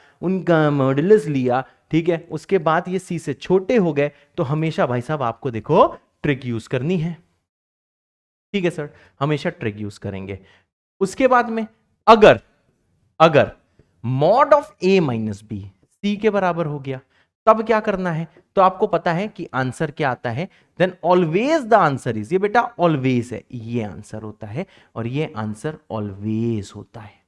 ठीक है, उसके बाद ये सी से छोटे हो गए, तो हमेशा भाई साहब आपको देखो ट्रिक यूज करनी है। ठीक है सर, हमेशा ट्रिक यूज करेंगे। उसके बाद में अगर mod of a minus B C के बराबर हो गया, तब क्या करना है, तो आपको पता है कि आंसर क्या आता है, then always the answer is, ये बेटा ऑलवेज है, ये आंसर होता है और ये आंसर ऑलवेज होता है।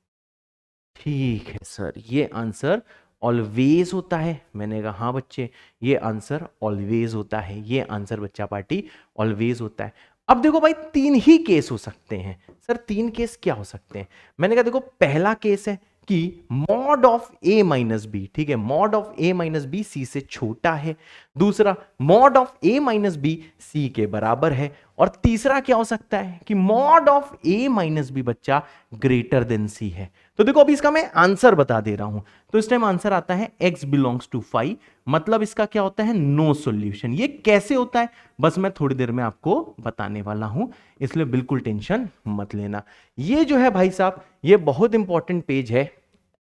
ठीक है सर, ये आंसर ऑलवेज होता है। मैंने कहा हाँ बच्चे, ये आंसर ऑलवेज होता है, ये आंसर बच्चा पार्टी ऑलवेज होता है। अब देखो भाई 3 ही केस हो सकते हैं। सर 3 केस क्या हो सकते हैं, मैंने कहा देखो पहला केस है कि mod of a minus B, ठीक है, mod of a minus B C से छोटा है, दूसरा mod of a minus B C के बराबर है, और तीसरा क्या हो सकता है कि mod of a minus B बच्चा ग्रेटर देन सी है। तो देखो अभी इसका मैं आंसर बता दे रहा हूं, तो इस टाइम आंसर आता है x बिलोंग्स टू 5, मतलब इसका क्या होता है, नो सॉल्यूशन। ये कैसे होता है बस मैं थोड़ी देर में आपको बताने वाला हूं, इसलिए बिल्कुल टेंशन मत लेना। ये जो है भाई साहब ये बहुत इंपॉर्टेंट पेज है।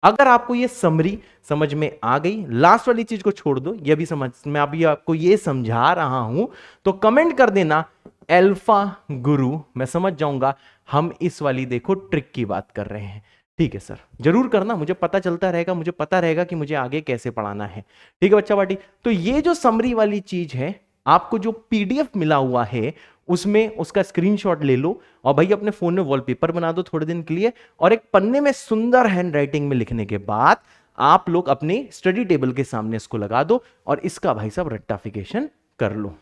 अगर आपको ये समरी समझ में आ गई, लास्ट वाली चीज को छोड़ दो, ये भी समझ, मैं अभी आपको ये समझा रहा हूं, तो कमेंट कर देना अल्फा गुरु, मैं समझ जाऊंगा हम इस वाली देखो ट्रिक की बात कर रहे हैं। ठीक है सर, जरूर करना, मुझे पता चलता रहेगा, मुझे पता रहेगा कि मुझे आगे कैसे पढ़ाना है। ठीक है बच्चा पार्टी, तो ये जो समरी वाली चीज है, आपको जो पीडीएफ मिला हुआ है उसमें उसका स्क्रीनशॉट ले लो और भाई अपने फोन में वॉलपेपर बना दो थोड़े दिन के लिए, और एक पन्ने में सुंदर हैंडराइटिंग में लिखने के बाद आप लोग अपने स्टडी टेबल के सामने इसको लगा दो और इसका भाई साहब रट्टाफिकेशन कर लो।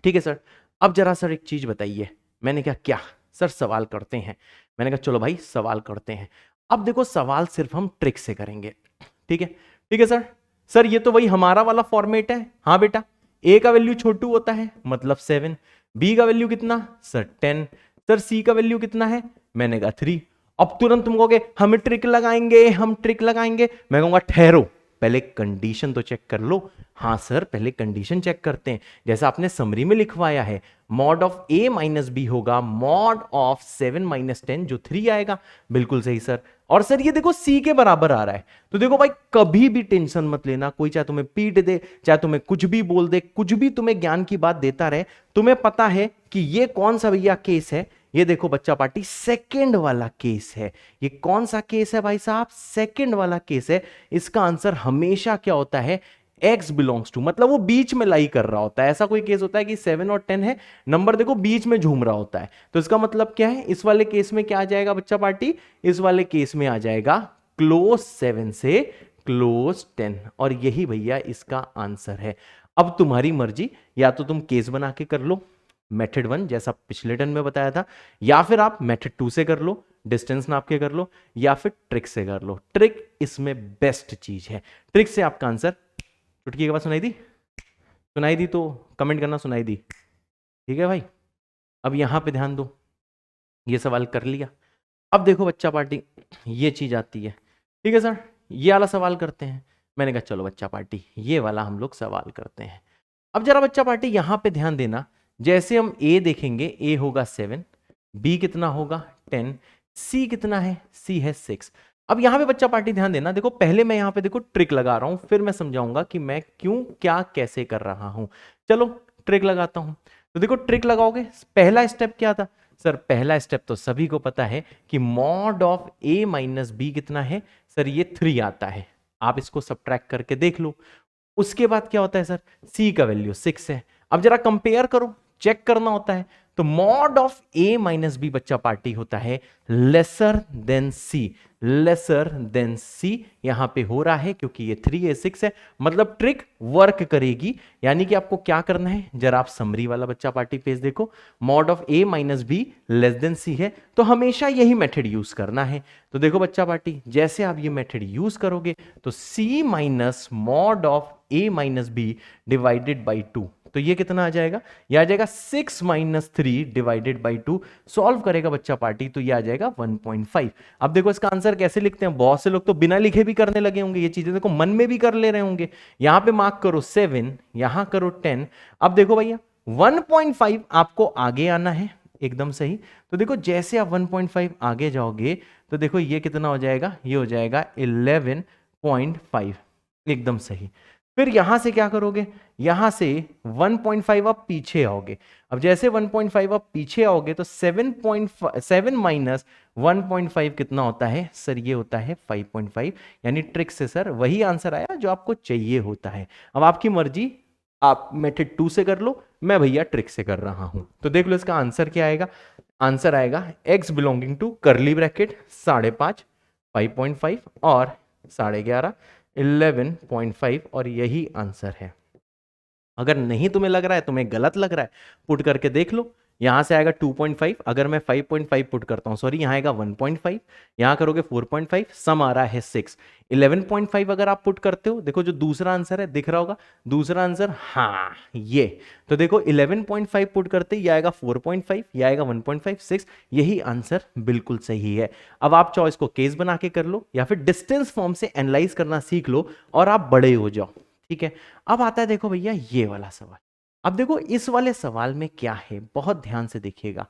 ठीक है सर। अब जरा सर एक चीज बताइए। मैंने कहा क्या सर सवाल करते हैं। मैंने कहा चलो भाई सवाल करते हैं। अब देखो सवाल सिर्फ हम ट्रिक से करेंगे। ठीक है, ठीक है सर। सर ये तो वही हमारा वाला फॉर्मेट है। हाँ बेटा, ए का वैल्यू छोटू होता है मतलब 7, बी का वैल्यू कितना सर 10, सर सी का वैल्यू कितना है, मैंने कहा 3। अब तुरंत तुम कहोगे हम ट्रिक लगाएंगे, हम ट्रिक लगाएंगे। मैं कहूंगा ठहरो, पहले कंडीशन तो चेक कर लो। हाँ सर, पहले कंडीशन चेक करते हैं। जैसा आपने समरी में लिखवाया है, mod of A minus B होगा मॉड ऑफ 7 माइनस 10 जो 3 आएगा। बिल्कुल सही सर। और सर ये देखो सी के बराबर आ रहा है। तो देखो भाई कभी भी टेंशन मत लेना, कोई चाहे तुम्हें पीट दे, चाहे तुम्हें कुछ भी बोल दे, कुछ भी तुम्हें ज्ञान की बात देता रहे, तुम्हें पता है कि ये कौन सा भैया केस है। ये देखो बच्चा पार्टी सेकंड वाला केस है। ये कौन सा केस है भाई साहब, सेकंड वाला केस है। इसका आंसर हमेशा क्या होता है, x बिलोंग्स टू, मतलब वो बीच में लाई कर रहा होता है। ऐसा कोई केस होता है कि 7 और 10 है, नंबर देखो बीच में झूम रहा होता है। तो इसका मतलब क्या है, इस वाले केस में क्या आ जाएगा बच्चा पार्टी, इस वाले केस में आ जाएगा क्लोज 7 से क्लोज 10, और यही भैया इसका आंसर है। अब तुम्हारी मर्जी, या तो तुम केस बना के कर लो मेथड 1 जैसा पिछले टर्न में बताया था, या फिर आप मेथड 2 से कर लो, डिस्टेंस नाप के कर लो, या फिर ट्रिक से कर लो। ट्रिक इसमें बेस्ट चीज है। ट्रिक से आपका आंसर, चुटकी के बाद सुनाई दी, सुनाई दी तो कमेंट करना सुनाई दी। ठीक है भाई, अब यहां पे ध्यान दो, ये सवाल कर लिया। अब देखो बच्चा पार्टी, ये चीज आती है। ठीक है सर, ये वाला सवाल करते हैं। मैंने कहा चलो बच्चा पार्टी ये वाला हम लोग सवाल करते हैं। अब जरा बच्चा पार्टी यहां पे ध्यान देना, जैसे हम ए देखेंगे, ए होगा 7, बी कितना होगा 10, सी कितना है, सी है 6। अब यहां पे बच्चा पार्टी ध्यान देना, देखो पहले मैं यहां पे देखो ट्रिक लगा रहा हूं, फिर मैं समझाऊंगा कि मैं क्यों क्या कैसे कर रहा हूं। चलो ट्रिक लगाता हूं। तो देखो ट्रिक लगाओगे, पहला स्टेप क्या था सर, पहला स्टेप तो सभी को पता है कि mod of A minus B कितना है सर, ये 3 आता है। आप इसको सब्ट्रैक्ट करके देख लो। उसके बाद क्या होता है सर, सी का वैल्यू 6 है। अब जरा कंपेयर करो, चेक करना होता है। तो mod of A minus B बच्चा पार्टी होता है lesser than C, lesser than C यहां पे हो रहा है क्योंकि ये 3 है 6 है, मतलब ट्रिक वर्क करेगी। यानी कि आपको क्या करना है, जरा आप समरी वाला बच्चा पार्टी पेज देखो, mod of A minus B less than C है, तो हमेशा यही मेथड यूज करना है। तो देखो बच्चा पार्टी, जैसे आप ये मेथड यूज करोगे तो C minus mod of A minus B divided by 2, तो ये कितना आ जाएगा, ये आ जाएगा 6 माइनस 3 डिवाइडेड बाई 2। सॉल्व करेगा बच्चा पार्टी तो ये आ जाएगा 1.5। अब देखो इसका आंसर कैसे लिखते हैं, बहुत से लोग तो बिना लिखे भी करने लगे होंगे, ये चीजें देखो मन में भी कर ले रहे होंगे। यहां पे मार्क करो 7, यहां करो 10। अब देखो भैया 1.5 आपको आगे आना है, एकदम सही। तो देखो जैसे आप 1.5 आगे जाओगे तो देखो ये कितना हो जाएगा, ये हो जाएगा 11.5, एकदम सही। फिर यहां से क्या करोगे, यहां से 1.5 आप पीछे आओगे। अब जैसे 1.5 आप पीछे आओगे तो 7 माइनस 1.5 कितना होता है सर, ये होता है 5.5। यानी ट्रिक से सर वही आंसर आया जो आपको चाहिए होता है। अब आपकी मर्जी, आप मेथड 2 से कर लो, मैं भैया ट्रिक से कर रहा हूं। तो देख लो इसका आंसर क्या आएगा, आंसर आएगा x belonging to curly bracket 5.5, 5.5 और 11.5, 11.5, और यही आंसर है। अगर नहीं तुम्हें लग रहा है, तुम्हें गलत लग रहा है, पुट करके देख लो। यहां से आएगा 2.5, अगर मैं 5.5 पुट करता हूं, सॉरी यहां आएगा 1.5, यहां करोगे 4.5, सम आ रहा है 6, 11.5 अगर आप पुट करते हो, देखो जो दूसरा आंसर है दिख रहा होगा, दूसरा आंसर, हाँ ये। तो देखो 11.5 पुट करते ये आएगा 4.5, ये आएगा 1.5, 6, यही आंसर बिल्कुल सही है। अब आप चॉइस को केस बना के कर लो या फिर डिस्टेंस फॉर्म से एनालाइज करना सीख लो और आप बड़े हो जाओ। ठीक है, अब आता है देखो भैया ये वाला सवाल। अब देखो इस वाले सवाल में क्या है, बहुत ध्यान से देखिएगा।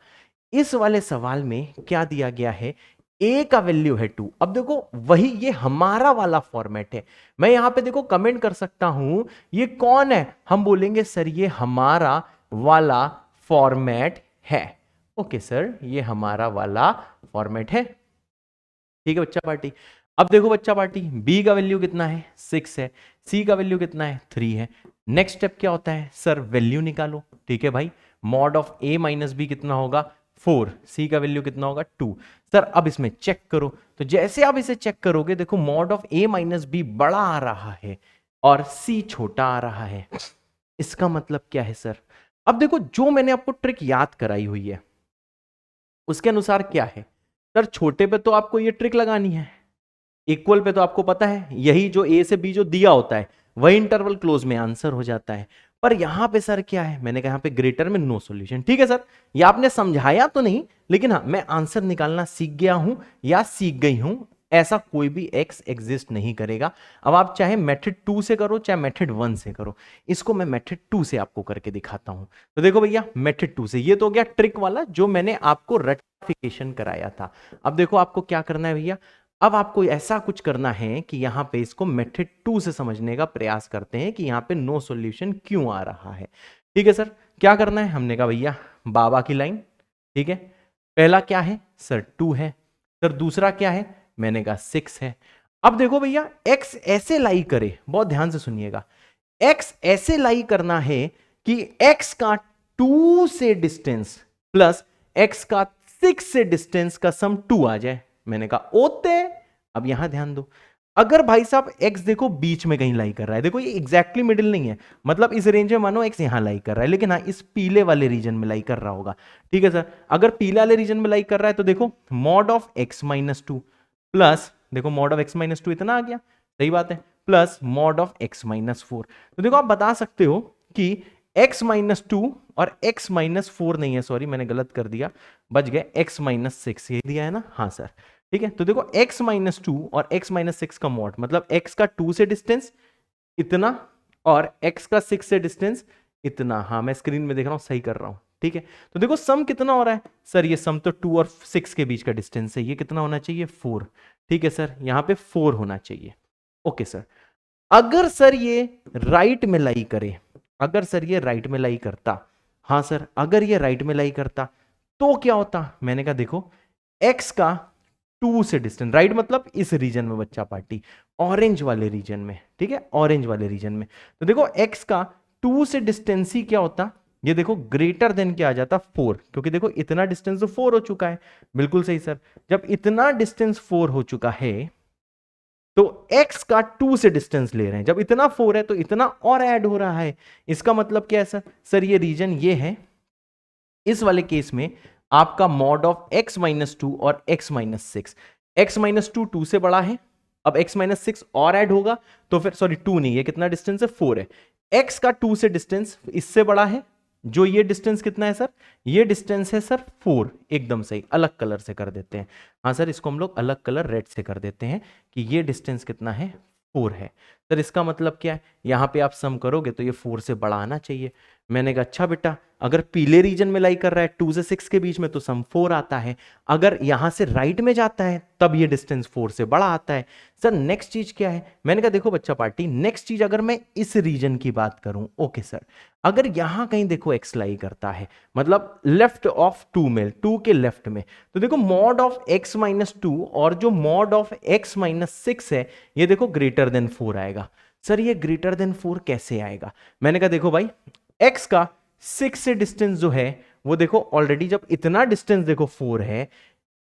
इस वाले सवाल में क्या दिया गया है, a का वैल्यू है 2। अब देखो वही ये हमारा वाला फॉर्मेट है। मैं यहां पे देखो कमेंट कर सकता हूं ये कौन है, हम बोलेंगे सर ये हमारा वाला फॉर्मेट है। ओके सर, ये हमारा वाला फॉर्मेट है। ठीक है बच्चा पार्टी। अब देखो बच्चा पार्टी, b का वैल्यू कितना है 6 है, c का वैल्यू कितना है 3 है। नेक्स्ट स्टेप क्या होता है सर, वैल्यू निकालो। ठीक है भाई, mod of a minus B कितना होगा 4, c का वैल्यू कितना होगा 2। सर अब इसमें चेक करो, तो जैसे आप इसे चेक करोगे देखो mod of a minus B बड़ा आ रहा है और c छोटा आ रहा है। इसका मतलब क्या है सर, अब देखो जो मैंने आपको ट्रिक याद कराई हुई है उसके अनुसार क्या है सर, छोटे पे तो आपको ये ट्रिक लगानी है, इक्वल पे तो आपको पता है यही जो ए से बी जो दिया होता है वही इंटरवल क्लोज में आंसर हो जाता है। पर यहां पे सर क्या है, मैंने कहा यहां पे ग्रेटर में नो सॉल्यूशन। ठीक है सर, ये आपने समझाया तो नहीं, लेकिन हाँ मैं आंसर निकालना सीख गया हूं या सीख गई हूं, ऐसा कोई भी एक्स एग्जिस्ट नहीं करेगा। अब आप चाहे मेथड 2 से करो चाहे मेथड 1 से करो, इसको मैं मेथड 2 से आपको करके दिखाता हूं। तो देखो भैया मेथड 2 से, ये तो हो गया ट्रिक वाला जो मैंने आपको रेक्टिफिकेशन कराया था। अब देखो आपको क्या करना है भैया, अब आपको ऐसा कुछ करना है कि यहां पे इसको मेथड 2 से समझने का प्रयास करते हैं कि यहां पे नो सॉल्यूशन क्यों आ रहा है। ठीक है सर, क्या करना है, हमने कहा भैया बाबा की लाइन, ठीक है, पहला क्या है सर 2 है, सर दूसरा क्या है, मैंने कहा 6 है। अब देखो भैया x ऐसे लाई करे, बहुत ध्यान से सुनिएगा, x ऐसे लाई करना है कि x का 2 से डिस्टेंस प्लस x का 6 से डिस्टेंस का सम 2 आ जाए। मैंने कहा ओते। अब यहां ध्यान दो, अगर भाई साहब x देखो बीच में कहीं लाई कर रहा है, देखो ये एग्जैक्टली मिडिल नहीं है, मतलब इस रेंज में मानो x यहां लाई कर रहा है, लेकिन हाँ इस पीले वाले रीजन में लाई कर रहा होगा। ठीक है सर, अगर पीले वाले रीजन में लाई कर रहा है तो देखो mod of x minus 2 plus, देखो मॉड ऑफ x माइनस 2 इतना आ गया, सही बात है, plus mod of x minus 4। तो देखो आप बता सकते हो कि x माइनस 2 और x माइनस 4 नहीं है, सॉरी मैंने गलत कर दिया, बच गए x माइनस 6, ये दिया है ना, हाँ सर। ठीक है, तो देखो x माइनस 2 और x माइनस 6 का मॉड, मतलब x का 2 से डिस्टेंस इतना और x का 6 से डिस्टेंस इतना। हाँ मैं स्क्रीन में देख रहा हूं, सही कर रहा हूं। ठीक है, तो देखो सम कितना हो रहा है सर, ये सम तो 2 और 6 के बीच का डिस्टेंस है, ये कितना होना चाहिए 4। ठीक है सर, यहां पे 4 होना चाहिए। ओके सर, अगर सर ये राइट में लाई करे, अगर सर ये राइट में लाई करता, हाँ सर अगर ये राइट में लाई करता तो क्या होता, मैंने कहा देखो x का 2 से डिस्टेंस, राइट मतलब इस रीजन में बच्चा पार्टी, ऑरेंज वाले रीजन में, ठीक है ऑरेंज वाले रीजन में, तो देखो x का 2 से डिस्टेंस ही क्या होता, ये देखो ग्रेटर देन क्या आ जाता 4, क्योंकि देखो इतना डिस्टेंस तो 4 हो चुका है। बिल्कुल सही सर, जब इतना डिस्टेंस 4 हो चुका है तो x का 2 से डिस्टेंस ले रहे हैं, जब इतना 4 है तो इतना और ऐड हो रहा है। इसका मतलब क्या है सर, सर ये रीजन ये है, इस वाले केस में आपका मॉड ऑफ x माइनस 2 और x माइनस 6, x माइनस 2 2 से बड़ा है, अब x माइनस 6 और ऐड होगा तो फिर, सॉरी 2 नहीं है, कितना डिस्टेंस है 4 है, x का 2 से डिस्टेंस इससे बड़ा है, जो ये डिस्टेंस कितना है सर, ये डिस्टेंस है सर 4, एकदम सही, अलग कलर से कर देते हैं, हाँ सर इसको हम लोग अलग कलर रेड से कर देते हैं कि ये डिस्टेंस कितना है 4 है। सर इसका मतलब क्या है, यहां पे आप सम करोगे तो ये 4 से बड़ा आना चाहिए। मैंने कहा अच्छा बेटा, अगर पीले रीजन में लाई कर रहा है 2 से 6 के बीच में तो सम 4 आता है, अगर यहां से राइट में जाता है तब ये डिस्टेंस 4 से बड़ा आता है। सर नेक्स्ट चीज क्या है, मैंने कहा देखो बच्चा पार्टी, नेक्स्ट चीज अगर मैं इस रीजन की बात करूं, ओके सर, अगर यहां कहीं देखो x लाई करता है, मतलब लेफ्ट ऑफ 2 में, 2 के लेफ्ट में, तो देखो मॉड ऑफ x माइनस 2 और जो मॉड ऑफ x माइनस 6 है ये देखो ग्रेटर देन 4 आएगा। सर ये ग्रेटर देन 4 कैसे आएगा, मैंने कहा देखो भाई x का 6 से डिस्टेंस जो है वो देखो ऑलरेडी, जब इतना डिस्टेंस देखो 4 है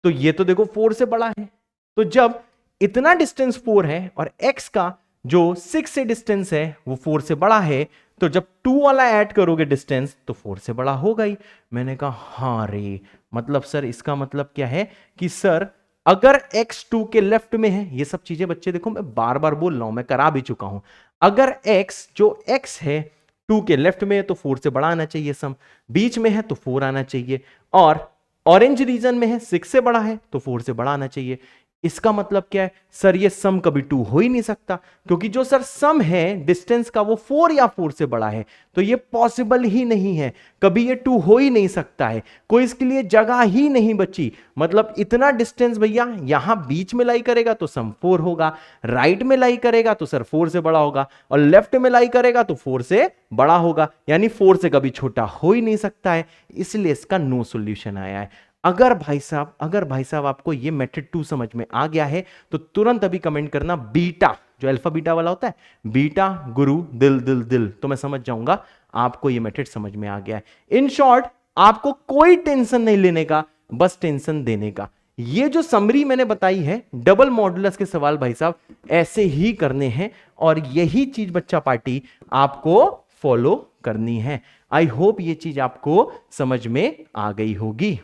तो ये तो देखो 4 से बड़ा है, तो जब इतना डिस्टेंस 4 है और x का जो 6 से डिस्टेंस है वो 4 से बड़ा है, तो जब 2 वाला ऐड करोगे डिस्टेंस तो 4 से बड़ा होगा ही। मैंने कहा हाँ रे, मतलब सर इसका मतलब क्या है कि सर अगर x 2 के लेफ्ट में है, ये सब चीजें बच्चे देखो मैं बार बार बोल रहा हूं, मैं करा भी चुका हूं, अगर x जो x है 2 के लेफ्ट में है तो 4 से बड़ा आना चाहिए सम, बीच में है तो 4 आना चाहिए, और ऑरेंज रीजन में है 6 से बड़ा है तो 4 से बड़ा आना चाहिए। इसका मतलब क्या है सर, ये सम कभी 2 हो ही नहीं सकता, क्योंकि जो सर सम है डिस्टेंस का वो 4 या 4 से बड़ा है, तो ये पॉसिबल ही नहीं है, कभी ये 2 हो ही नहीं सकता है, कोई इसके लिए जगह ही नहीं बची। मतलब इतना डिस्टेंस भैया यहां बीच में लाई करेगा तो सम 4 होगा, राइट में लाई करेगा तो सर 4 से बड़ा होगा, और लेफ्ट में लाई करेगा तो 4 से बड़ा होगा, यानी 4 से कभी छोटा हो ही नहीं सकता है, इसलिए इसका नो सॉल्यूशन आया है। अगर भाई साहब आपको ये मेथड 2 समझ में आ गया है तो तुरंत अभी कमेंट करना बीटा, जो अल्फा बीटा वाला होता है, बीटा गुरु दिल दिल दिल, तो मैं समझ जाऊंगा आपको ये मेथड समझ में आ गया है। इन शॉर्ट आपको कोई टेंशन नहीं लेने का, बस टेंशन देने का। ये जो समरी मैंने बताई है डबल मॉडुलस के सवाल भाई साहब ऐसे ही करने हैं, और यही चीज बच्चा पार्टी आपको फॉलो करनी है। आई होप ये चीज आपको समझ में आ गई होगी।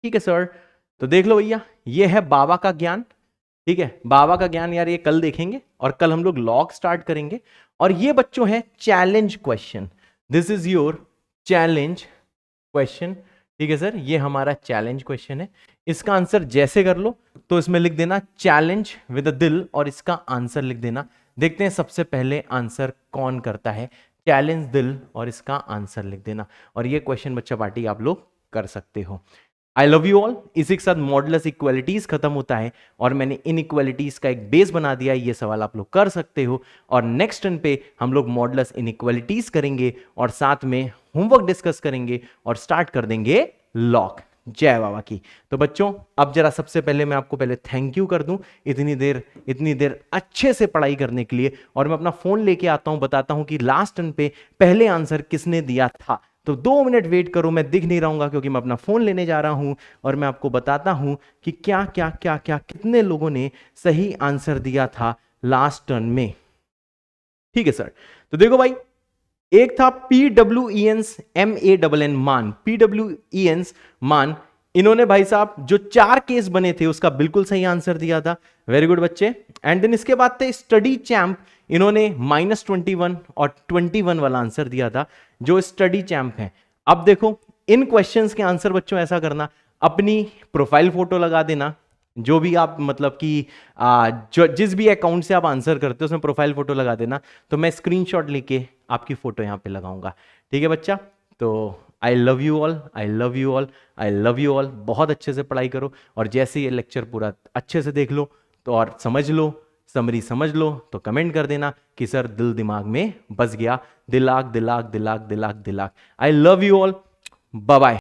ठीक है सर, तो देख लो भैया, ये है बाबा का ज्ञान। ठीक है, बाबा का ज्ञान यार ये कल देखेंगे और कल हम लोग लॉग स्टार्ट करेंगे। और ये बच्चों है challenge question, this is your challenge question. ठीक है सर, ये हमारा चैलेंज क्वेश्चन है। इसका आंसर जैसे कर लो तो इसमें लिख देना चैलेंज विद अ दिल और इसका आंसर लिख देना। देखते हैं सबसे पहले आंसर कौन करता है, चैलेंज दिल और इसका आंसर लिख देना। और ये क्वेश्चन बच्चा पार्टी आप लोग कर सकते हो। आई लव यू ऑल। इसी के साथ मॉडुलस इक्वालिटीज खत्म होता है और मैंने इन इक्वालिटीज का एक बेस बना दिया। ये सवाल आप लोग कर सकते हो और नेक्स्ट टर्न पे हम लोग मॉडुलस इनइक्वालिटीज करेंगे और साथ में होमवर्क डिस्कस करेंगे और स्टार्ट कर देंगे लॉग। जय बाबा की। तो बच्चों अब जरा सबसे पहले मैं आपको पहले थैंक यू कर दूं इतनी देर अच्छे से पढ़ाई करने के लिए। और मैं अपना फोन लेके आता हूं, बताता हूं कि लास्ट टर्न पे पहले आंसर किसने दिया था। तो 2 मिनट वेट करो, मैं दिख नहीं रहूंगा क्योंकि मैं अपना फोन लेने जा रहा हूं और मैं आपको बताता हूं कि क्या क्या क्या क्या कितने लोगों ने सही आंसर दिया था लास्ट टर्न में। ठीक है सर, तो देखो भाई, एक था PWENS MANN मान, PWENS मान। इन्होंने भाई साहब जो 4 केस बने थे उसका बिल्कुल सही आंसर दिया था। वेरी गुड बच्चे। एंड देन इसके बाद थे स्टडी चैंप, इन्होंने -21 और 21 वाला आंसर दिया था, जो स्टडी चैंप है। अब देखो इन क्वेश्चंस के आंसर बच्चों ऐसा करना, अपनी प्रोफाइल फोटो लगा देना, जो भी आप मतलब कि जो जिस भी अकाउंट से आप आंसर करते हो उसमें प्रोफाइल फोटो लगा देना। तो मैं स्क्रीनशॉट लेके आपकी फोटो यहाँ पे लगाऊंगा। ठीक है बच्चा, तो आई love you all, I love you all, I love you all. बहुत अच्छे से पढ़ाई करो और जैसे ये लेक्चर पूरा अच्छे से देख लो तो और समझ लो, समरी समझ लो तो कमेंट कर देना कि सर दिल दिमाग में बस गया। दिलाक दिलाक दिलाक दिलाक दिलाक। I love you all, bye bye.